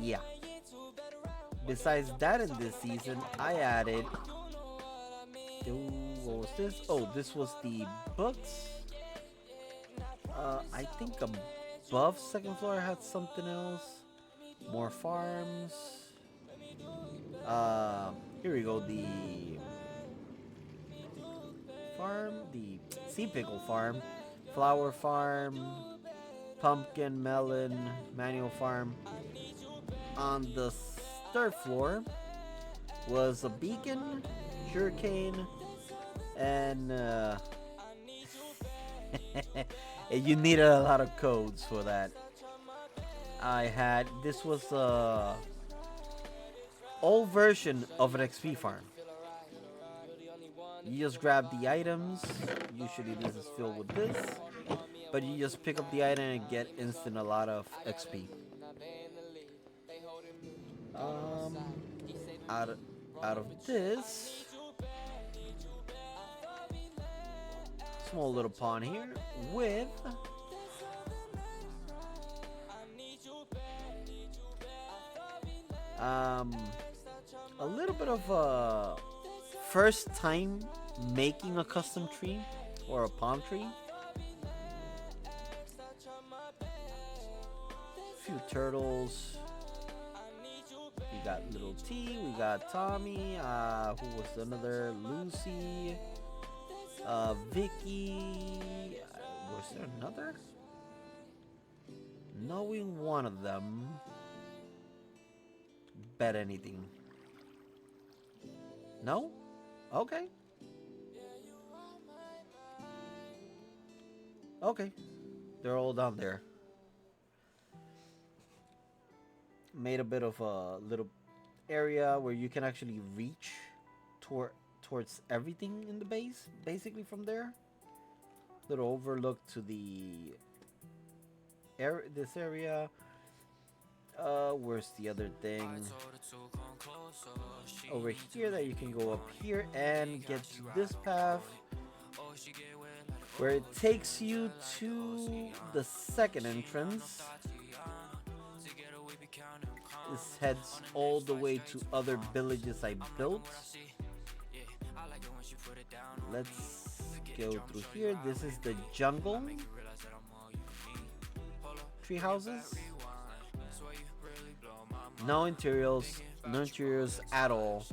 Yeah. Besides that, in this season, I added. What was this? Oh, this was the books. I think above second floor had something else. More farms. Here we go. The farm, the sea pickle farm, flower farm, pumpkin, melon, manual farm. On the third floor was a beacon, sugarcane, and you needed a lot of codes for that. I had this was a old version of an XP farm. You just grab the items. Usually this is filled with this, but you just pick up the item and get instant a lot of XP. Um, out of, out of this small little pond here with um a little bit of first time making a custom tree or a palm tree. Few turtles. We got little T. We got Tommy. Who was another? Lucy. Vicky. Was there another? Knowing one of them. Bet anything. No? Okay. Okay. They're all down there. Made a bit of a little area where you can actually reach towards everything in the base, basically from there. Little overlook to the this area. Where's the other thing? Over here that you can go up here and get to this path where it takes you to the second entrance. This heads all the way to other villages I built. Let's go through here. This is the jungle. Tree houses. No interiors. No interiors at all.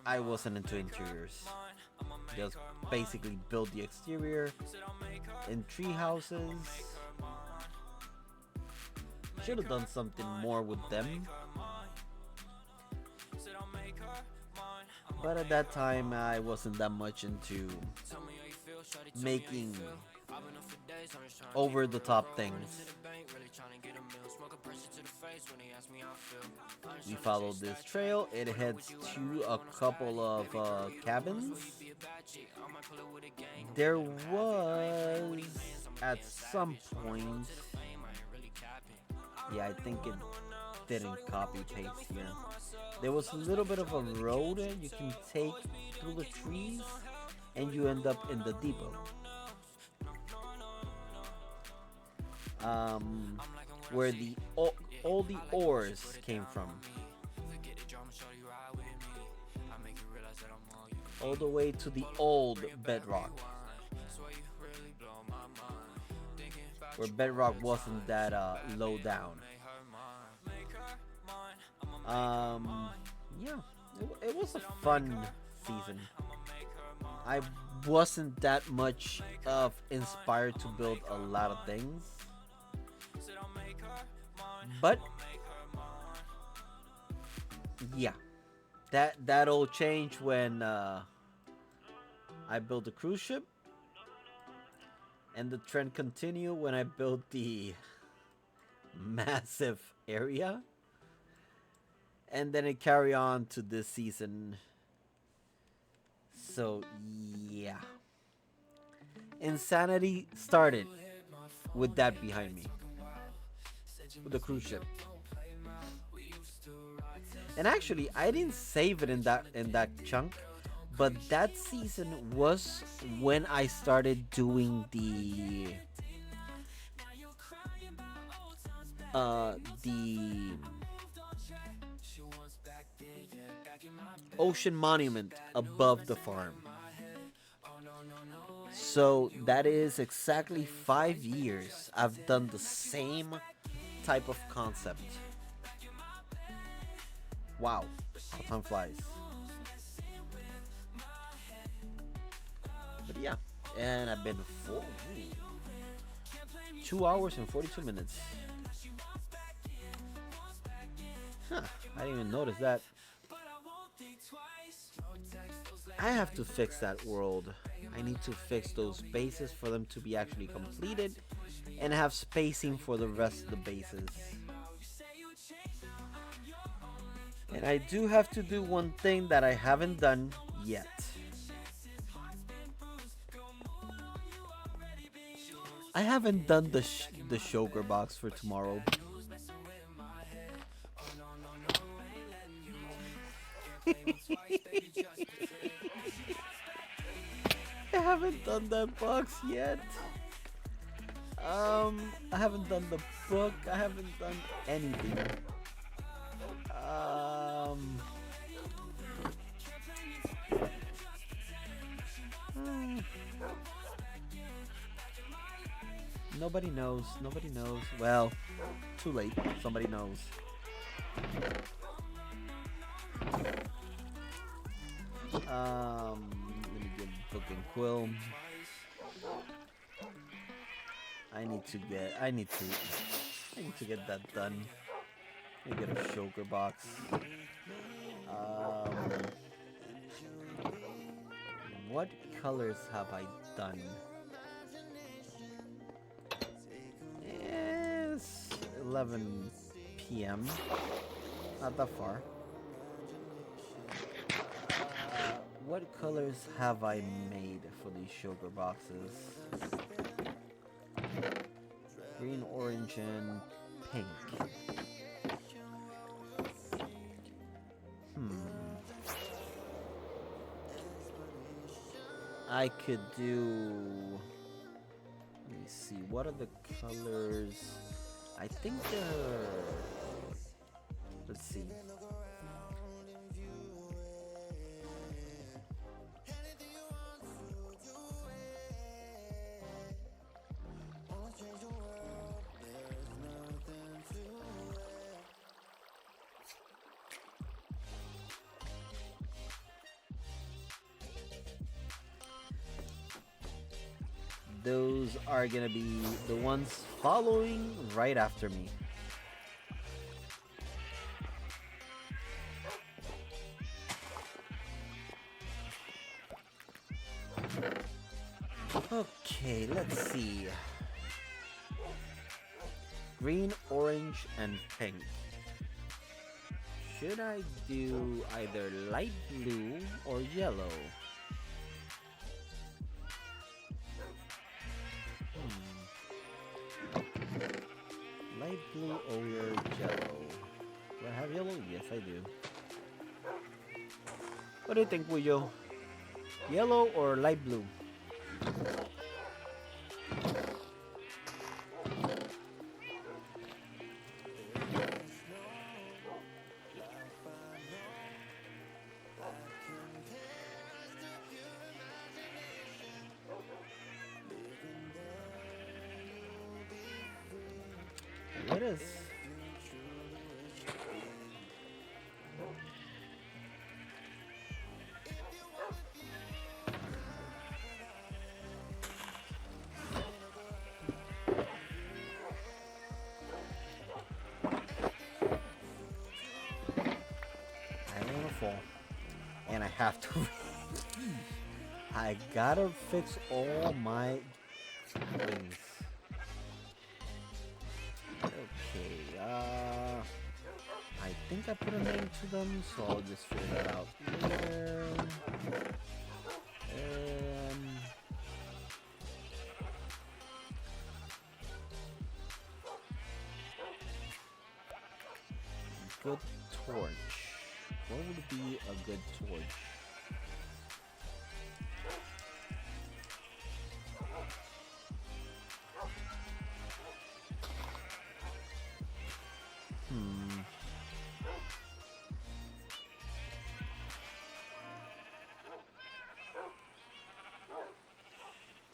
I wasn't into interiors. Just basically build the exterior in tree houses. Should have done something more with them. But at that time, I wasn't that much into making over the top things. We followed this trail. It heads to a couple of cabins. There was at some point. Yeah, I think it didn't copy paste here. There was a little bit of a road you can take through the trees, and you end up in the depot. Where all the ores came from. All the way to the old bedrock. Where bedrock wasn't that low down. Yeah, it was a fun season. I wasn't that much inspired to build a lot of things, but yeah, that all changed when I built a cruise ship, and the trend continued when I built the massive area, and then it carried on to this season. So yeah, insanity started with that behind me, with the cruise ship. And actually, I didn't save it in that chunk, but that season was when I started doing the ocean monument above the farm. So that is exactly 5 years I've done the same type of concept. Wow, how time flies. But yeah, and I've been 2 hours and 42 minutes. Huh, I didn't even notice that. I have to fix that world. I need to fix those bases for them to be actually completed and have spacing for the rest of the bases. And I do have to do one thing that I haven't done yet. I haven't done the sugar box for tomorrow. I haven't done that box yet. I haven't done the book. I haven't done anything. Um, hmm, nobody knows. Nobody knows. Well, too late. Somebody knows. Let me get book and quill. I need to get that done. Let me get a sugar box. Um, what colors have I done? It's 11 p.m. Not that far. What colors have I made for these sugar boxes? Green, orange, and pink. I could do... Let me see, what are the colors? I think they're... Let's see. Those are gonna be the ones following right after me. Okay, let's see. Green, orange, and pink. Should I do either light blue or yellow? Light blue or yellow? Do I have yellow? Yes, I do. What do you think, Puyo? Yellow or light blue? It is. I don't wanna fall. And I have to. I gotta fix all my things. Okay, I think I put a name to them, so I'll just figure that out later. Good torch. What would be a good torch?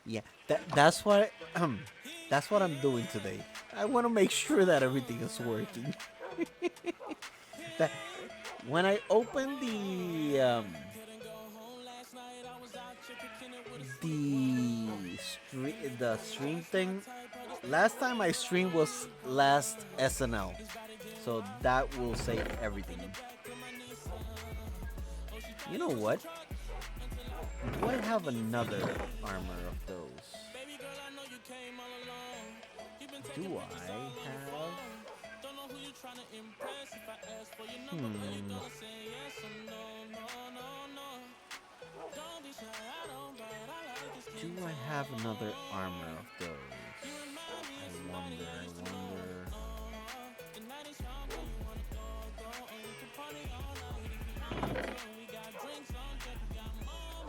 Yeah, that's what that's what I'm doing today. I want to make sure that everything is working. That when I open the stream thing, Last time I streamed was last SNL, so that will say everything. You know what? Do I have another armor of those? Baby girl, I know you came all alone. You've been Do taking pictures I all on your have? phone. Don't know who you trying to impress. If I ask for your number, are you gonna say yes or no? No, no, no. Don't be shy, I don't bite. I like your Do skin I have another tone. armor of those? You remind me I of somebody wonder, I I used to know. wonder. The night is young and you wanna go, go. And we can party all night if you want to. We got drinks on deck, we got more.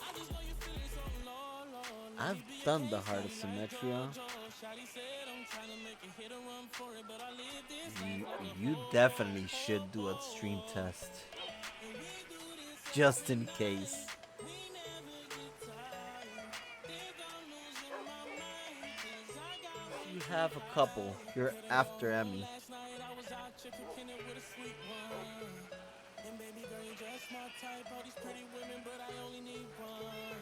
I just know you feeling so low, low. Let I've me be your done the case heart of like Symmetria. JoJo. Shawty said I'm trying to make a hit and run for it, but I live this life You, like a you ho, ho, definitely ho, should do ho. a stream test. And we do this Just every in case. night. We never get tired. Think I'm losing my mind, 'cause I got one You good have a couple. eye. You're Could've after known Emmy. last night I was out here cooking it with a sweet one. And baby girl, you just my type. All these pretty women, but I only need one.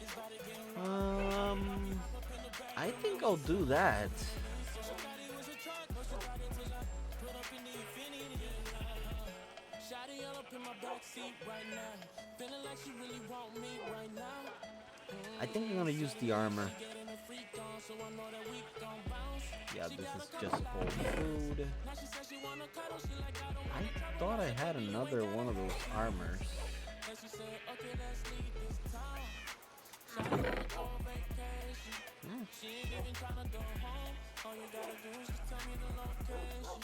It's about to get rough. About we Um, hop up in the back I of my think I'll Nissan. do that. Oh, she thought it was a truck. Oh, she thought it was a put up in the infinity. Yeah. Shotty all up in my backseat right now. Feeling like she really want me right now. I think I'm gonna use Shorty the yeah, armor. she getting a freak on, so I know that we gon' bounce. Yeah, She this got is a couple just for of food. now she says she wanna cuddle, she like I don't I wanna trouble. thought I I said had baby you ain't another gotta one of those hate me. armors. And she said okay let's leave this town. Shawty wanna go on vacation. She ain't even tryna go home. All you gotta do is just tell me the location.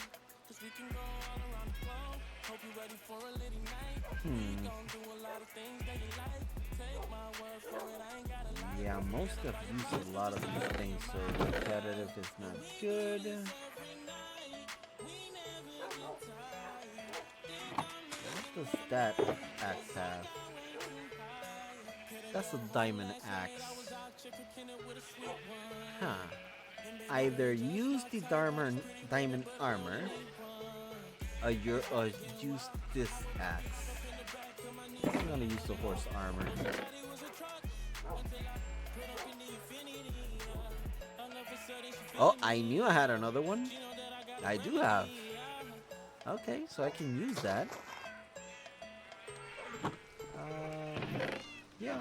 'Cause we can go all around the globe. Hope you ready for a litty night. We gon' do a lot of things that you like. Take my word for it, I ain't gotta lie. Yeah, Don't most forget have about your used a promise, lot 'cause of it's these all in things, your so mind. repetitive is And not we do good. this every night. We never get tired. Think I'm What losing does my that mind, axe 'cause I have? got way too high. Could've That's a gone home diamond last night, I axe. was out here cooking it with a sweet one. Huh. And baby girl, Either you just use my the type. All these pretty women, diamond but I only armor, need one. or use this axe. I think I'm gonna use the horse armor. Oh, I knew I had another one. I do have. Okay, so I can use that. Yeah.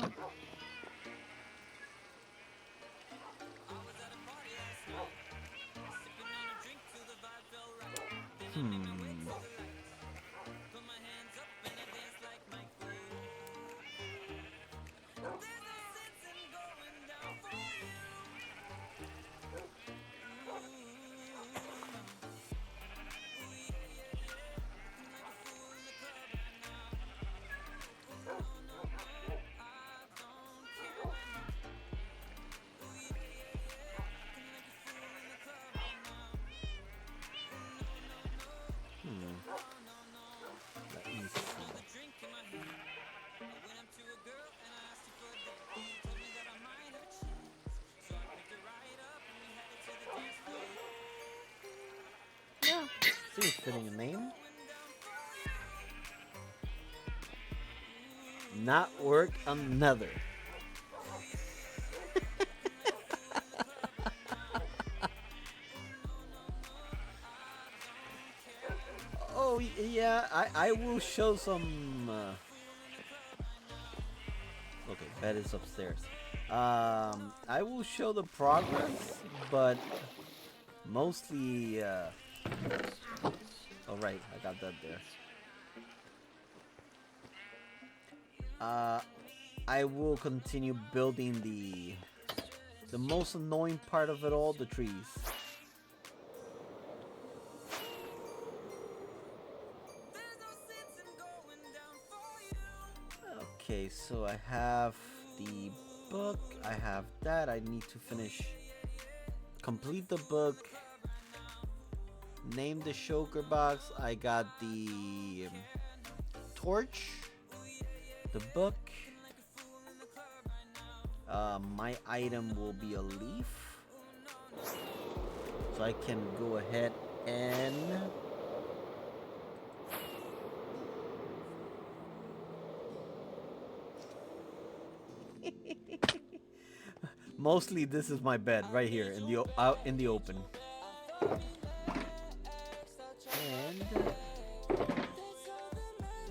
Let me see. Yeah. Seems fitting a name. Not work another. Oh yeah, I will show some. Okay, bed is upstairs. I will show the progress, but mostly. Oh right, I got that there. Uh, I will continue building the most annoying part of it all, the trees. Okay, so I have the book. I have that. I need to finish, complete the book. Name the shulker box. I got the torch, the book. My item will be a leaf, so I can go ahead and Mostly, this is my bed right here in the out in the open. And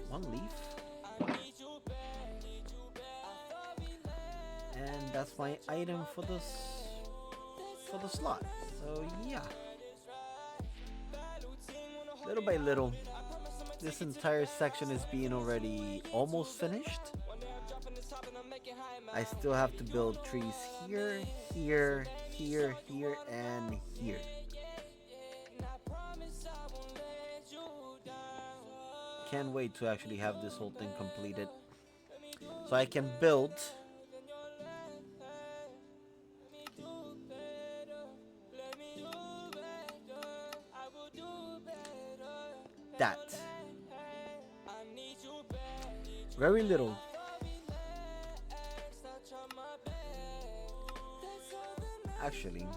one leaf. And that's my item for the slot. So yeah, little by little, this entire section is being already almost finished. I still have to build trees here, here, here, here, and here. Can't wait to actually have this whole thing completed so I can build that. Very little. Actually,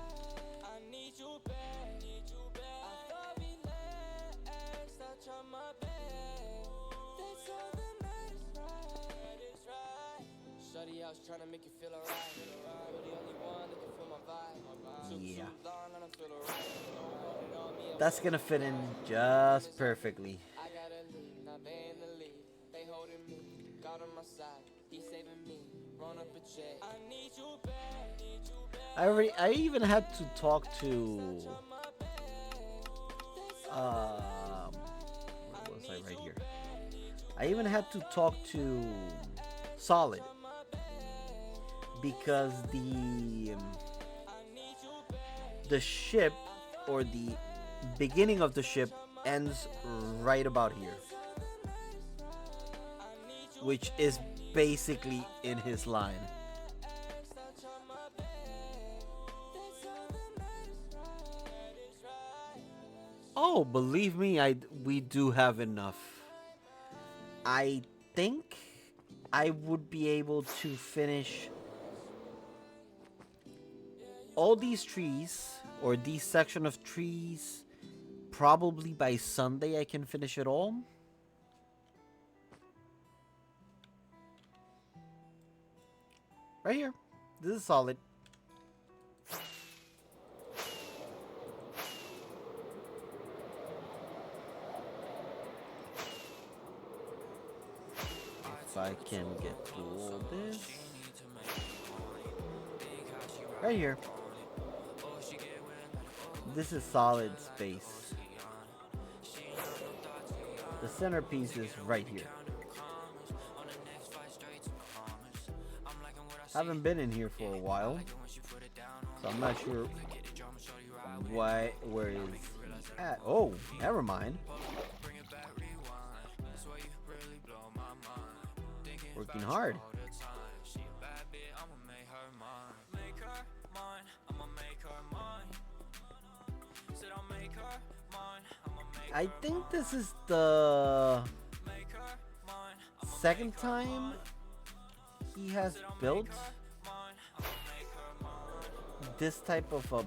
Shorty, I was trying to make you feel alright. You're the only one that can feel my vibe. Took yeah, too long, I don't feel alright. that's gonna fit in just perfectly. I gotta leave, now they in the lead. They holding me, God on my side. He's saving me, run up a check. I need you back, need you back. I even had to talk to where was I right here? I even had to talk to Solid because the ship or the beginning of the ship ends right about here, which is basically in his line. Oh, believe me, we do have enough. I think I would be able to finish all these trees or these section of trees probably by Sunday. I can finish it all. Right here. This is solid. If I can get through all this. Right here. This is solid space. The centerpiece is right here. Haven't been in here for a while, so I'm not sure where is at. Oh, never mind. Working hard. I think this is the second time he has built this type of a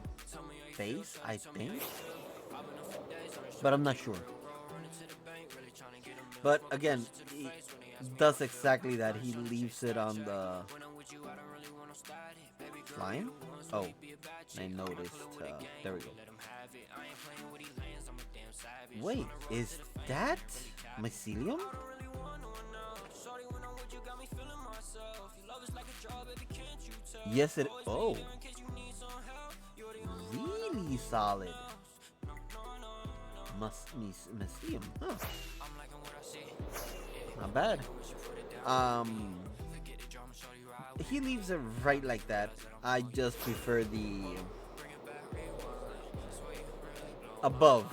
base, I think, but I'm not sure. But again, he does exactly that. He leaves it on the line. Oh, I noticed. There we go. Wait, is that mycelium? Yes, it. Oh, really solid. Mycelium, huh? Not bad. He leaves it right like that. I just prefer the above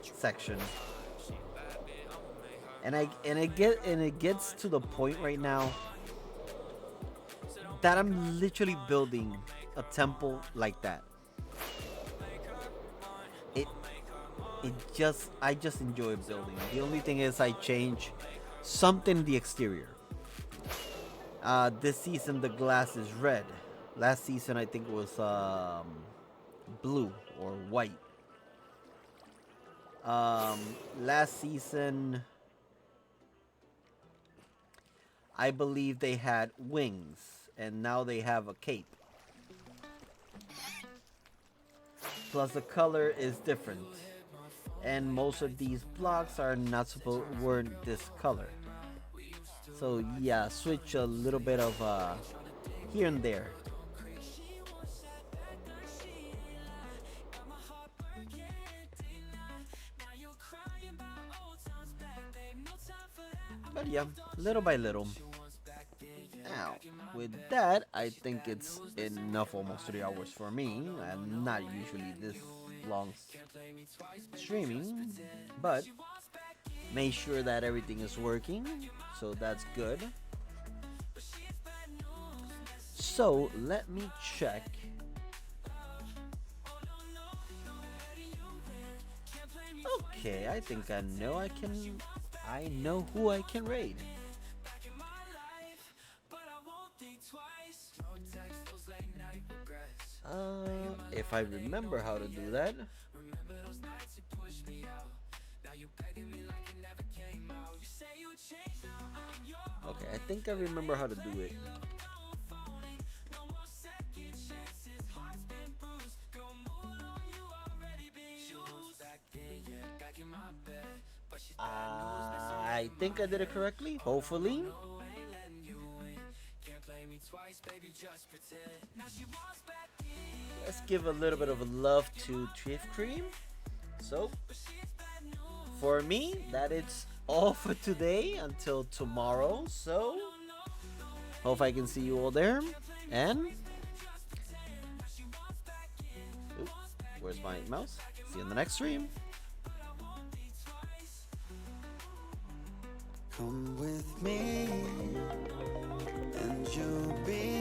section. And it gets to the point right now that I'm literally building a temple like that. I just enjoy building. The only thing is I change something in the exterior. This season the glass is red. Last season I think it was blue or white. Last season I believe they had wings. and now they have a cape. Plus the color is different, and most of these blocks are not supposed weren't this color. So yeah, switch a little bit of here and there. But yeah, little by little. Now, with that, I think it's enough, almost 3 hours for me. I'm not usually this long streaming, but make sure that everything is working, so that's good. So let me check. Okay, I think I know who I can raid. If I remember how to do that. Okay, I think I remember how to do it. I think I did it correctly, hopefully. Let's give a little bit of love to Thrift Cream. So, for me, that is all for today until tomorrow. So, hope I can see you all there. And, oops, where's my mouse? See you in the next stream. Come with me, and you'll be